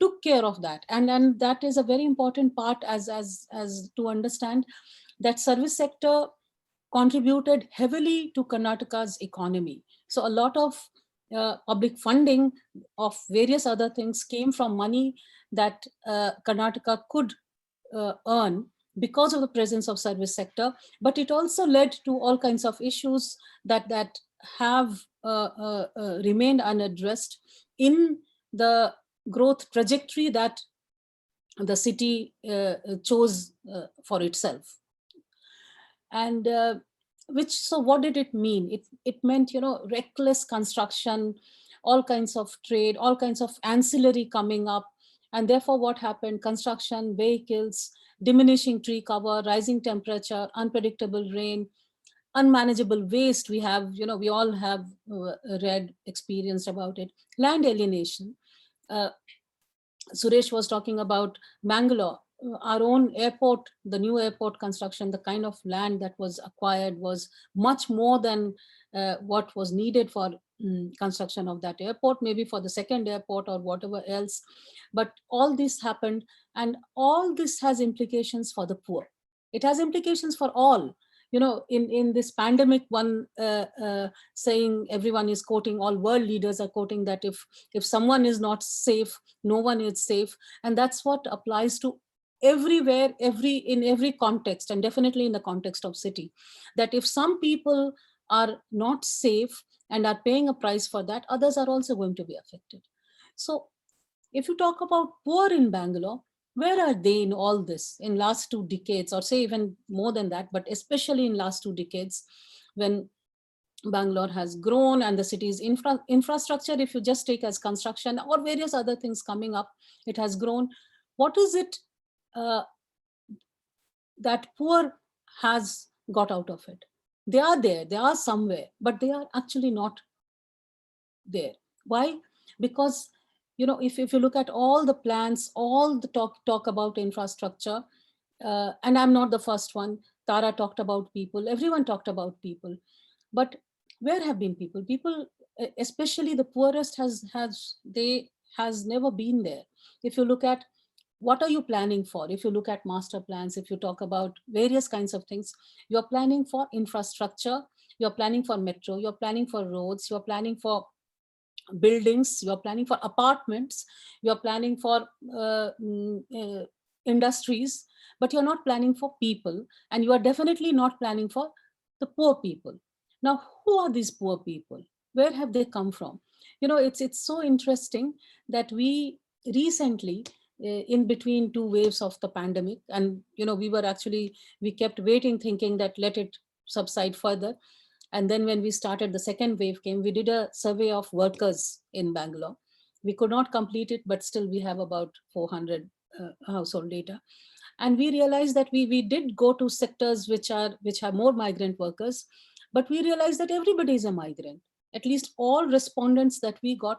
took care of that. And that is a very important part as to understand that service sector contributed heavily to Karnataka's economy. So a lot of public funding of various other things came from money that Karnataka could earn because of the presence of service sector, but it also led to all kinds of issues that have remained unaddressed in the growth trajectory that the city chose for itself. And so what did it mean? It meant, reckless construction, all kinds of trade, all kinds of ancillary coming up. And therefore what happened? Construction, vehicles, diminishing tree cover, rising temperature, unpredictable rain, unmanageable waste. We have, we all have read, experienced about it. Land alienation. Suresh was talking about Bangalore. Our own airport, the new airport construction, the kind of land that was acquired was much more than what was needed for construction of that airport, maybe for the second airport or whatever else. But all this happened, and all this has implications for the poor. It has implications for all. In this pandemic, one saying, everyone is quoting, all world leaders are quoting, that if someone is not safe, no one is safe. And that's what applies to everywhere, in every context, and definitely in the context of city, that if some people are not safe and are paying a price for that, others are also going to be affected. So if you talk about poor in Bangalore, where are they in all this in last 2 decades, or say even more than that, but especially in last 2 decades, when Bangalore has grown and the city's infrastructure, if you just take as construction or various other things coming up, it has grown. What is it that poor has got out of it? They are there, they are somewhere, but they are actually not there. Why? Because if you look at all the plans, all the talk about infrastructure, and I'm not the first one. Tara talked about people, everyone talked about people, but where have been people? People, especially the poorest, has never been there. If you look at what are you planning for, if you look at master plans, if you talk about various kinds of things, you're planning for infrastructure, you're planning for metro, you're planning for roads, you're planning for buildings, you're planning for apartments, you're planning for industries, but you're not planning for people, and you are definitely not planning for the poor people. Now, who are these poor people? Where have they come from? It's so interesting that we recently, in between 2 waves of the pandemic, and we kept waiting, thinking that let it subside further. And then when we started, the second wave came, we did a survey of workers in Bangalore. We could not complete it, but still we have about 400 household data. And we realized that we did go to sectors which have more migrant workers, but we realized that everybody is a migrant. At least all respondents that we got,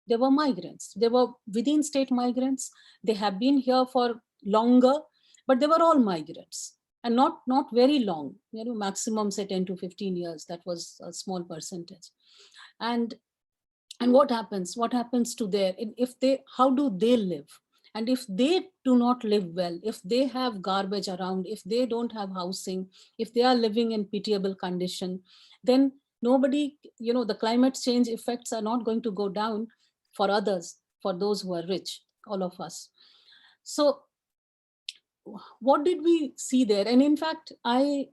they were migrants. They were within state migrants. They have been here for longer, but they were all migrants. And not very long, maximum say 10 to 15 years. That was a small percentage. And what happens to their, how do they live? And if they do not live well, if they have garbage around, if they don't have housing, if they are living in pitiable condition, then nobody, the climate change effects are not going to go down for others, for those who are rich, all of us. So what did we see there? And in fact, I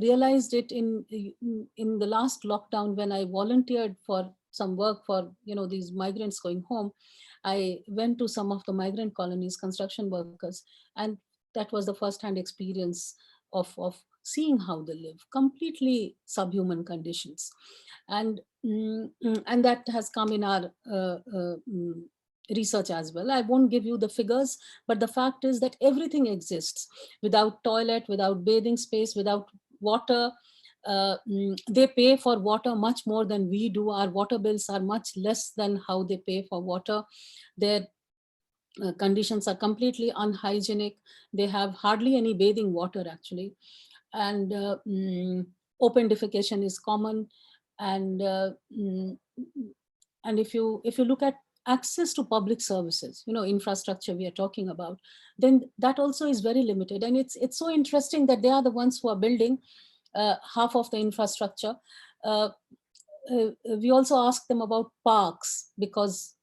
realized it in the last lockdown, when I volunteered for some work for these migrants going home. I went to some of the migrant colonies, construction workers, and that was the first-hand experience of seeing how they live, completely subhuman conditions. And that has come in our research as well. I won't give you the figures, but the fact is that everything exists without toilet, without bathing space, without water. They pay for water much more than we do. Our water bills are much less than how they pay for water. Their conditions are completely unhygienic. They have hardly any bathing water, actually. And open defecation is common. And if you look at access to public services, infrastructure we are talking about, then that also is very limited. And it's so interesting that they are the ones who are building half of the infrastructure. We also ask them about parks, because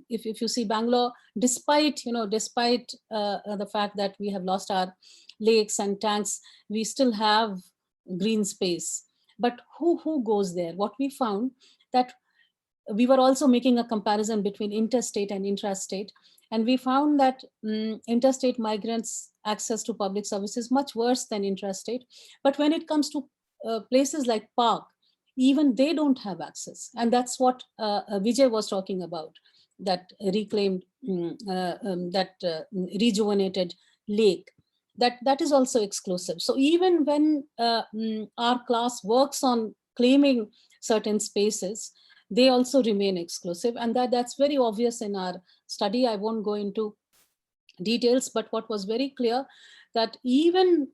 if you see Bangalore, despite the fact that we have lost our lakes and tanks, we still have green space. But who goes there? What we found that we were also making a comparison between interstate and intrastate. And we found that interstate migrants' access to public services much worse than intrastate. But when it comes to places like Park, even they don't have access. And that's what Vijay was talking about, that reclaimed, rejuvenated lake. That is also exclusive. So even when our class works on claiming certain spaces, they also remain exclusive. And that's very obvious in our study. I won't go into details, but what was very clear, that even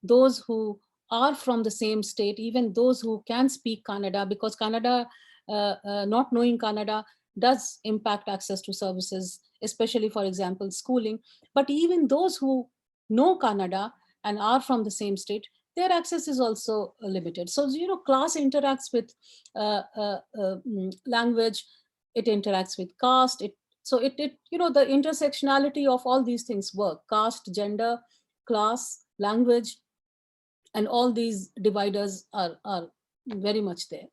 those who are from the same state, even those who can speak Kannada, because Kannada, not knowing Kannada does impact access to services, especially, for example, schooling. But even those who know Kannada and are from the same state, their access is also limited. So, class interacts with language, it interacts with caste, so it the intersectionality of all these things work: caste, gender, class, language, and all these dividers are very much there.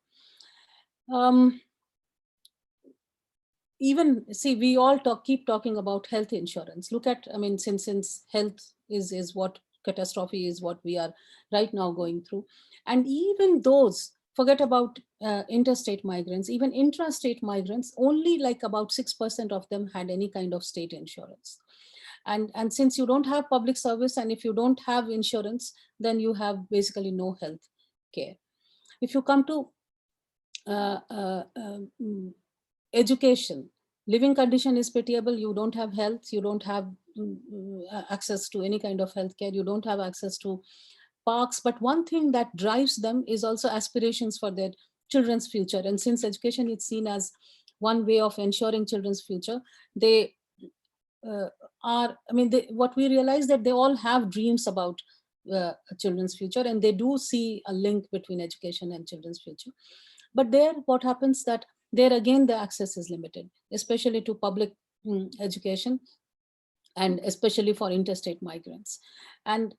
Even, see, we all keep talking about health insurance. Look at, since health is what catastrophe is, what we are right now going through. And even those, forget about interstate migrants, even intrastate migrants, only like about 6% of them had any kind of state insurance. And since you don't have public service, and if you don't have insurance, then you have basically no health care. If you come to education, living condition is pitiable. You don't have health, you don't have access to any kind of healthcare, you don't have access to parks. But one thing that drives them is also aspirations for their children's future. And since education is seen as one way of ensuring children's future, they what we realize, that they all have dreams about children's future, and they do see a link between education and children's future. But there, what happens, that there again the access is limited, especially to public education, and especially for interstate migrants. And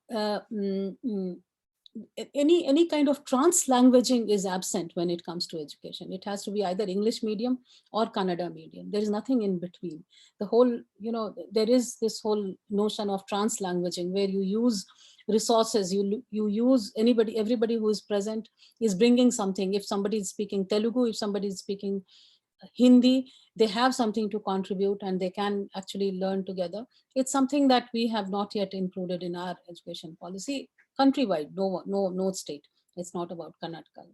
any kind of trans-languaging is absent when it comes to education. It has to be either English medium or Kannada medium. There is nothing in between. The whole, there is this whole notion of trans-languaging, where you use resources, you use everybody who is present is bringing something. If somebody is speaking Telugu, if somebody is speaking Hindi, they have something to contribute, and they can actually learn together. It's something that we have not yet included in our education policy countrywide, no state. It's not about Karnataka.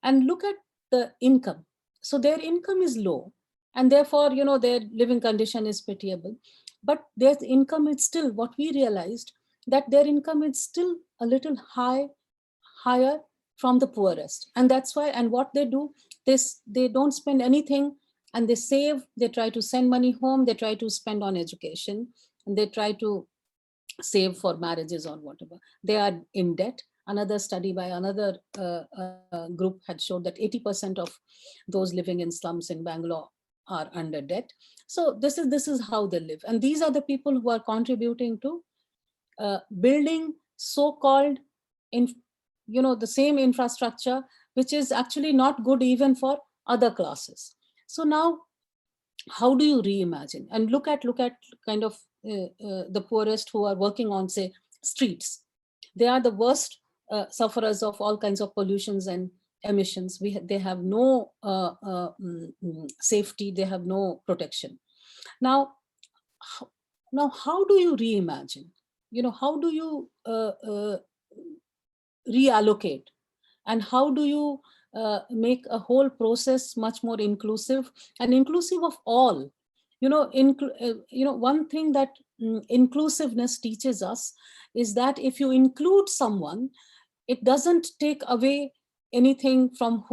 And look at the income. So their income is low, and therefore, their living condition is pitiable. But their income is still, what we realized, that their income is still a little higher from the poorest. And that's why, and what they do, they don't spend anything, and they save, they try to send money home, they try to spend on education, and they try to save for marriages or whatever. They are in debt. Another study by another group had showed that 80% of those living in slums in Bangalore are under debt. So this is how they live. And these are the people who are contributing to building so-called the same infrastructure, which is actually not good even for other classes. So now, how do you reimagine? And look at kind of the poorest who are working on, say, streets. They are the worst sufferers of all kinds of pollutions and emissions. They have no safety, they have no protection. Now, how do you reimagine? How do you reallocate, and how do you make a whole process much more inclusive, and inclusive of all? One thing that inclusiveness teaches us is that if you include someone, it doesn't take away anything from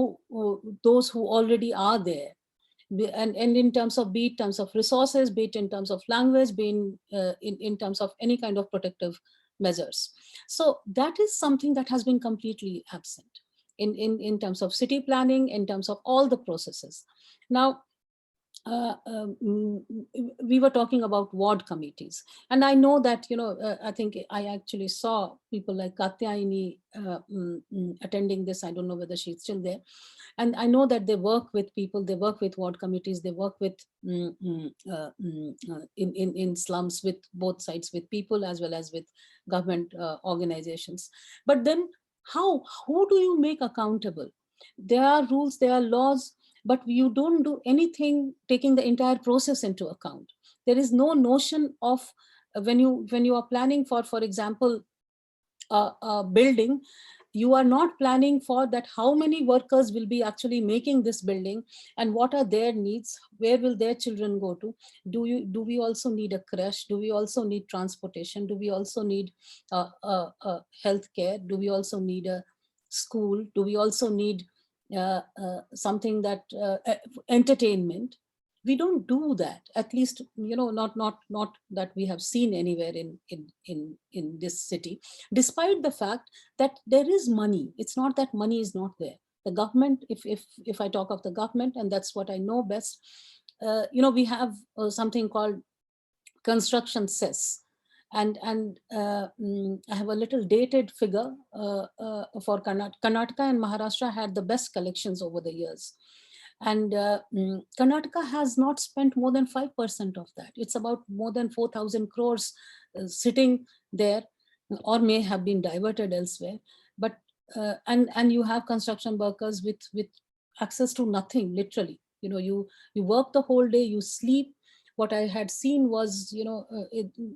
those who already are there. And in terms of, be it in terms of resources, be it in terms of language, be in terms of any kind of protective measures. So that is something that has been completely absent in terms of city planning, in terms of all the processes. Now, we were talking about ward committees, and I know that, I think I actually saw people like Katyayani attending this. I don't know whether she's still there, and I know that they work with people, they work with ward committees, they work with in slums, with both sides, with people as well as with government organizations. But then who do you make accountable? There are rules, there are laws, but you don't do anything taking the entire process into account. There is no notion of when you are planning for example, a building, you are not planning for that how many workers will be actually making this building and what are their needs, where will their children go to, do we also need a creche, do we also need transportation, do we also need health care, do we also need a school, do we also need something that entertainment? We don't do that, at least not that we have seen anywhere in this city, despite the fact that there is money. It's not that money is not there. The government, if I talk of the government, and that's what I know best, we have something called construction cess, and I have a little dated figure for Karnataka and Maharashtra had the best collections over the years. And Karnataka has not spent more than 5% of that. It's about more than 4,000 crores sitting there, or may have been diverted elsewhere. But and you have construction workers with access to nothing, literally. You work the whole day, you sleep. What I had seen was,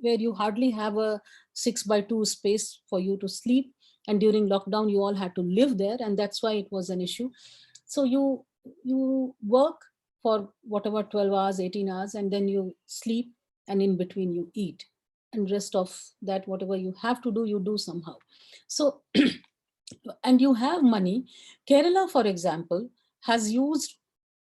where you hardly have a 6x2 space for you to sleep. And during lockdown, you all had to live there, and that's why it was an issue. So you work for whatever 12 hours, 18 hours, and then you sleep, and in between you eat. And rest of that, whatever you have to do, you do somehow. So, and you have money. Kerala, for example, has used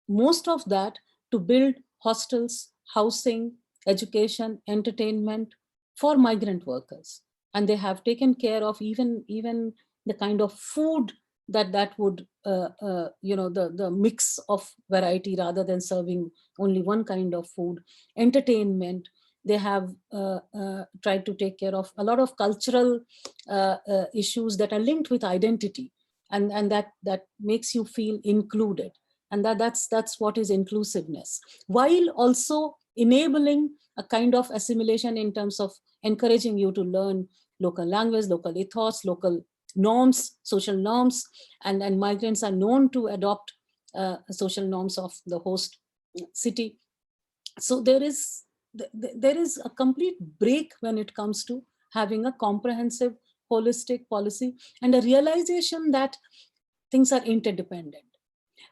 most of that to build hostels, housing, education, entertainment for migrant workers. And they have taken care of even the kind of food that would, the mix of variety rather than serving only one kind of food. Entertainment, they have tried to take care of a lot of cultural issues that are linked with identity, and that makes you feel included. And that's what is inclusiveness, while also enabling a kind of assimilation in terms of encouraging you to learn local language, local ethos, local norms, social norms, and migrants are known to adopt social norms of the host city. So there is a complete break when it comes to having a comprehensive, holistic policy, and a realization that things are interdependent.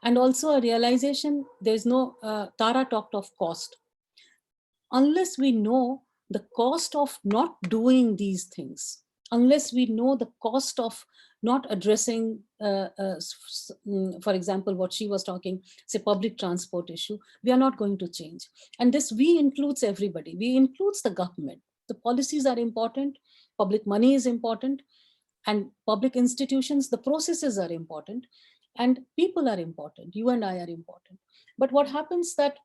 And also a realization, there's no, Tara talked of cost. Unless we know the cost of not doing these things, unless we know the cost of not addressing, for example, what she was talking, say public transport issue, we are not going to change. And this we includes everybody. We includes the government. The policies are important, public money is important, and public institutions, the processes are important, and people are important. You and I are important. But what happens that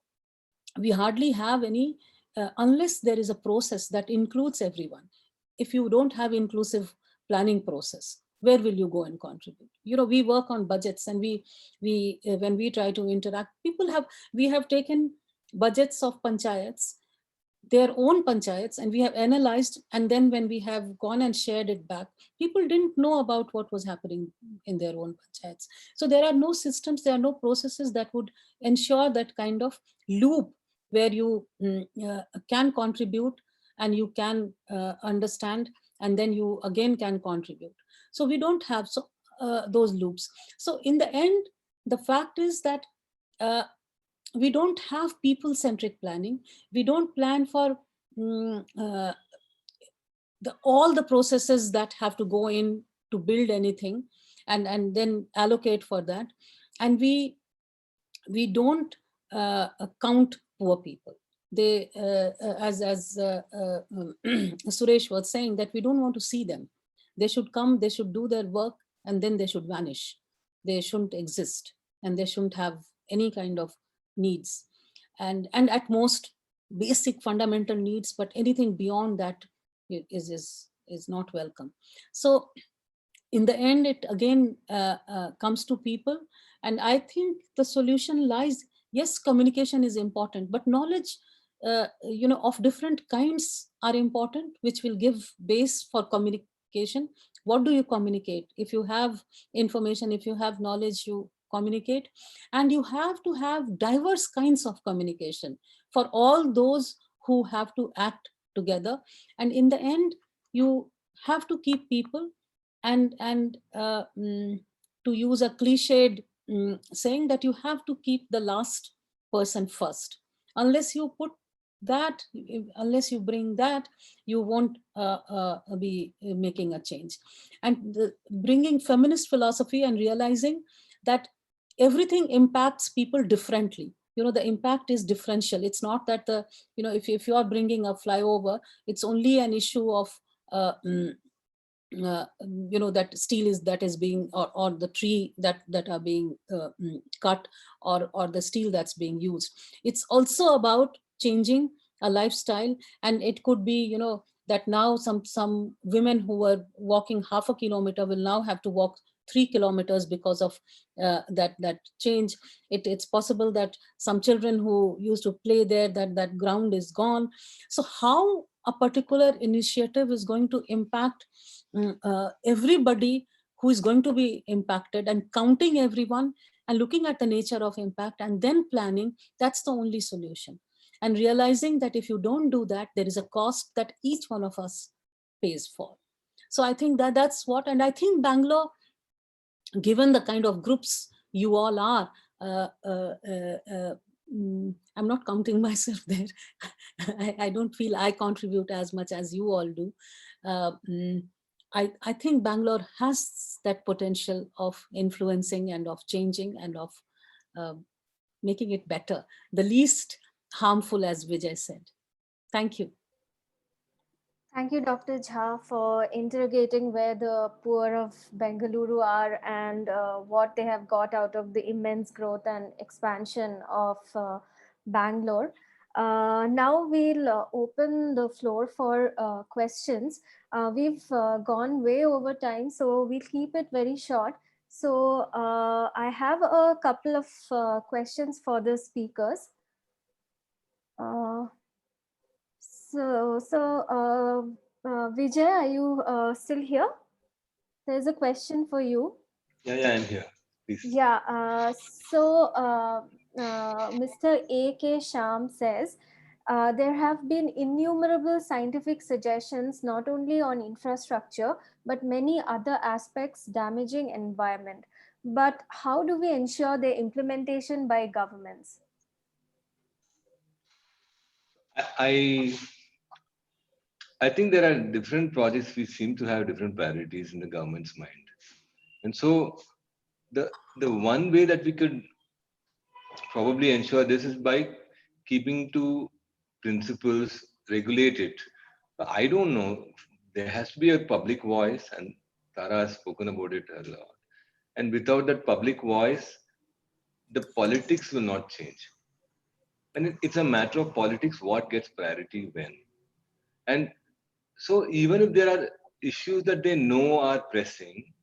we hardly have any, unless there is a process that includes everyone. If you don't have inclusive planning process, where will you go and contribute? We work on budgets, and we when we try to interact, we have taken budgets of panchayats, their own panchayats, and we have analyzed, and then when we have gone and shared it back, people didn't know about what was happening in their own panchayats. So there are no systems, there are no processes that would ensure that kind of loop where you can contribute, and you can understand, and then you again can contribute. So we don't have those loops. So in the end, the fact is that we don't have people-centric planning. We don't plan for all the processes that have to go in to build anything, and then allocate for that. And we don't count poor people. They, as Suresh was saying, that we don't want to see them. They should come, they should do their work, and then they should vanish. They shouldn't exist, and they shouldn't have any kind of needs. and at most basic fundamental needs, but anything beyond that is not welcome. So in the end, it again comes to people. And I think the solution lies, yes, communication is important, but knowledge of different kinds are important, which will give base for communication. What do you communicate? If you have information, if you have knowledge, you communicate. And you have to have diverse kinds of communication for all those who have to act together. And in the end, you have to keep people, and to use a cliched saying, that you have to keep the last person first. Unless you put that, unless you bring that, you won't be making a change. And bringing feminist philosophy and realizing that everything impacts people differently. The impact is differential. It's not that if you are bringing a flyover, it's only an issue of that steel that is being, or the tree that are being cut, or the steel that's being used. It's also about changing a lifestyle. And it could be that now some women who were walking half a kilometer will now have to walk 3 kilometers because of that change. It's possible that some children who used to play there, that ground is gone. So how a particular initiative is going to impact everybody who is going to be impacted, and counting everyone and looking at the nature of impact and then planning, that's the only solution. And realizing that if you don't do that, there is a cost that each one of us pays for. So I think that's what, and I think Bangalore, given the kind of groups you all are, I'm not counting myself there. I don't feel I contribute as much as you all do. I think Bangalore has that potential of influencing and of changing and of making it better, the least harmful, as Vijay said. Thank you. Thank you, Dr. Jha, for interrogating where the poor of Bengaluru are and what they have got out of the immense growth and expansion of Bangalore. Now we'll open the floor for questions. We've gone way over time, so we'll keep it very short. So I have a couple of questions for the speakers. Vijay, are you still here? There's a question for you. Yeah, I'm here. Please. Yeah. Mr. A.K. Sham says, there have been innumerable scientific suggestions, not only on infrastructure, but many other aspects damaging environment. But how do we ensure their implementation by governments? I think there are different projects which seem to have different priorities in the government's mind. And so the one way that we could probably ensure this is by keeping to principles, regulate it. I don't know. There has to be a public voice, and Tara has spoken about it a lot. And without that public voice, the politics will not change. And it's a matter of politics, what gets priority when. And so even if there are issues that they know are pressing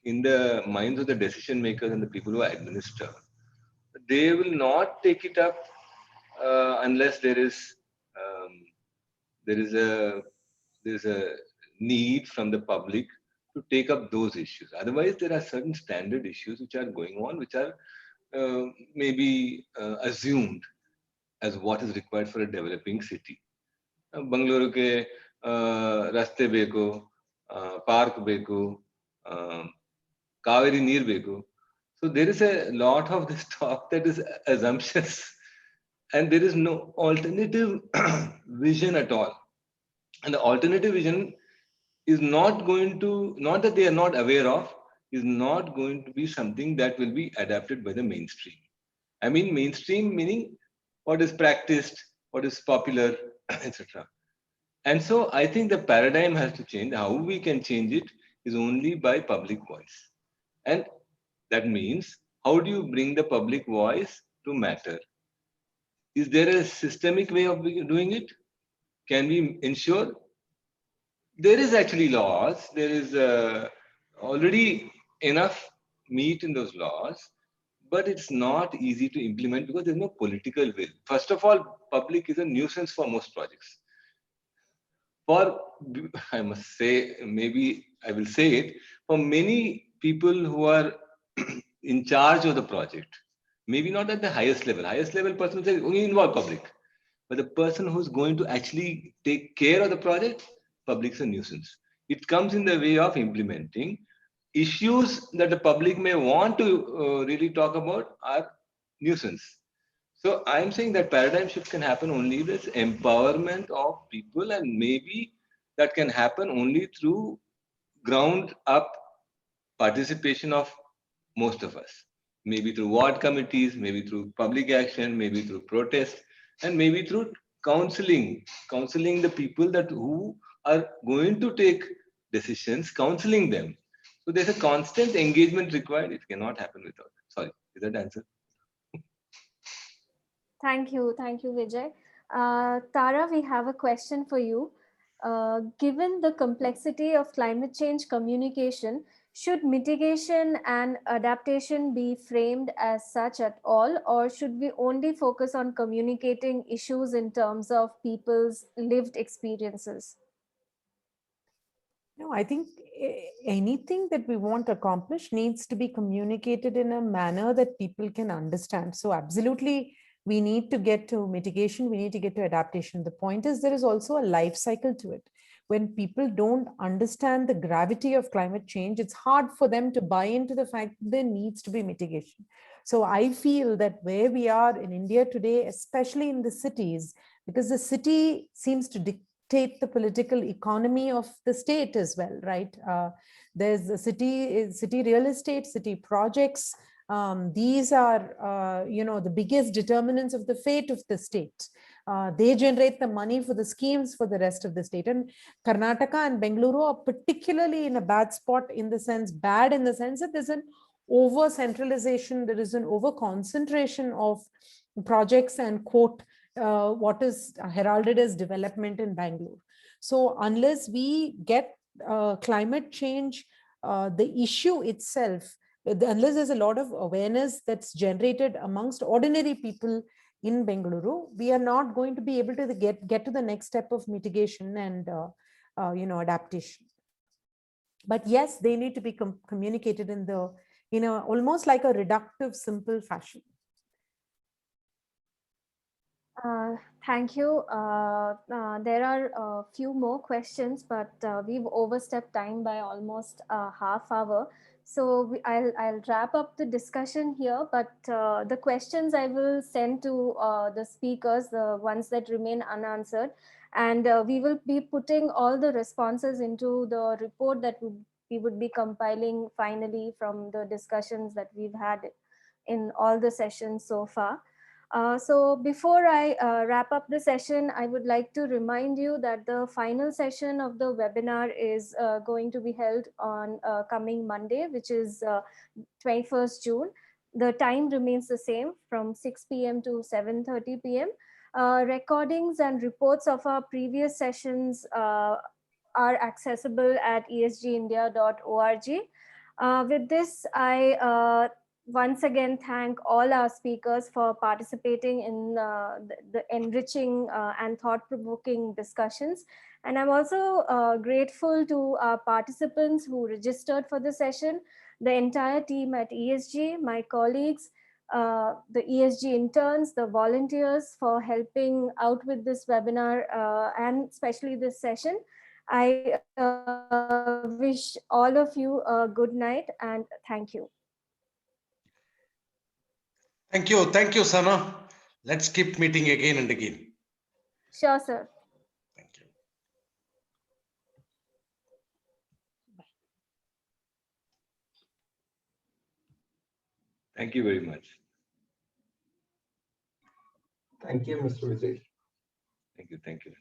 in the minds of the decision makers and the people who administer, they will not take it up unless there is a need from the public to take up those issues. Otherwise, there are certain standard issues which are going on, which are maybe assumed as what is required for a developing city. Bangalore ke raste beko, park beko, Kaveri neer beko. So there is a lot of this talk that is assumptions, and there is no alternative vision at all. And the alternative vision is not going to, not that they are not aware of, is not going to be something that will be adapted by the mainstream. I mean, mainstream meaning what is practiced, what is popular, etc. And so I think the paradigm has to change. How we can change it is only by public voice. And that means, how do you bring the public voice to matter? Is there a systemic way of doing it? Can we ensure? There is actually laws. There is already enough meat in those laws, but it's not easy to implement because there's no political will. First of all, public is a nuisance for most projects. For, I must say, maybe I will say it, for many people who are in charge of the project, maybe not at the highest level person will say, only involve public. But the person who's going to actually take care of the project, public's a nuisance. It comes in the way of implementing. Issues that the public may want to really talk about are nuisance. So I'm saying that paradigm shift can happen only with empowerment of people, and maybe that can happen only through ground up participation of most of us. Maybe through ward committees, maybe through public action, maybe through protest, and maybe through counseling the people that who are going to take decisions, counseling them. So there's a constant engagement required. It cannot happen without it. Sorry, is that answer? Thank you, Vijay. Tara, we have a question for you. Given the complexity of climate change communication, should mitigation and adaptation be framed as such at all, or should we only focus on communicating issues in terms of people's lived experiences? No, I think anything that we want to accomplish needs to be communicated in a manner that people can understand. So absolutely, we need to get to mitigation, we need to get to adaptation. The point is there is also a life cycle to it. When people don't understand the gravity of climate change, it's hard for them to buy into the fact that there needs to be mitigation. So I feel that where we are in India today, especially in the cities, because the city seems to dictate the political economy of the state as well, right? There's the city real estate, city projects. These are, the biggest determinants of the fate of the state. They generate the money for the schemes for the rest of the state. And Karnataka and Bengaluru are particularly in a bad spot in the sense that there's an over centralization, there is an over concentration of projects and what is heralded as development in Bangalore. So unless we get climate change, the issue itself, unless there's a lot of awareness that's generated amongst ordinary people in Bengaluru, we are not going to be able to get to the next step of mitigation and adaptation. But yes, they need to be communicated in almost like a reductive, simple fashion. Thank you. There are a few more questions, but we've overstepped time by almost a half hour. So I'll wrap up the discussion here, but the questions I will send to the speakers, the ones that remain unanswered, and we will be putting all the responses into the report that we would be compiling finally from the discussions that we've had in all the sessions so far. So before I wrap up the session, I would like to remind you that the final session of the webinar is going to be held on coming Monday, which is 21st June. The time remains the same from 6 p.m. to 7:30 p.m. Recordings and reports of our previous sessions are accessible at esgindia.org. With this, I once again thank all our speakers for participating in the enriching and thought-provoking discussions. And I'm also grateful to our participants who registered for the session, the entire team at ESG, my colleagues, the ESG interns, the volunteers for helping out with this webinar and especially this session. I wish all of you a good night and thank you. Thank you, Sana. Let's keep meeting again and again. Sure, sir. Thank you. Thank you very much. Thank you, Mr. Vijay. Thank you.